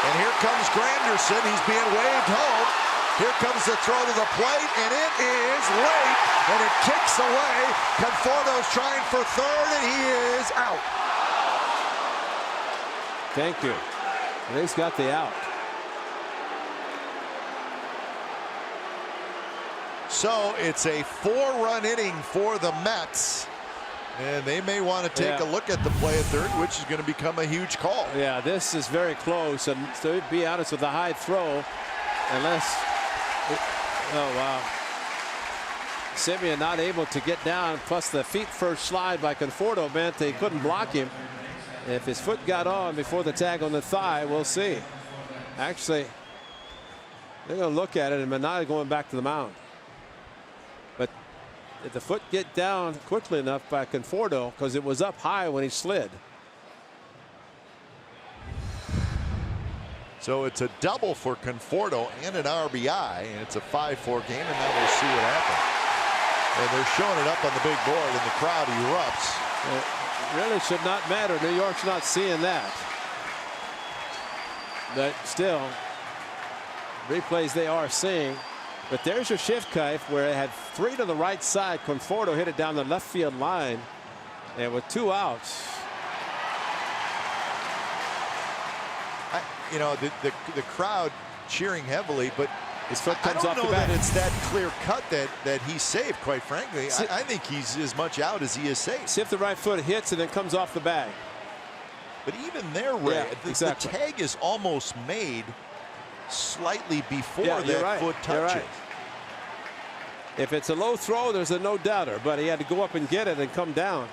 And here comes Granderson. He's being waved home. Here comes the throw to the plate, and it is late, and it kicks away. Conforto's trying for third, and he is out. Thank you. And he's got the out. So it's a 4-run inning for the Mets. And they may want to take a look at the play at third, which is going to become a huge call. Yeah, this is very close. And to be honest, with the high throw, unless, oh wow, Simeon not able to get down. Plus the feet first slide by Conforto meant they couldn't block him. If his foot got on before the tag on the thigh, we'll see. Actually, they're going to look at it, and Manai going back to the mound. But did the foot get down quickly enough by Conforto, because it was up high when he slid. So it's a double for Conforto and an RBI, and it's a 5-4 game, and now we'll see what happens. And they're showing it up on the big board, and the crowd erupts. It really should not matter. New York's not seeing that. But still, replays they are seeing. But there's your shift, Keif, where it had 3 to the right side. Conforto hit it down the left field line, and with 2 outs. You know, the crowd cheering heavily, but his foot comes I off don't the know bat. that it's that clear cut that he's safe, quite frankly. I think he's as much out as he is safe. See if the right foot hits and then comes off the bag. But even there, Ray, exactly. the tag is almost made slightly before that foot touches. Right. If it's a low throw, there's a no doubter, but he had to go up and get it and come down.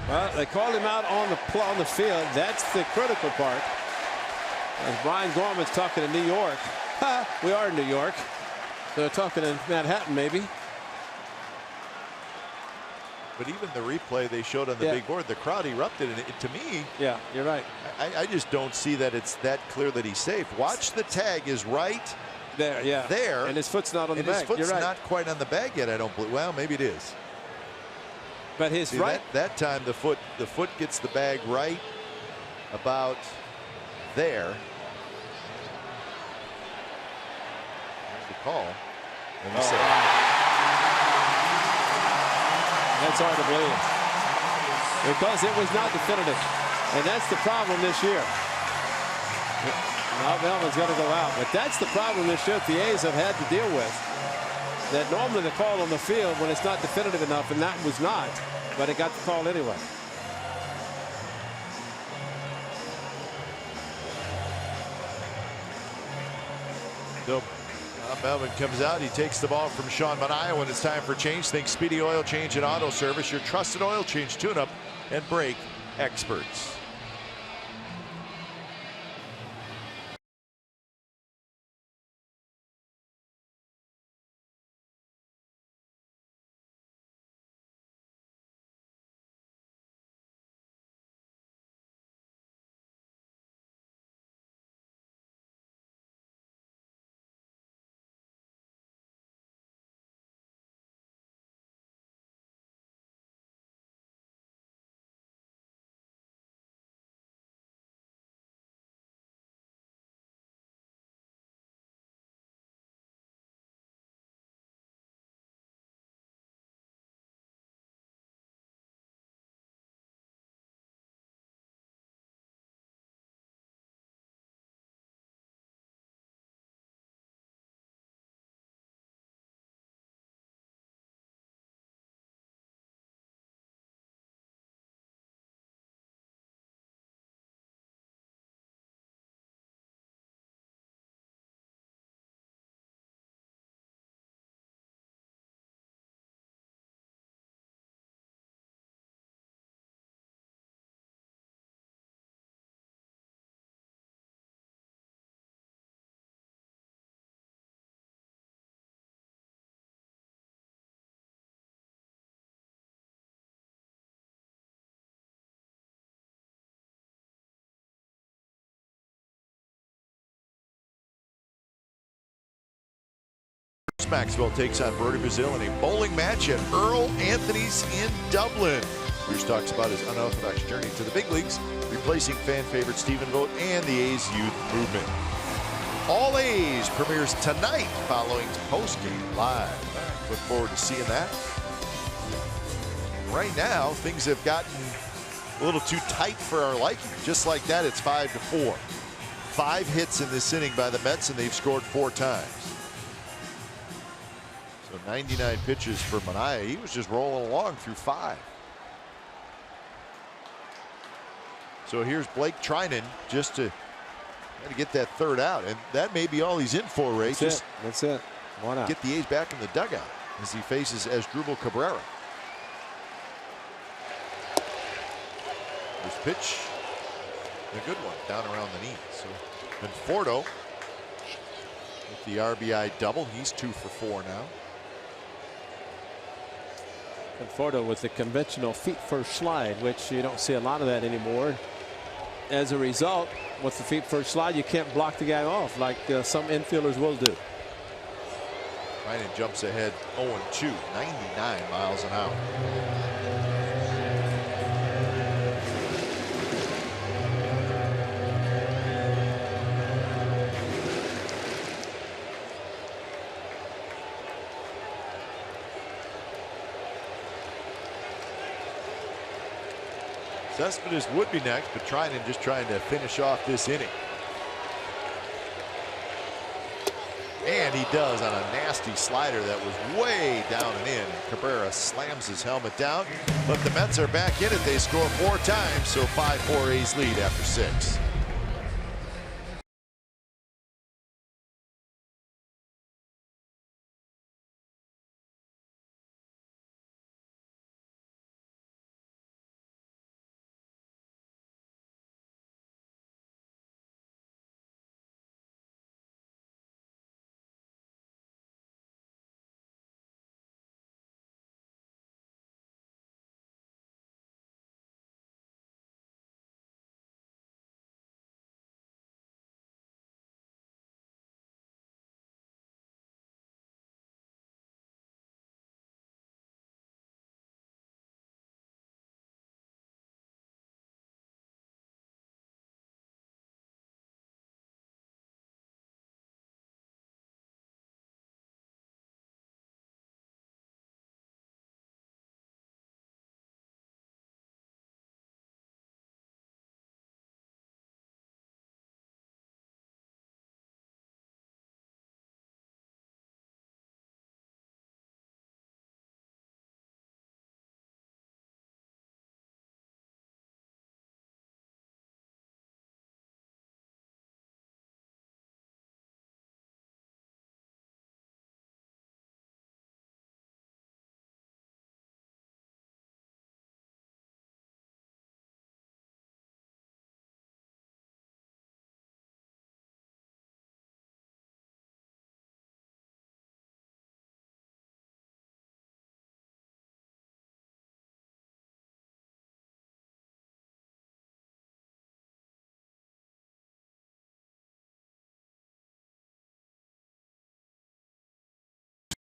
Well, they called him out on the field. That's the critical part. As Brian Gorman's talking to New York. We are in New York. They're talking in Manhattan, maybe. But even the replay they showed on the big board, the crowd erupted. And to me, yeah, you're right. I just don't see that it's that clear that he's safe. Watch, the tag is right there. Yeah. There. And his foot's not on the bag. His foot's you're right. not quite on the bag yet, I don't believe. Well, maybe it is. But his See, right. That time the foot gets the bag right about there. There's the call. And that's hard to believe, because it was not definitive, and that's the problem this year. Now Melvin's got to go out, but that's the problem this year the A's have had to deal with. That normally the call on the field when it's not definitive enough, and that was not, but it got the call anyway. So Melvin comes out. He takes the ball from Sean Manaea when it's time for change. Think Speedy Oil Change and Auto Service, your trusted oil change, tune-up, and brake experts. Maxwell takes on Bertie Brazil in a bowling match at Earl Anthony's in Dublin. Bruce talks about his unorthodox journey to the big leagues, replacing fan favorite Stephen Vogt and the A's youth movement. All A's premieres tonight following post-game live. Look forward to seeing that. Right now, things have gotten a little too tight for our liking. Just like that, it's 5-4. 5 hits in this inning by the Mets, and they've scored 4 times. So 99 pitches for Manaea. He was just rolling along through 5. So here's Blake Trinan just to get that 3rd out, and that may be all he's in for, Ray. That's it. One out. Get the A's back in the dugout as he faces Asdrubal Cabrera. This pitch, a good one, down around the knee. So Conforto with the RBI double. He's 2 for 4 now. Conforto with the conventional feet first slide, which you don't see a lot of that anymore. As a result, with the feet first slide, you can't block the guy off like some infielders will do. Ryan jumps ahead 0-2, 99 miles an hour. Cespedes would be next, but Trinan just trying to finish off this inning. And he does on a nasty slider that was way down and in. Cabrera slams his helmet down, but the Mets are back in it. They score 4 times, so 5-4 A's lead after 6.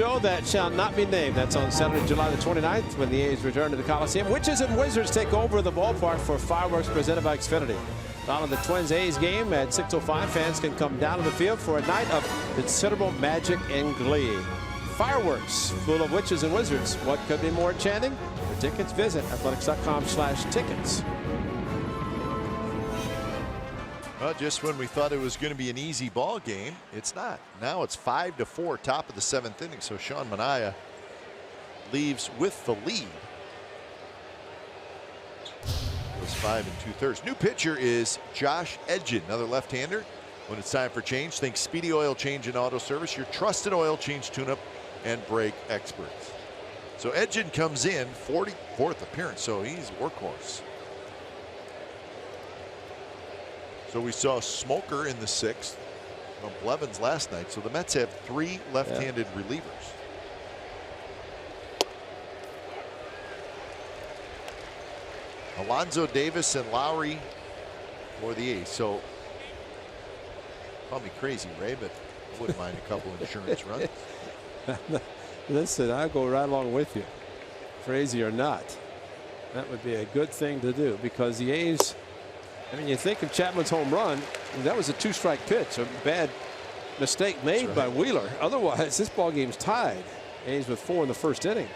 Show that shall not be named. That's on Saturday, July the 29th, when the A's return to the Coliseum. Witches and Wizards take over the ballpark for fireworks presented by Xfinity. Following the Twins-A's game at 6:05, fans can come down to the field for a night of considerable magic and glee. Fireworks full of witches and wizards. What could be more enchanting? For tickets, visit athletics.com/tickets. Well, just when we thought it was going to be an easy ball game, it's not. Now it's 5-4, top of the 7th inning. So Sean Manaea leaves with the lead. It was 5 2/3. New pitcher is Josh Edgin, another left-hander. When it's time for change, think Speedy Oil Change and Auto Service, your trusted oil change, tune-up, and brake experts. So Edgin comes in, 44th appearance, so he's a workhorse. So we saw Smoker in the 6th, Blevins last night. So the Mets have 3 left-handed relievers. Alonzo Davis and Lowry for the A's. So call me crazy, Ray, but I wouldn't mind a couple insurance runs. Listen, I'll go right along with you. Crazy or not, that would be a good thing to do, because the A's, I mean, you think of Chapman's home run, that was a 2-strike pitch, a bad mistake made by Wheeler. Otherwise, this ball game's tied. A's with 4 in the 1st inning.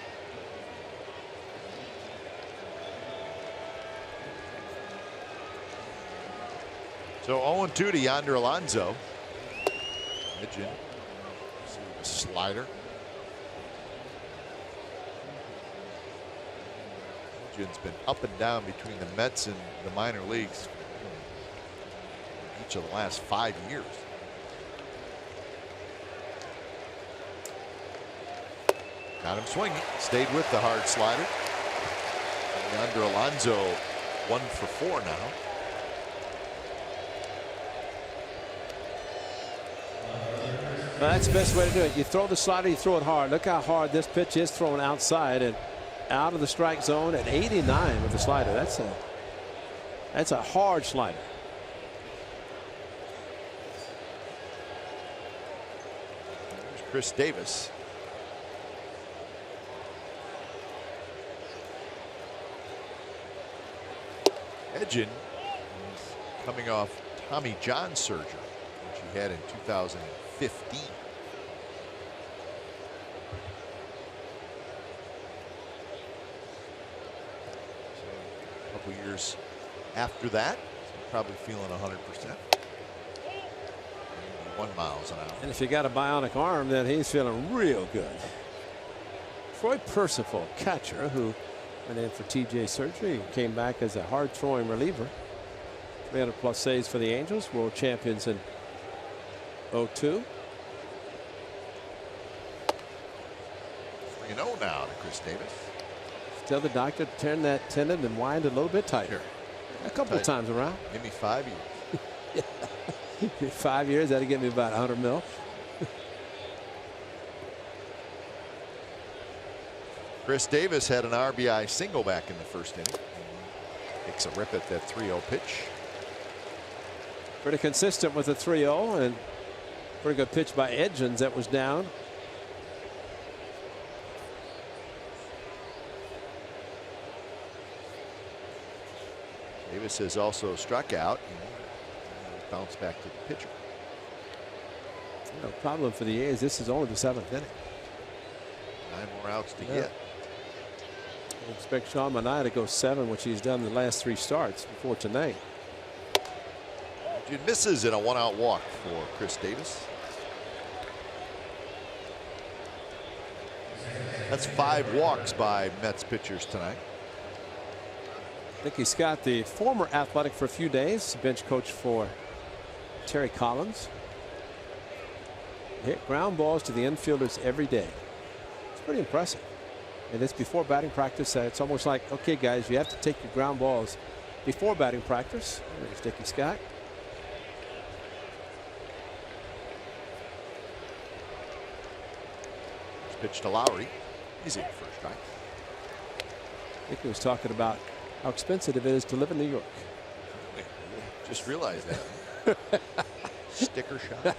So 0-2 to Yonder Alonso. Edgin. Slider. Edgin's been up and down between the Mets and the minor leagues each of the last 5 years. Got him swinging. Stayed with the hard slider. Yonder Alonso 1 for 4 now. Well, that's the best way to do it. You throw the slider, you throw it hard. Look how hard this pitch is thrown outside and out of the strike zone at 89 with the slider. That's a hard slider. There's Chris Davis. Edgin is coming off Tommy John surgery, which he had in 2015. So a couple years after that, he's probably feeling 100%. 1 miles an hour. And if you got a bionic arm, then he's feeling real good. Troy Percival, catcher, who went in for TJ surgery and came back as a hard throwing reliever. 300+ saves for the Angels, world champions in 2002. 3-0 now to Chris Davis. Tell the doctor to turn that tendon and wind it a little bit tighter. A couple of times around. Give me 5 years. 5 years, that'll get me about 100 mil. Chris Davis had an RBI single back in the first inning. Takes a rip at that 3-0 pitch. Pretty consistent with the 3-0, and pretty good pitch by Edgins that was down. Davis has also struck out and bounced back to the pitcher. No problem for the A's. This is only the 7th inning. 9 more outs to get. I expect Sean Manaea to go 7, which he's done the last 3 starts before tonight. He misses in a 1-out walk for Chris Davis. That's 5 walks by Mets pitchers tonight. Nicky Scott, the former Athletic for a few days, bench coach for Terry Collins. Hit ground balls to the infielders every day. It's pretty impressive. And it's before batting practice. It's almost like, okay, guys, you have to take your ground balls before batting practice. There's Nicky Scott. Pitch to Lowry. Easy first strike. Nicky was talking about how expensive it is to live in New York. Just realized that. Sticker shot.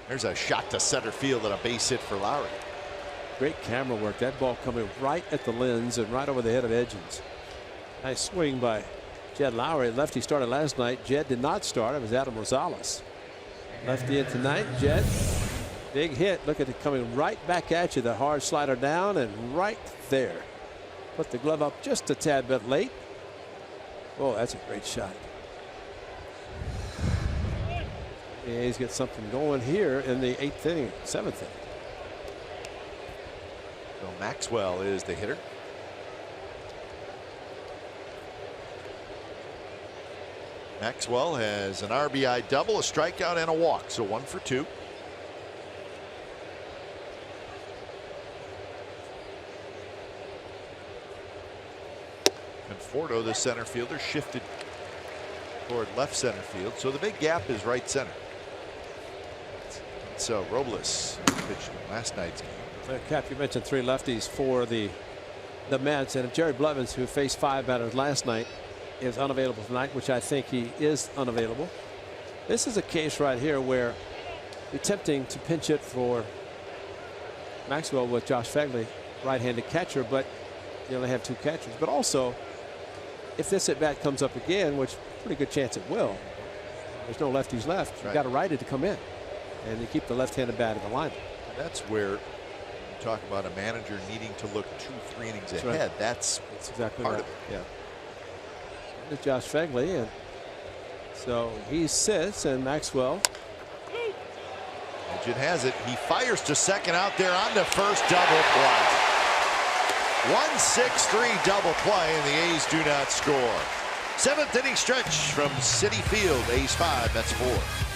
There's a shot to center field and a base hit for Lowry. Great camera work. That ball coming right at the lens and right over the head of Edgins. Nice swing by Jed Lowry. Lefty started last night. Jed did not start. It was Adam Rosales. Lefty in tonight. Jed, big hit. Look at it coming right back at you. The hard slider down and right there. Put the glove up just a tad bit late. Oh, that's a great shot. Yeah, he's got something going here in the 8th inning, 7th inning. So Maxwell is the hitter. Maxwell has an RBI double, a strikeout, and a walk, so 1 for 2. Conforto, the center fielder, shifted toward left center field, so the big gap is right center. So Robles pitched in last night's game. Cap, you mentioned 3 lefties for the Mets, and if Jerry Blevins, who faced 5 batters last night, is unavailable tonight, which I think he is unavailable. This is a case right here where you're attempting to pinch it for Maxwell with Josh Phegley, right-handed catcher, but you only have 2 catchers. But also, if this at bat comes up again, which pretty good chance it will, there's no lefties left. You've got a righty to come in, and you keep the left-handed bat in the lineup. That's where talk about a manager needing to look 2-3 innings That's ahead. right. That's exactly part right. of it. Yeah. It's Josh Phegley, and so he sits, and Maxwell. Legend has it. He fires to second out there on the first double play. 1-6-3 double play, and the A's do not score. 7th inning stretch from Citi Field. A's 5, Mets 4.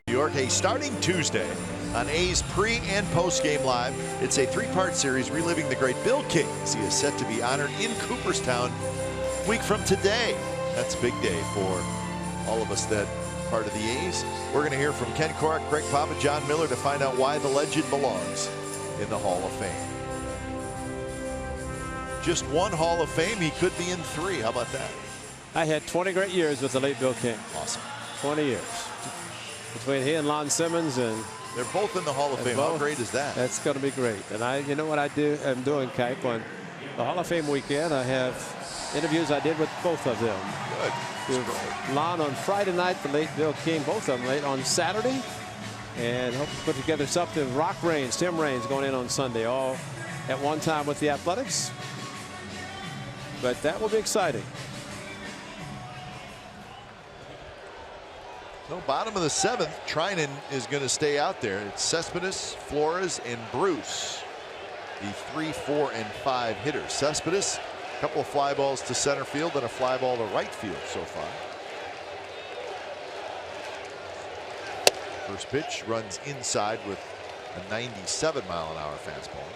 New York, a starting Tuesday on A's pre and post game live. It's a 3-part series reliving the great Bill King as he is set to be honored in Cooperstown a week from today. That's a big day for all of us that part of the A's. We're going to hear from Ken Korach, Greg Papa, John Miller to find out why the legend belongs in the Hall of Fame. Just one Hall of Fame, he could be in 3. How about that? I had 20 great years with the late Bill King. Awesome. 20 years. Between he and Lon Simmons, and they're both in the Hall of Fame. How great is that? That's going to be great. And you know what I'm doing, Kike, on the Hall of Fame weekend, I have interviews I did with both of them. Good. Lon on Friday night, the late Bill King, both of them late on Saturday, and hope to put together something. Rock Raines, Tim Raines going in on Sunday, all at one time with the Athletics. But that will be exciting. So bottom of the 7th, Trinan is going to stay out there. It's Cespedes, Flores, and Bruce, the 3, 4, and 5 hitters. Cespedes, a couple of fly balls to center field and a fly ball to right field so far. First pitch runs inside with a 97-mile-an-hour fastball.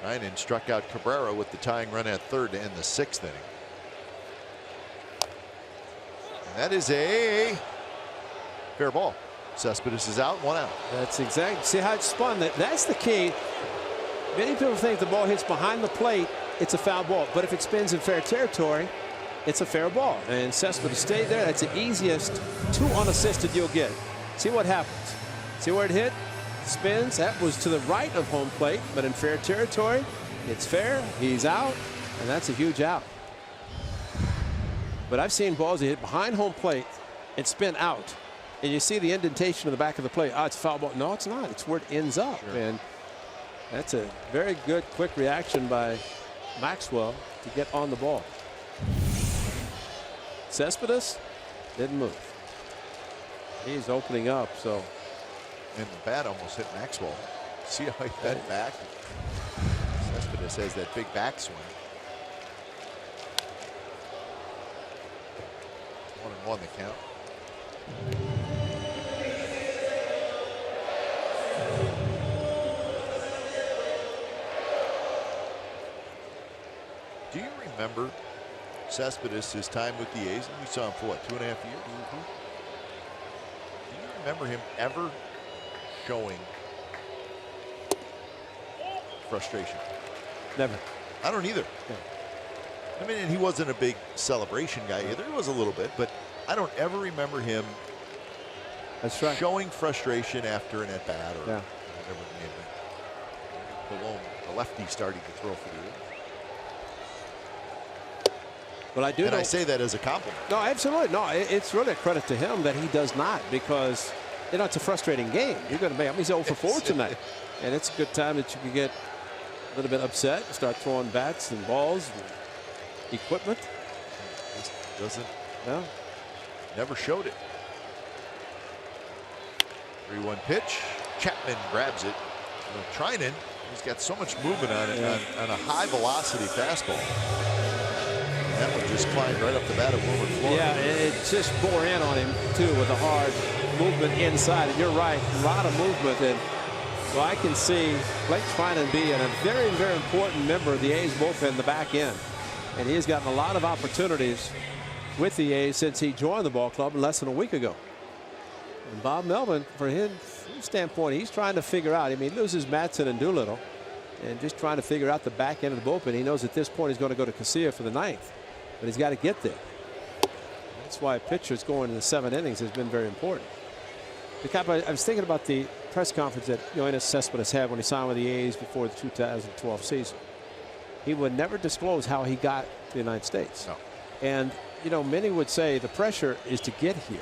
Trinan struck out Cabrera with the tying run at 3rd to end the 6th inning. And that is a fair ball. Cespedes is out, 1 out. That's exactly. See how it's spun. That's the key. Many people think the ball hits behind the plate, it's a foul ball. But if it spins in fair territory, it's a fair ball. And Cespedes stayed there. That's the easiest 2 unassisted you'll get. See what happens. See where it hit? Spins. That was to the right of home plate, but in fair territory, it's fair. He's out, and that's a huge out. But I've seen balls that hit behind home plate and spin out, and you see the indentation in the back of the plate. Oh, it's a foul ball. No, it's not. It's where it ends up. Sure. And that's a very good, quick reaction by Maxwell to get on the ball. Cespedes didn't move. He's opening up, so. And the bat almost hit Maxwell. See how he bent back? Cespedes has that big backswing. 1-1 the count. Do you remember Cespedes' his time with the A's? We saw him for what, 2.5 years? Do you remember him ever showing frustration. Never. I don't either. Yeah. I mean, and he wasn't a big celebration guy either. He was a little bit, but I don't ever remember him That's right. showing frustration after an at-bat or Yeah. whatever it may be. Malone, the lefty, starting to throw for the Orioles. But I do And know, I say that as a compliment. no, absolutely. No, it's really a credit to him that he does not, because, you know, it's a frustrating game. You're going to make, I mean, he's 0 for 4 tonight. And it's a good time that you can get a little bit upset and start throwing bats and balls and equipment. Just doesn't, No. never showed it. 3-1 pitch. Chapman grabs it. Trinan, he's got so much movement on it, on a high velocity fastball. That one just climbed right up the bat of Wilmer Flores. Yeah, it just bore in on him too with a hard movement inside. And you're right, a lot of movement. And so I can see Blake Trinan being a very, very important member of the A's bullpen in the back end. And he's gotten a lot of opportunities with the A's since he joined the ball club less than a week ago. And Bob Melvin, for his standpoint, he's trying to figure out. I mean, he loses Matson and Doolittle, and just trying to figure out the back end of the bullpen. He knows at this point he's going to go to Casilla for the 9th, but he's got to get there. That's why pitchers going in the 7 innings has been very important. I was thinking about the press conference that Yoenis Cespedes had when he signed with the A's before the 2012 season. He would never disclose how he got to the United States. No. And, you know, many would say the pressure is to get here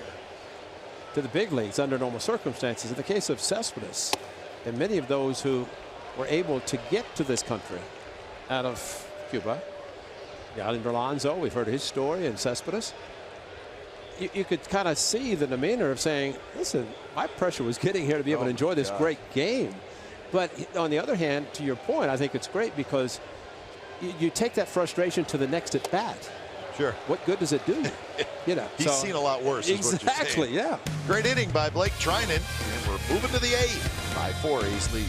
to the big leagues under normal circumstances. In the case of Cespedes and many of those who were able to get to this country out of Cuba, Yalinder Alonso, we've heard his story, and Cespedes, you could kind of see the demeanor of saying, listen, my pressure was getting here to be able to enjoy this great game. But on the other hand, to your point, I think it's great because you take that frustration to the next at bat. Sure. What good does it do? You know, He's seen a lot worse. Exactly. Yeah. Great inning by Blake Trinan, and we're moving to the 8th. 5-4 A's lead.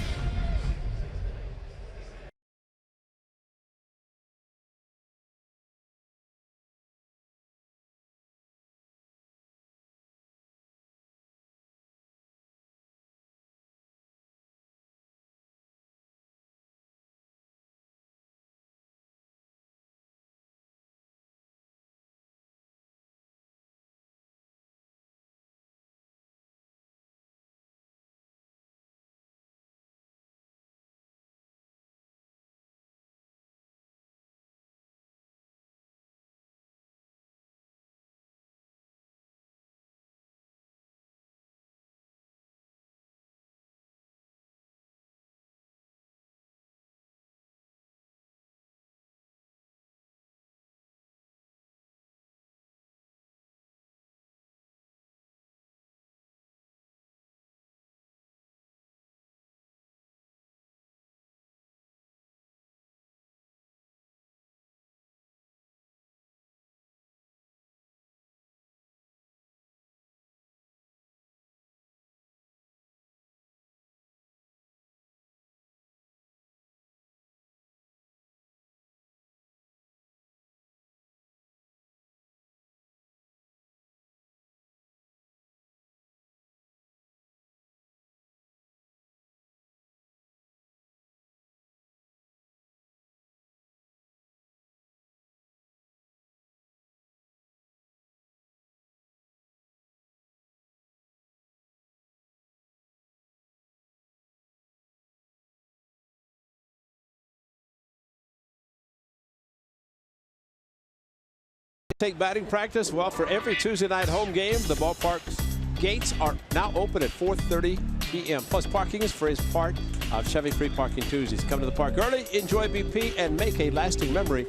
Take batting practice. Well, for every Tuesday night home game, the ballpark's gates are now open at 4:30 p.m. Plus, parking is free as part of Chevy Free Parking Tuesdays. Come to the park early, enjoy BP, and make a lasting memory.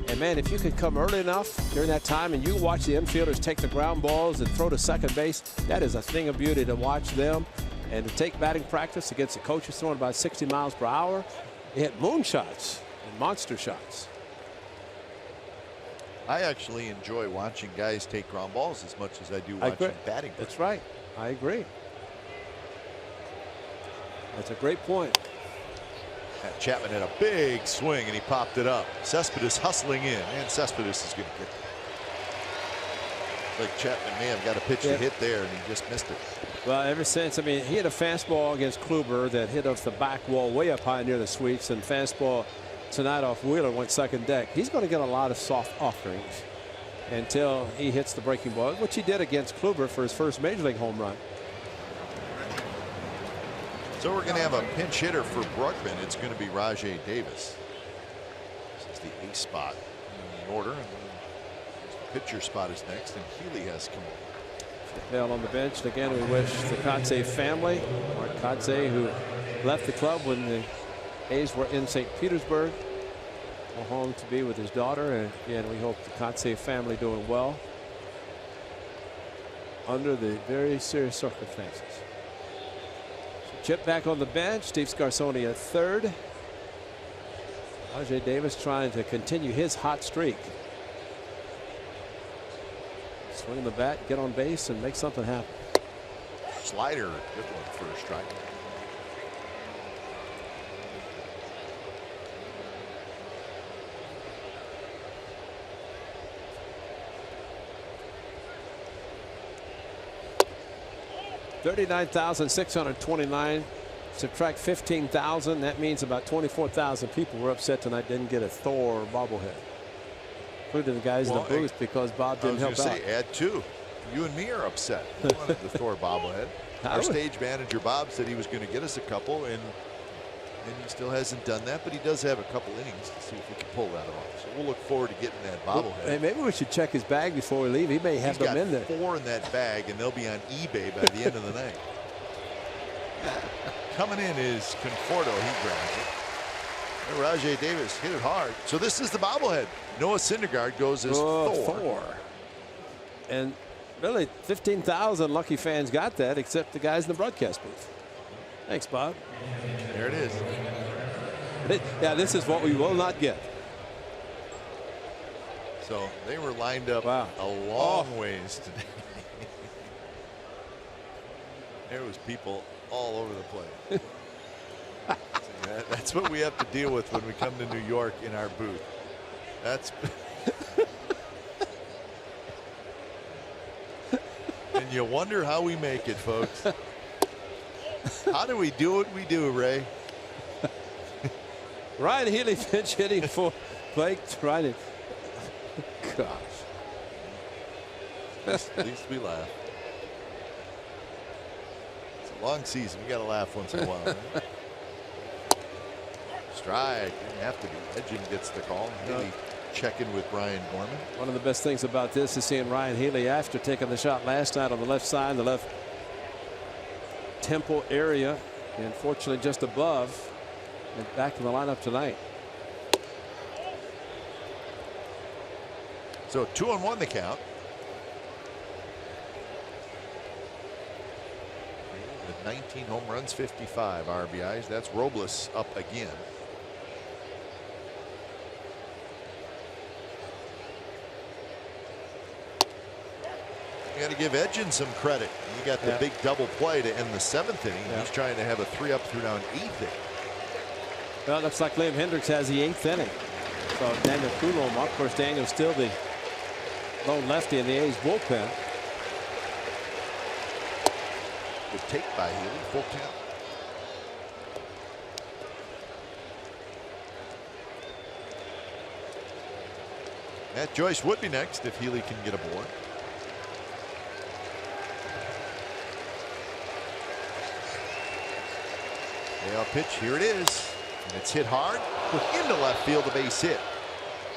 And man, if you could come early enough during that time and you watch the infielders take the ground balls and throw to second base, that is a thing of beauty to watch them. And to take batting practice against the coaches throwing about 60 miles per hour, they hit moonshots and monster shots. I actually enjoy watching guys take ground balls as much as I do watching batting. That's right. I agree. That's a great point. And Chapman had a big swing and he popped it up. Cespedes hustling in, and Cespedes is going to get it. Like Chapman may have got a pitch to hit there and he just missed it. Well, ever since, I mean, he had a fastball against Kluber that hit off the back wall way up high near the sweeps, and fastball tonight off Wheeler went second deck. He's going to get a lot of soft offerings until he hits the breaking ball, which he did against Kluber for his first major league home run. So we're going to have a pinch hitter for Brugman. It's going to be Rajai Davis. This is the ace spot in the order. And the pitcher spot is next, and Healy has come on. Hale on the bench. And again, we wish the Kotsay family, Mark Kotsay, who left the club when the A's were in St. Petersburg, go home to be with his daughter. And again, we hope the Kotsay family doing well under the very serious circumstances. So Chip back on the bench. Steve Scarsoni at third. Rajai Davis trying to continue his hot streak. Swing the bat, get on base, and make something happen. Slider, good one for a strike. $39,629. Subtract 15,000. That means about 24,000 people were upset tonight didn't get a Thor bobblehead, including the guys in the booth, because Bob didn't help out. Add two. You and me are upset. We wanted the Thor bobblehead. Our stage manager Bob said he was going to get us a couple, and he still hasn't done that, but he does have a couple innings to see if we can pull that off. So we'll look forward to getting that bobblehead. Hey, maybe we should check his bag before we leave. He may have them in there. 4 in that bag, and they'll be on eBay by the end of the night. Coming in is Conforto. He grabs it. And Rajai Davis hit it hard. So this is the bobblehead. Noah Syndergaard goes as Thor. And really, 15,000 lucky fans got that, except the guys in the broadcast booth. Thanks, Bob. There it is. Yeah, this is what we will not get. So they were lined up a long ways today. There was people all over the place. That's what we have to deal with when we come to New York in our booth. That's and you wonder how we make it, folks. How do we do what we do, Ray? Ryan Healy pinch hitting for Blake Trinan. Gosh. At least we laugh. It's a long season. We got to laugh once in a while. Right? Strike. Didn't have to be. Edgin gets the call. Healy checking with Brian Gorman. One of the best things about this is seeing Ryan Healy after taking the shot last night on the left side, the left temple area, and fortunately just above, and back in the lineup tonight. So 2-1 the count. With 19 home runs, 55 RBIs. That's Robles up again. You got to give Edgin some credit. He got the big double play to end the 7th inning. He's trying to have a 3-up, 3-down 8th inning. Well, it looks like Liam Hendricks has the 8th inning. So Daniel Coulomb, of course, Daniel's still the lone lefty in the A's bullpen. Good take by Healy, full count. Matt Joyce would be next if Healy can get aboard. Payoff pitch, here it is. And it's hit hard into left field, a base hit.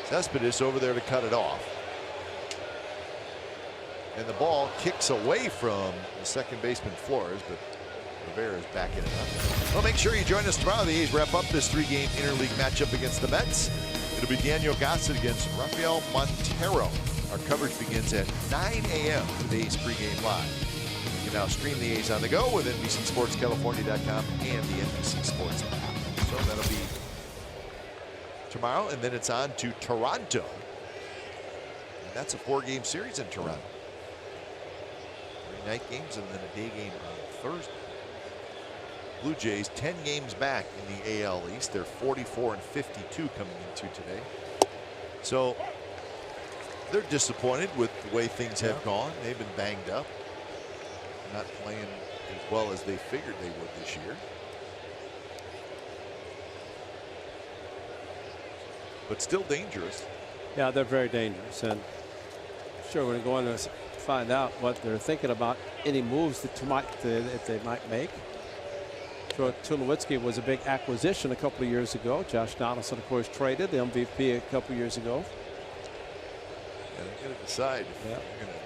Cespedes over there to cut it off. And the ball kicks away from the second baseman Flores, but Rivera is backing it up. Well, make sure you join us tomorrow. The A's wrap up this 3-game interleague matchup against the Mets. It'll be Daniel Gossett against Rafael Montero. Our coverage begins at 9 a.m. with the A's pregame live. You can now stream the A's on the go with NBCSportsCalifornia.com and the NBC Sports app. So that'll be tomorrow, and then it's on to Toronto. And that's a 4-game series in Toronto. 3 night games and then a day game on Thursday. Blue Jays 10 games back in the AL East. They're 44-52 coming into today. So they're disappointed with the way things have gone. They've been banged up. Not playing as well as they figured they would this year. But still dangerous. Yeah, they're very dangerous, and sure we're going to find out what they're thinking about, any moves that they might make. So Tulowitzki was a big acquisition a couple of years ago. Josh Donaldson, of course, traded the MVP a couple of years ago. Yeah, they got to decide if they're going to,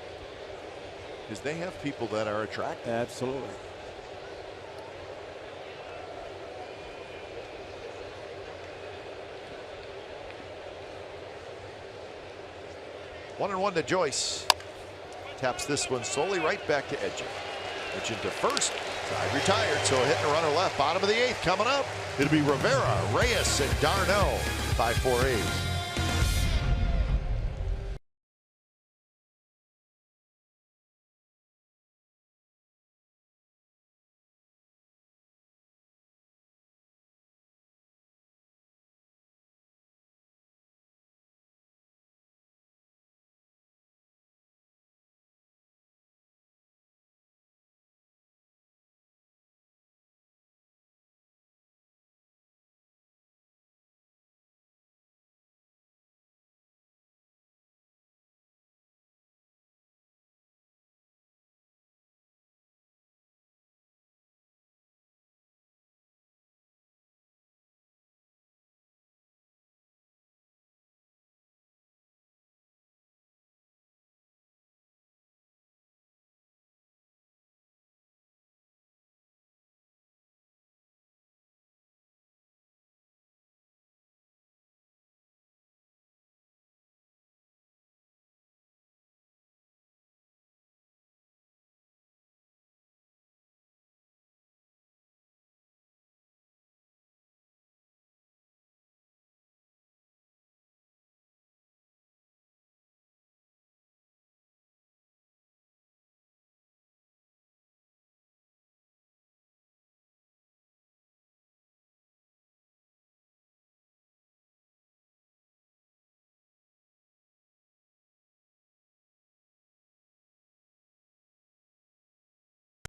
because they have people that are attractive. Absolutely. One and one to Joyce. Taps this one slowly right back to Edgin. Edgin to first. Side retired, so a hit and a runner left. Bottom of the eighth coming up. It'll be Rivera, Reyes, and Darno. 5-4 A's.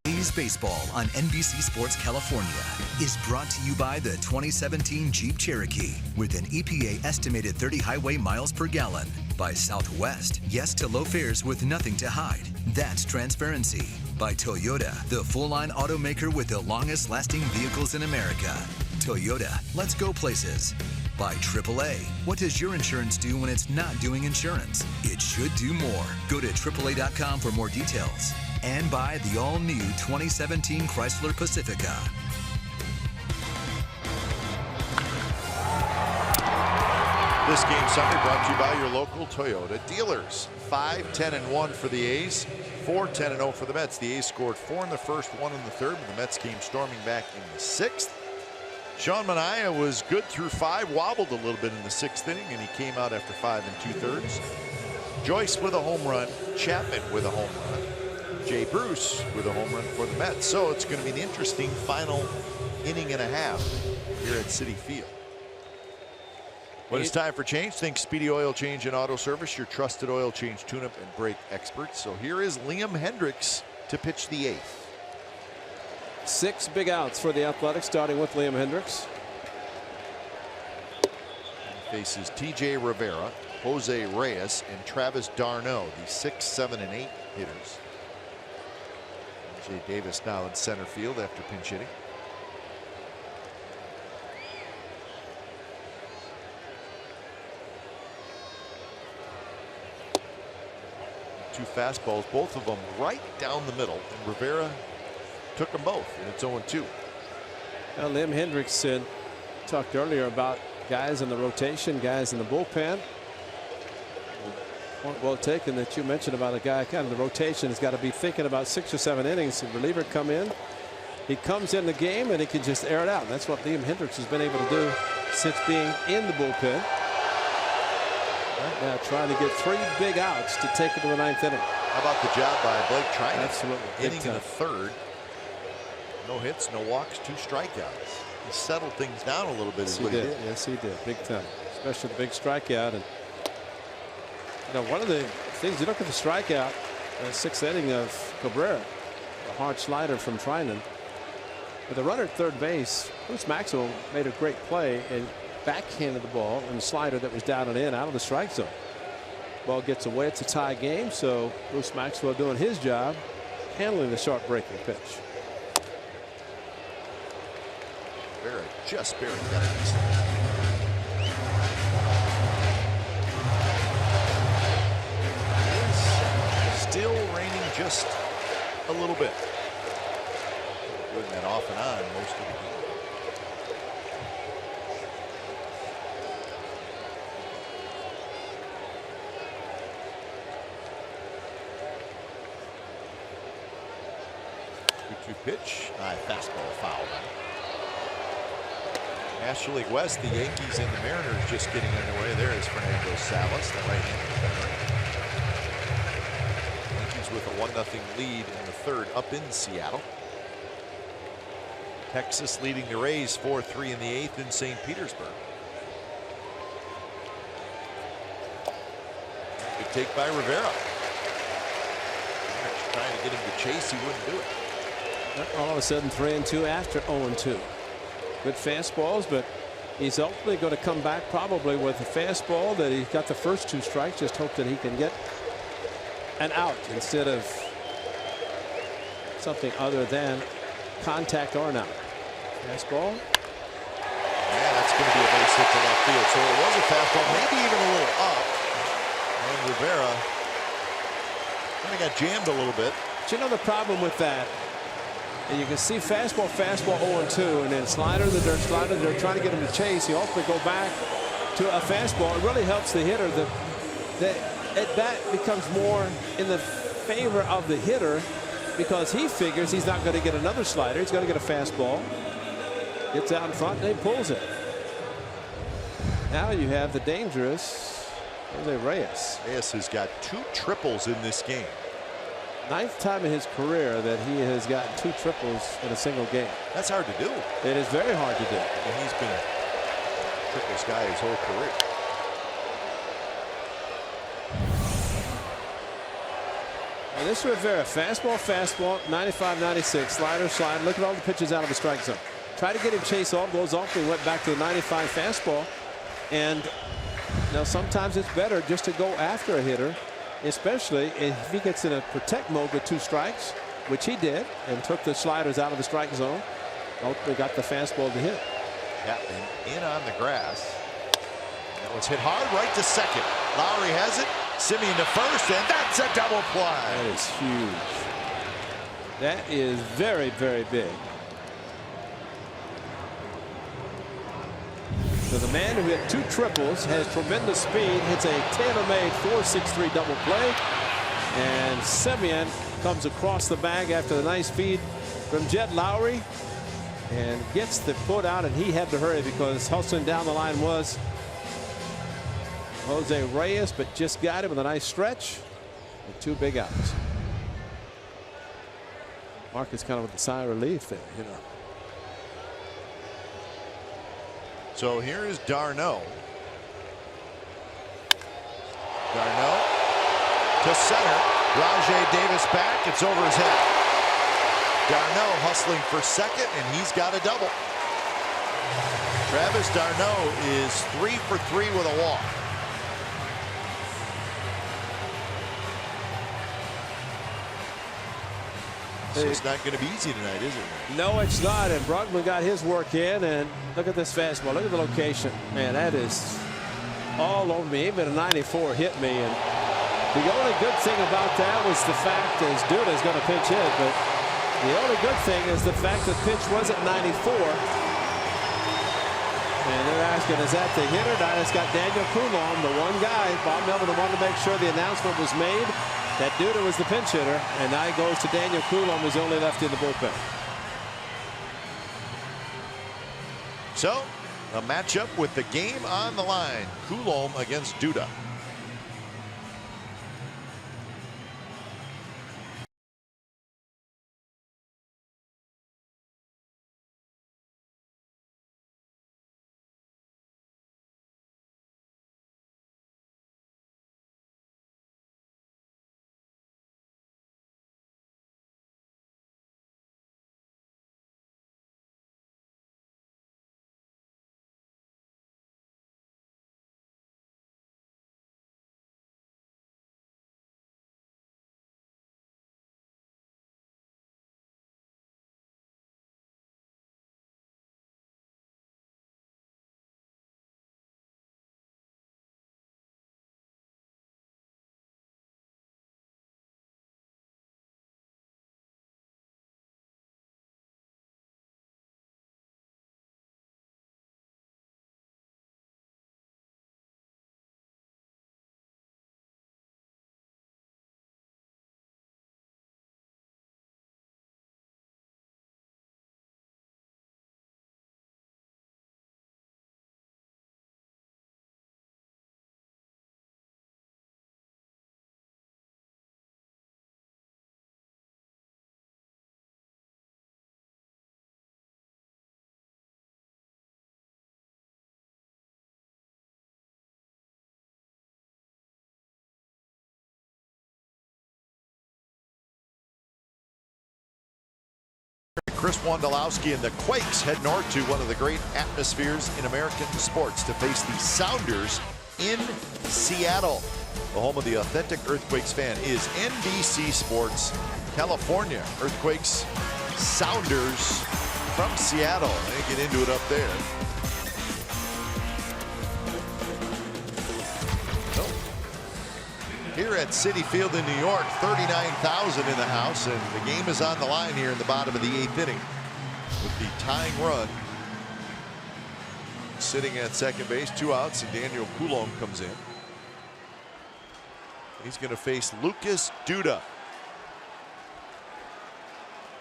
A's Baseball on NBC Sports California is brought to you by the 2017 Jeep Cherokee with an EPA estimated 30 highway miles per gallon. By Southwest, yes to low fares with nothing to hide. That's transparency. By Toyota, the full-line automaker with the longest lasting vehicles in America. Toyota, let's go places. By AAA, what does your insurance do when it's not doing insurance? It should do more. Go to AAA.com for more details. And by the all-new 2017 Chrysler Pacifica. This game Sunday brought to you by your local Toyota dealers. 5-10-1 for the A's, 4-10-0 for the Mets. The A's scored 4 in the first, 1 in the third, but the Mets came storming back in the sixth. Sean Manaea was good through 5, wobbled a little bit in the 6th inning, and he came out after 5 2/3. Joyce with a home run, Chapman with a home run, Jay Bruce with a home run for the Mets. So it's going to be an interesting final inning and a half here at Citi Field. When it's time for change, think Speedy Oil Change and Auto Service, your trusted oil change, tune-up, and brake experts. So here is Liam Hendriks to pitch the 8th. 6 big outs for the Athletics, starting with Liam Hendriks. He faces T.J. Rivera, Jose Reyes, and Travis d'Arnaud, the 6, 7, and 8 hitters. Jay Davis now in center field after pinch hitting. Two fastballs, both of them right down the middle, and Rivera took them both, and it's 0-2. Well, Liam Hendriks talked earlier about guys in the rotation, guys in the bullpen. Point well taken that you mentioned about a guy kind of the rotation has got to be thinking about 6 or 7 innings. The reliever come in, he comes in the game and he can just air it out. That's what Liam Hendriks has been able to do since being in the bullpen. Right now trying to get 3 big outs to take it to the 9th inning. How about the job by Blake Trinan? Absolutely. Inning in the 3rd. No hits, no walks, 2 strikeouts. He settled things down a little bit. Yes, he did. Yes, he did. Big time. Especially the big strikeout. And you know, one of the things, you look at the strikeout, 6th inning of Cabrera. A hard slider from Trinan. With the runner at third base, Bruce Maxwell made a great play and backhanded the ball and the slider that was down and in out of the strike zone. Ball gets away. It's a tie game, so Bruce Maxwell doing his job, handling the sharp breaking pitch. Rivera just barely got it. Still raining just a little bit. Doing that off and on most of the game. Pitch, fastball foul. National League West, the Yankees and the Mariners just getting underway. There is Fernando Salas, the right-handed veteran. Yankees with a 1-0 lead in the third up in Seattle. Texas leading the Rays 4-3 in the eighth in St. Petersburg. Good take by Rivera. Trying to get him to chase, he wouldn't do it. All of a sudden 3-2 after 0-2. Good fastballs, but he's ultimately going to come back probably with a fastball that he got the first 2 strikes. Just hope that he can get an out instead of something other than contact or an out. Fastball. Yeah, that's going to be a base hit to left field. So it was a fastball, maybe even a little up. And Rivera kind of got jammed a little bit. But you know the problem with that? And you can see fastball, 0-2, and then slider in the dirt, trying to get him to chase. He ultimately go back to a fastball. It really helps the hitter. That becomes more in the favor of the hitter because he figures he's not going to get another slider. He's going to get a fastball. Gets out in front and he pulls it. Now you have the dangerous Jose Reyes. Reyes has got 2 triples in this game. 9th time in his career that he has gotten 2 triples in a single game. That's hard to do. It is very hard to do. And he's been a triples guy his whole career. And this Rivera, fastball, 95-96, slider. Look at all the pitches out of the strike zone. Try to get him chase off, goes off, and went back to the 95 fastball. And now sometimes it's better just to go after a hitter, especially if he gets in a protect mode with 2 strikes, which he did, and took the sliders out of the strike zone. Ultimately got the fastball to hit. Yeah, and in on the grass. That was hit hard right to second. Lowry has it. Simeon to first, and that's a double play. That is huge. That is very, very big. So the man who hit 2 triples has tremendous speed, hits a tailor-made 4.63 double play, and Simeon comes across the bag after the nice feed from Jed Lowry and gets the put out, and he had to hurry because hustling down the line was Jose Reyes, but just got him with a nice stretch and 2 big outs. Marcus kind of with a sigh of relief there, you know. So here is Darno. Darno to center. Rajai Davis back. It's over his head. Darno hustling for second, and he's got a double. Travis Darno is 3 for 3 with a walk. So it's not going to be easy tonight, is it? No, it's not. And Brugman got his work in, and look at this fastball. Look at the location. Man, that is all over me. Even a 94 hit me. And the only good thing about that was the fact is Duda's going to pitch hit, but the only good thing is the fact that pitch was at 94. And they're asking, is that the hitter? Now it's got Daniel Coulomb, the one guy. Bob Melvin wanted to make sure the announcement was made that Duda was the pinch hitter, and now he goes to Daniel Coulomb, who's only left in the bullpen. So a matchup with the game on the line. Coulomb against Duda. Chris Wondolowski and the Quakes head north to one of the great atmospheres in American sports to face the Sounders in Seattle. The home of the authentic Earthquakes fan is NBC Sports California. Earthquakes, Sounders from Seattle. They get into it up there. Here at Citi Field in New York, 39,000 in the house, and the game is on the line here in the bottom of the 8th inning with the tying run. Sitting at second base, 2 outs, and Daniel Coulombe comes in. He's going to face Lucas Duda.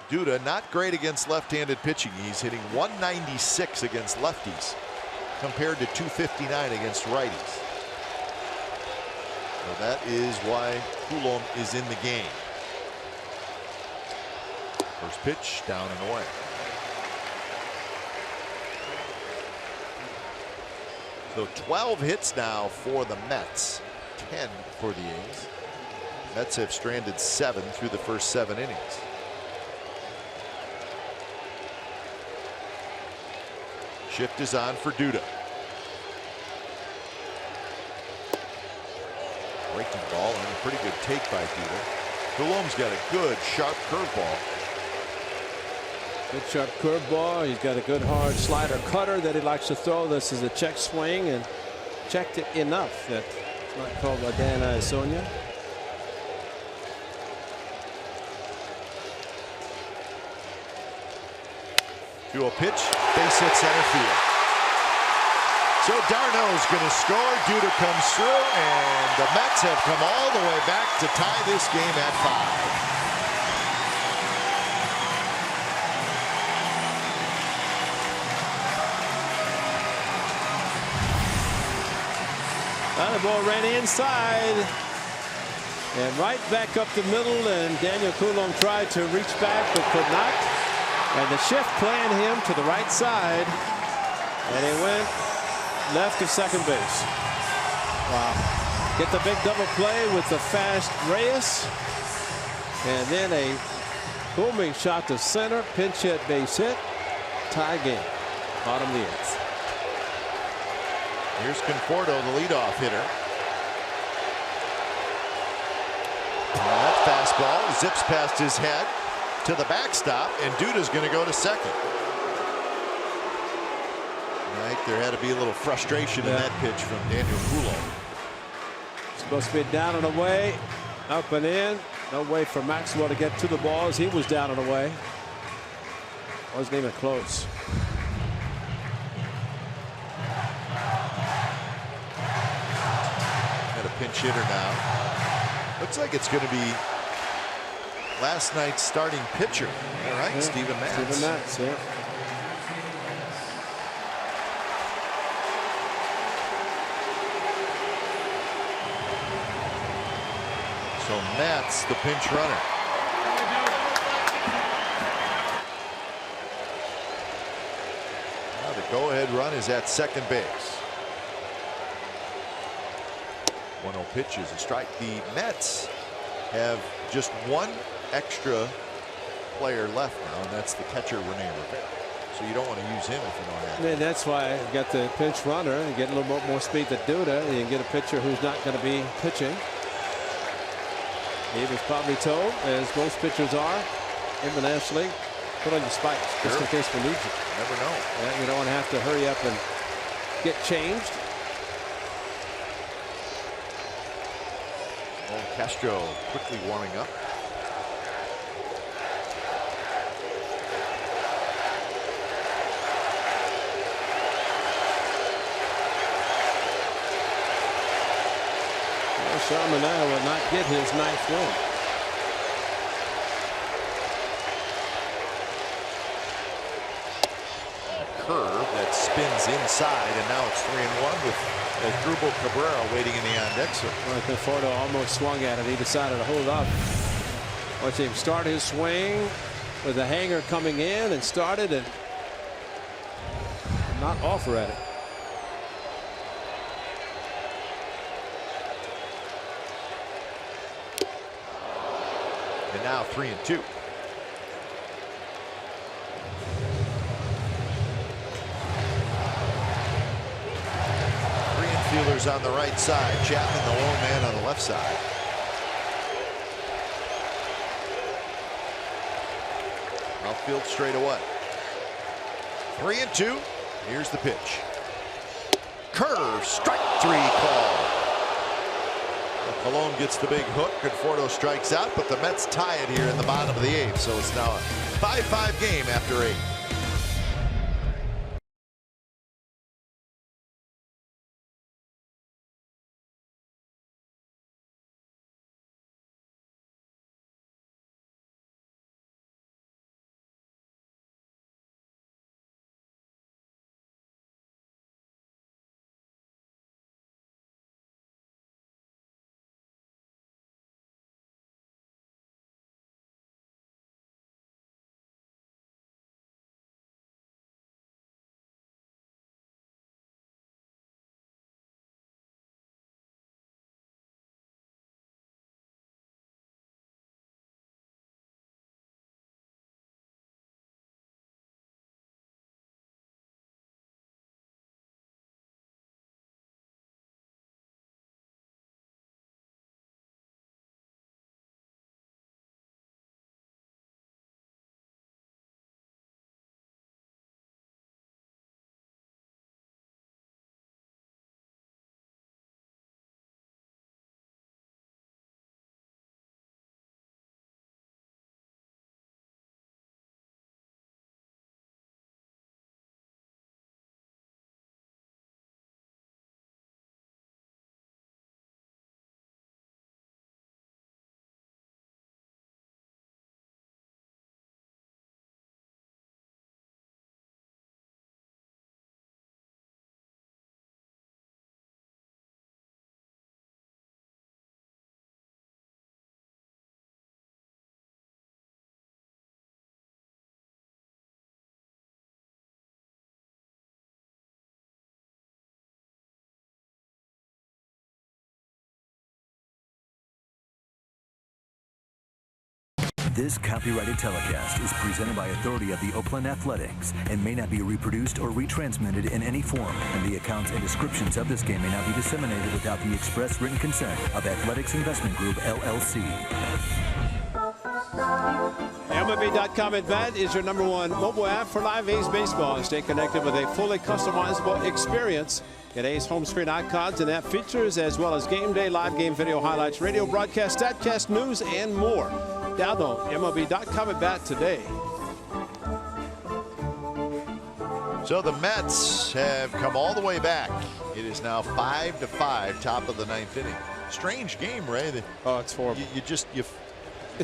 Duda not great against left-handed pitching. He's hitting 196 against lefties compared to 259 against righties. So that is why Coulombe is in the game. First pitch, down and away. So 12 hits now for the Mets, 10 for the A's. Mets have stranded 7 through the first 7 innings. Shift is on for Duda. Breaking ball and a pretty good take by Duda. Coulombe's got a good sharp curveball. Good sharp curveball. He's got a good hard slider cutter that he likes to throw. This is a check swing and checked it enough that it's not called by Dan Iasonia. To a pitch, base hit center field. So Darno's going to score. Duda comes through, and the Mets have come all the way back to tie this game at 5. The ball ran inside and right back up the middle, and Daniel Coulombe tried to reach back but could not. And the shift planned him to the right side, and he went left to second base. Wow. Get the big double play with the fast Reyes, and then a booming shot to center, pinch hit, base hit, tie game, bottom of the 8th. Here's Conforto, the leadoff hitter. And that fastball zips past his head to the backstop, and Duda's going to go to second. Right, there had to be a little frustration in that pitch from Daniel Coulombe. Supposed to be down and away, up and in. No way for Maxwell to get to the ball as he was down and away. Wasn't even close. Pinch hitter now. Looks like it's going to be last night's starting pitcher. All right, yeah, Steven Matz. Steven Matz, yeah. So Matz, the pinch runner. Now the go-ahead run is at second base. 1-0 pitch is a strike. The Mets have just one extra player left now, and that's the catcher Rene Rivera. So you don't want to use him if you don't have him. And that's why you got the pinch runner and get a little bit more speed than Duda. You can get a pitcher who's not going to be pitching. He was probably told, as most pitchers are in the National League, put on your spikes just in case we need you. Never know. Yeah, you don't want to have to hurry up and get changed. Castro quickly warming up. Well, Charmanel will not get his 9th win. A curve that spins inside, and now it's 3-1 with Asdrubal Cabrera waiting in the on-deck circle. Well, Conforto almost swung at it. He decided to hold up. Watch him start his swing with the hanger coming in and started and not offer at it. And now 3-2. outfielders on the right side. Chapman, the lone man on the left side. Outfield straight away. 3-2. Here's the pitch. Curve, strike 3 call. Colon gets the big hook. Conforto strikes out, but the Mets tie it here in the bottom of the 8th. So it's now a 5-5 game after 8. This copyrighted telecast is presented by authority of the Oakland Athletics and may not be reproduced or retransmitted in any form, and the accounts and descriptions of this game may not be disseminated without the express written consent of Athletics Investment Group, LLC. MLB.com at Bat is your #1 mobile app for live A's baseball. Stay connected with a fully customizable experience. Get A's home screen icons and app features, as well as game day, live game video highlights, radio broadcast, statcast, news, and more. Download MLB.com at Bat today. So the Mets have come all the way back. It is now 5-5, top of the 9th inning. Strange game, Ray. Oh, it's horrible. You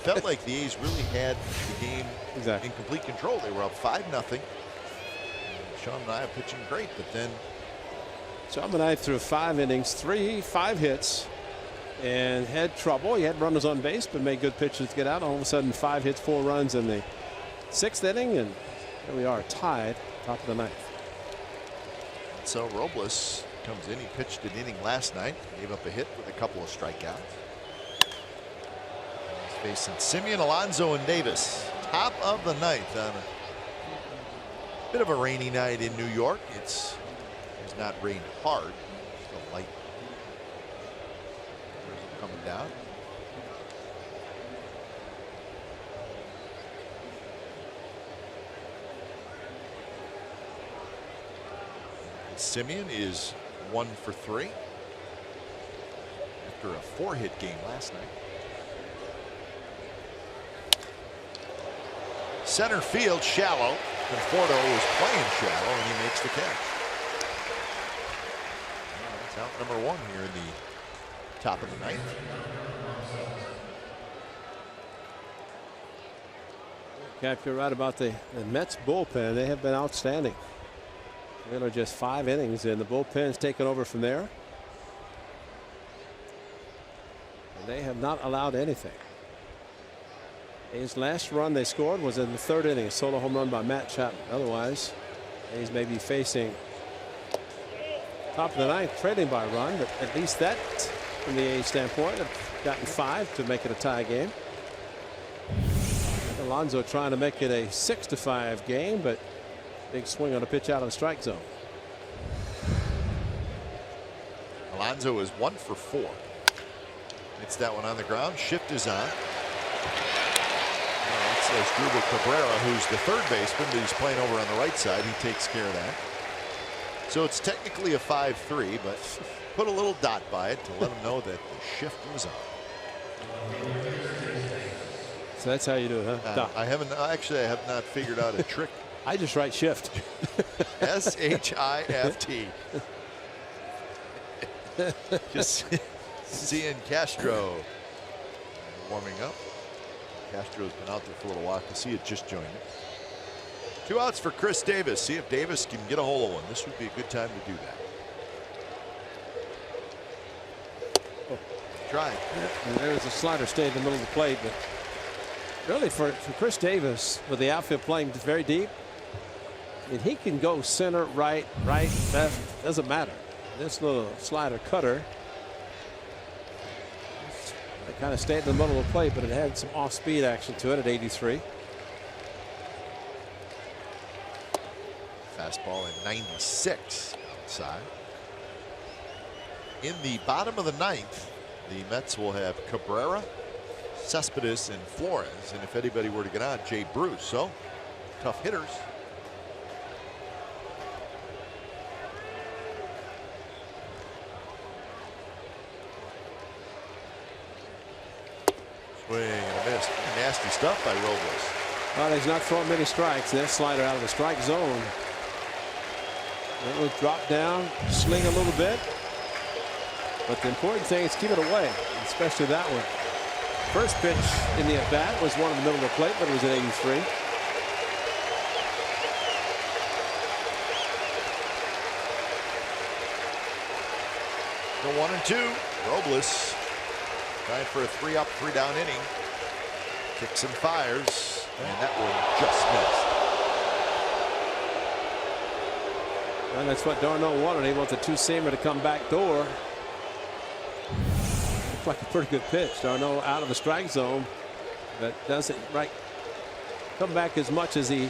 felt like the A's really had the game in complete control. They were up 5-0. Sean Manaea pitching great, but then Sean Manaea threw 5 innings, 5 hits, and had trouble. He had runners on base, but made good pitches to get out. All of a sudden, 5 hits, 4 runs in the 6th inning, and here we are, tied, top of the 9th. So Robles comes in. He pitched an inning last night, gave up a hit with a couple of strikeouts. He's facing Simeon, Alonso, and Davis. Top of the 9th on a bit of a rainy night in New York. It's not rained hard, still light coming down. Simeon is 1 for 3 after a 4-hit game last night. Center field shallow. Conforto is playing shallow, and he makes the catch. That's out number 1 here in the top of the 9th. Cap, you're right about the Mets bullpen. They have been outstanding. Really just 5 innings, and the bullpen's taken over from there. And they have not allowed anything. His last run they scored was in the 3rd inning, a solo home run by Matt Chapman. Otherwise, A's may be facing top of the 9th, trailing by a run, but at least that, from the A's standpoint, have gotten 5 to make it a tie game. Alonso trying to make it a 6-5 game, but big swing on a pitch out of the strike zone. Alonso is 1 for 4. Hits that one on the ground. Shift is on. That's Asdrubal Cabrera, who's the third baseman, but he's playing over on the right side. He takes care of that. So it's technically a 5-3, but put a little dot by it to let them know that the shift was on. So that's how you do it, huh? I have not figured out a trick. I just write shift. S-H-I-F-T. Just seeing Castro warming up. Castro's been out there for a little while. Can see it just joined it. 2 outs for Chris Davis. See if Davis can get a hold of one. This would be a good time to do that. Try. And there's a slider stay in the middle of the plate, but really for Chris Davis, with the outfield playing very deep, and he can go center, right, left, doesn't matter. This little slider cutter, it kind of stayed in the middle of the plate, but it had some off-speed action to it at 83. Fastball at 96 outside. In the bottom of the 9th, the Mets will have Cabrera, Cespedes, and Flores. And if anybody were to get on, Jay Bruce. So tough hitters. Swing and a miss. Nasty stuff by Robles. Well, he's not throwing many strikes. That slider out of the strike zone. It will drop down, sling a little bit. But the important thing is keep it away, especially that one. First pitch in the at-bat was one in the middle of the plate, but it was at 83. The 1-2. Robles trying for a 3-up, 3-down inning. Kicks and fires, and that one just missed. And that's what Darno wanted. He wants a two-seamer to come back door. Looks like a pretty good pitch. Darno out of the strike zone, but doesn't come back as much as he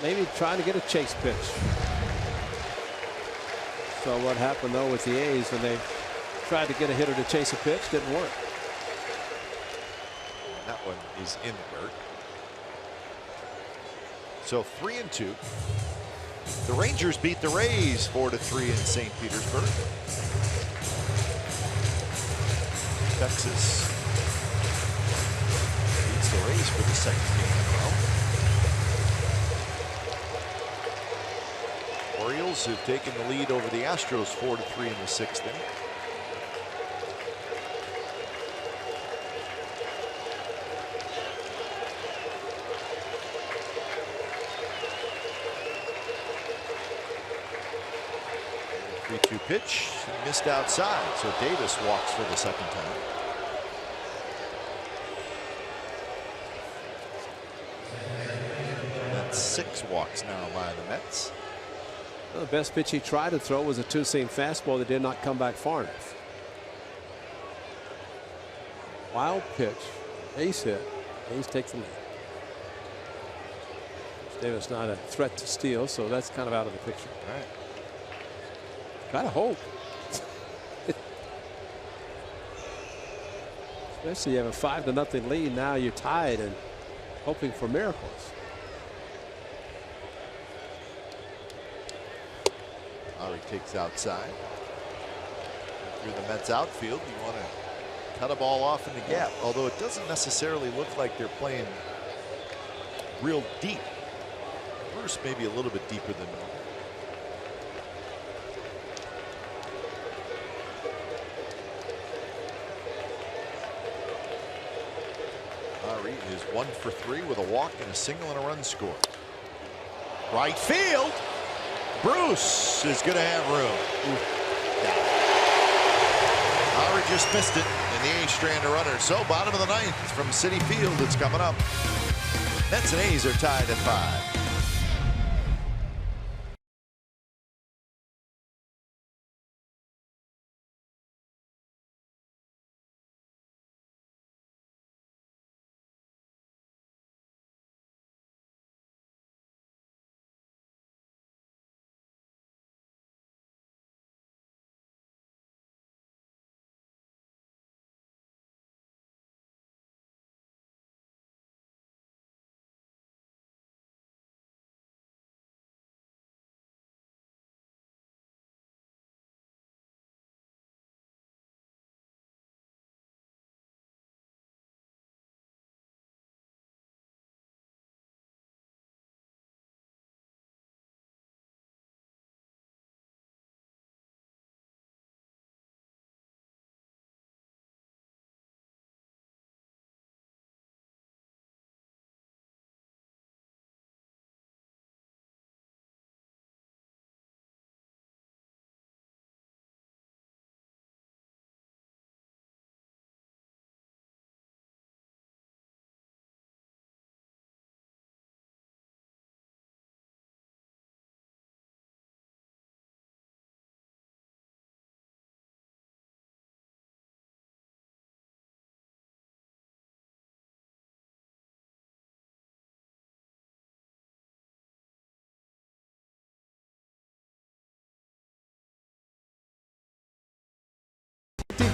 maybe trying to get a chase pitch. So what happened though with the A's when they tried to get a hitter to chase a pitch, didn't work. That one is in the dirt. So 3-2. The Rangers beat the Rays 4-3 in St. Petersburg. Texas beats the Rays for the second game in a row. Orioles have taken the lead over the Astros 4-3 in the 6th inning. Pitch missed outside, so Davis walks for the second time. That's 6 walks now by the Mets. Well, the best pitch he tried to throw was a two-seam fastball that did not come back far enough. Wild pitch, ace hit. Ace takes the lead. Davis not a threat to steal, so that's kind of out of the picture. All right. Gotta hope. Especially you have a 5-0 lead. Now you're tied and hoping for miracles. Lowry takes outside. Through the Mets outfield, you want to cut a ball off in the gap. Although it doesn't necessarily look like they're playing real deep. Bruce maybe a little bit deeper than normal. Lowry is 1 for 3 with a walk and a single and a run scored. Right field. Bruce is going to have room. Lowry just missed it, and the A's strand a runner. So bottom of the 9th from Citi Field, it's coming up. Mets and A's are tied at 5.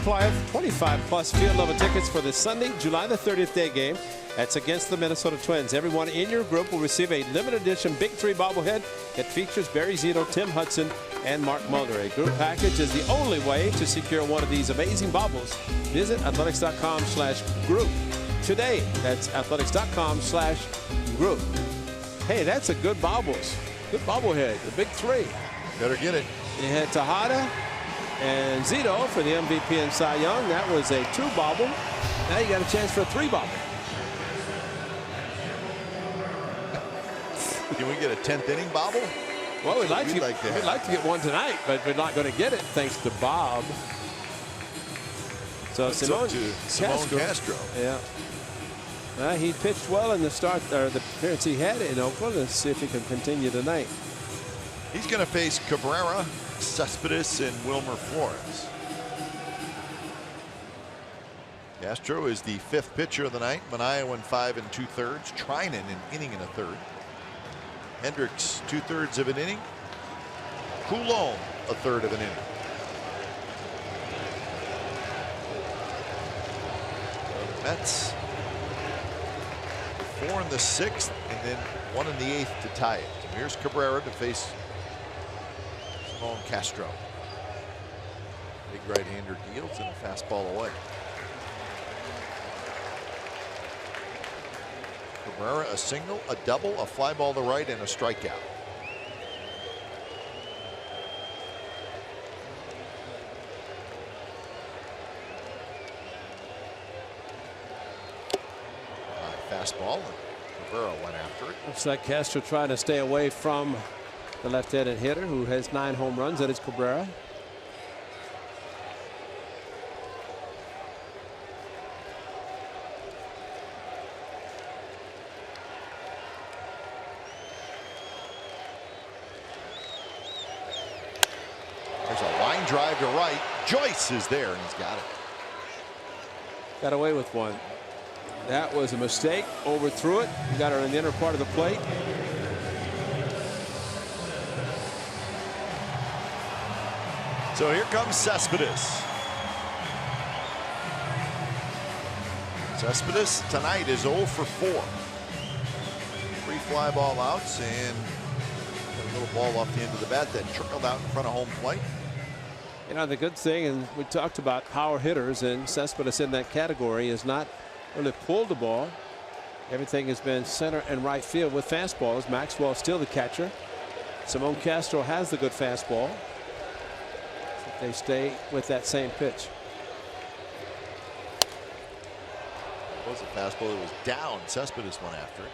apply 25+ field level tickets for the Sunday, July the 30th day game. That's against the Minnesota Twins. Everyone in your group will receive a limited edition Big 3 bobblehead that features Barry Zito, Tim Hudson, and Mark Mulder. A group package is the only way to secure one of these amazing baubles. Visit athletics.com/group today. That's athletics.com/group. Hey, that's a good baubles. Good bobblehead, the Big 3. Better get it. You had Tejada and Zito for the MVP and Cy Young. That was a 2 bobble. Now you got a chance for a 3 bobble. Can we get a 10th inning bobble? Well, we'd like to get one tonight, but we're not going to get it thanks to Bob. So Simone Castro. Yeah. He pitched well in the start, or the appearance he had in Oakland. Let's see if he can continue tonight. He's going to face Cabrera, Cespedes, and Wilmer Flores. Castro is the 5th pitcher of the night. Manaea went 5 2/3. Treinen an inning and a third. Hendricks 2/3 of an inning. Coulomb a third of an inning. Mets 4 in the 6th and then 1 in the 8th to tie it. Here's Cabrera to face Simone Castro. Big right-hander deals and a fastball away. Cabrera a single, a double, a fly ball to right, and a strikeout. Fastball, and Cabrera went after it. Looks like Castro trying to stay away from the left-handed hitter who has 9 home runs. That is Cabrera. There's a line drive to right. Joyce is there, and he's got it. Got away with one. That was a mistake. Overthrew it. Got her in the inner part of the plate. So here comes Cespedes. Cespedes tonight is 0 for 4. 3 fly ball outs and a little ball off the end of the bat that trickled out in front of home plate. You know, the good thing, and we talked about power hitters, and Cespedes in that category is not really pulled the ball. Everything has been center and right field with fastballs. Maxwell still the catcher. Simone Castro has the good fastball. If they stay with that same pitch. It was a fastball. It was down. Cespedes went after it.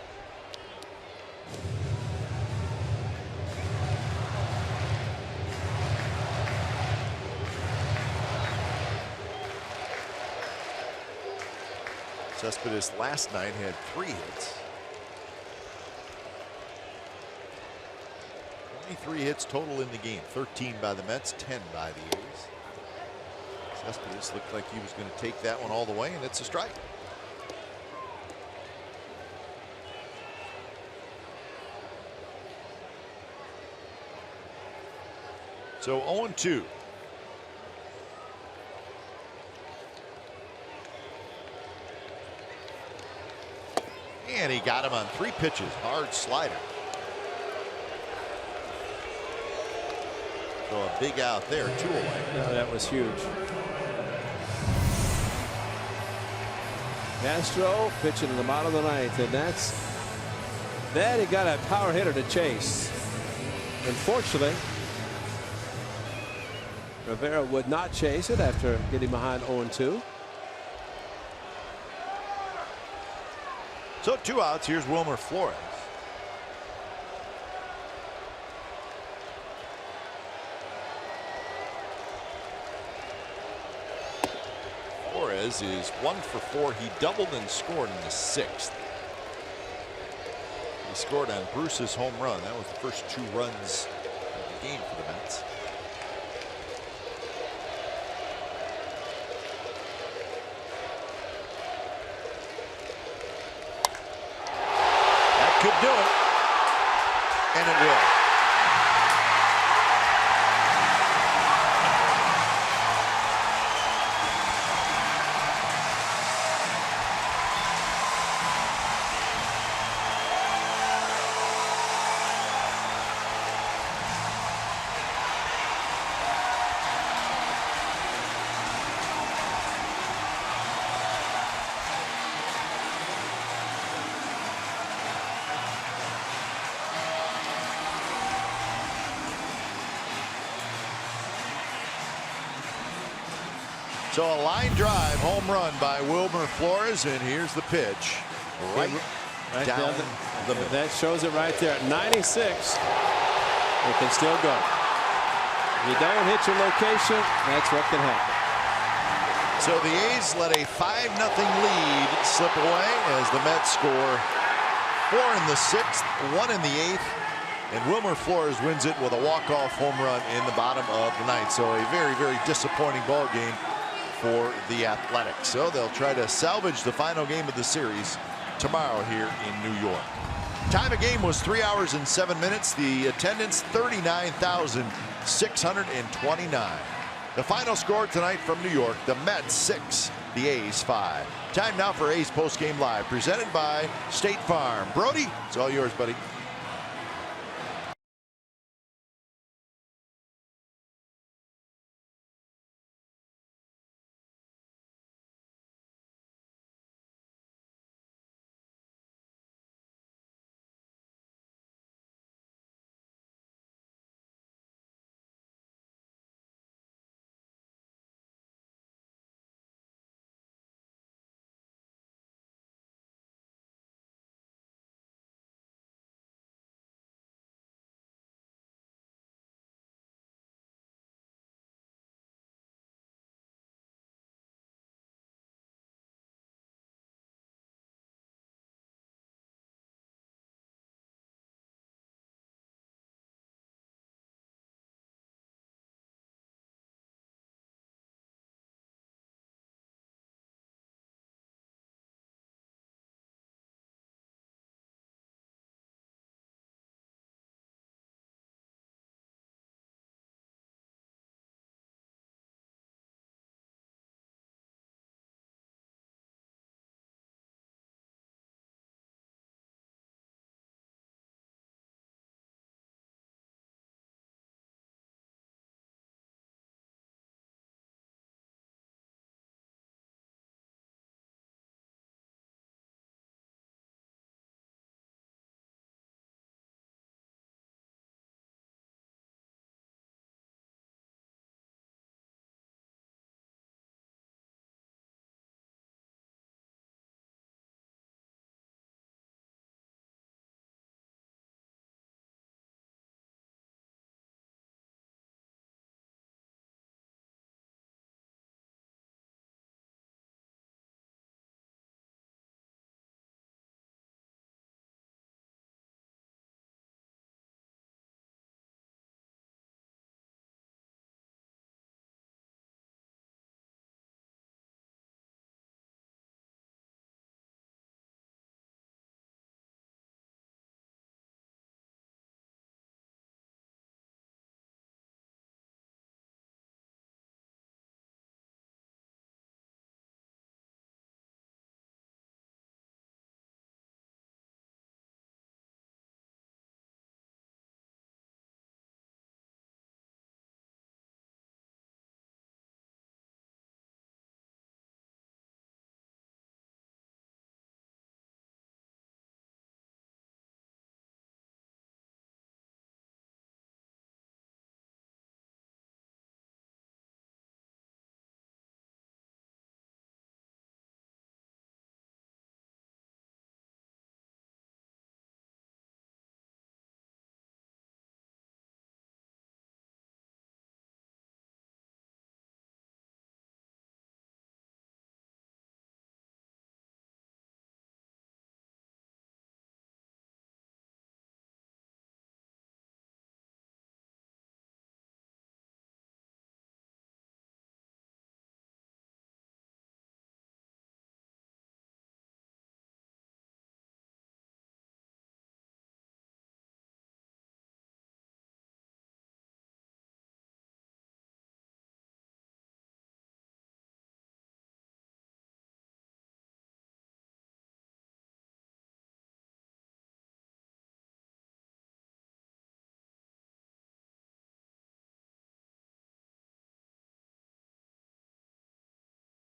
Cespedes last night had 3 hits. 23 hits total in the game. 13 by the Mets, 10 by the A's. Cespedes looked like he was going to take that one all the way, and it's a strike. So 0-2. And he got him on 3 pitches. Hard slider. So a big out there, 2 away. No, that was huge. Castro pitching in the bottom of the 9th, and that he got a power hitter to chase. Unfortunately, Rivera would not chase it after getting behind 0-2. So 2 outs. Here's Wilmer Flores. Flores is 1 for 4. He doubled and scored in the 6th. He scored on Bruce's home run. That was the first 2 runs of the game for the Mets. Could do it, and it will. So a line drive home run by Wilmer Flores, and here's the pitch right down the middle. That shows it right there. At 96, it can still go. If you don't hit your location, that's what can happen. So the A's let a 5-0 lead slip away as the Mets score 4 in the 6th, 1 in the 8th, and Wilmer Flores wins it with a walk-off home run in the bottom of the 9th. So a very, very disappointing ball game for the Athletics. So they'll try to salvage the final game of the series tomorrow here in New York. Time of game was 3 hours and 7 minutes. The attendance 39,629. The final score tonight from New York, the Mets 6, the A's 5. Time now for A's Postgame Live, presented by State Farm. Brody, it's all yours, buddy.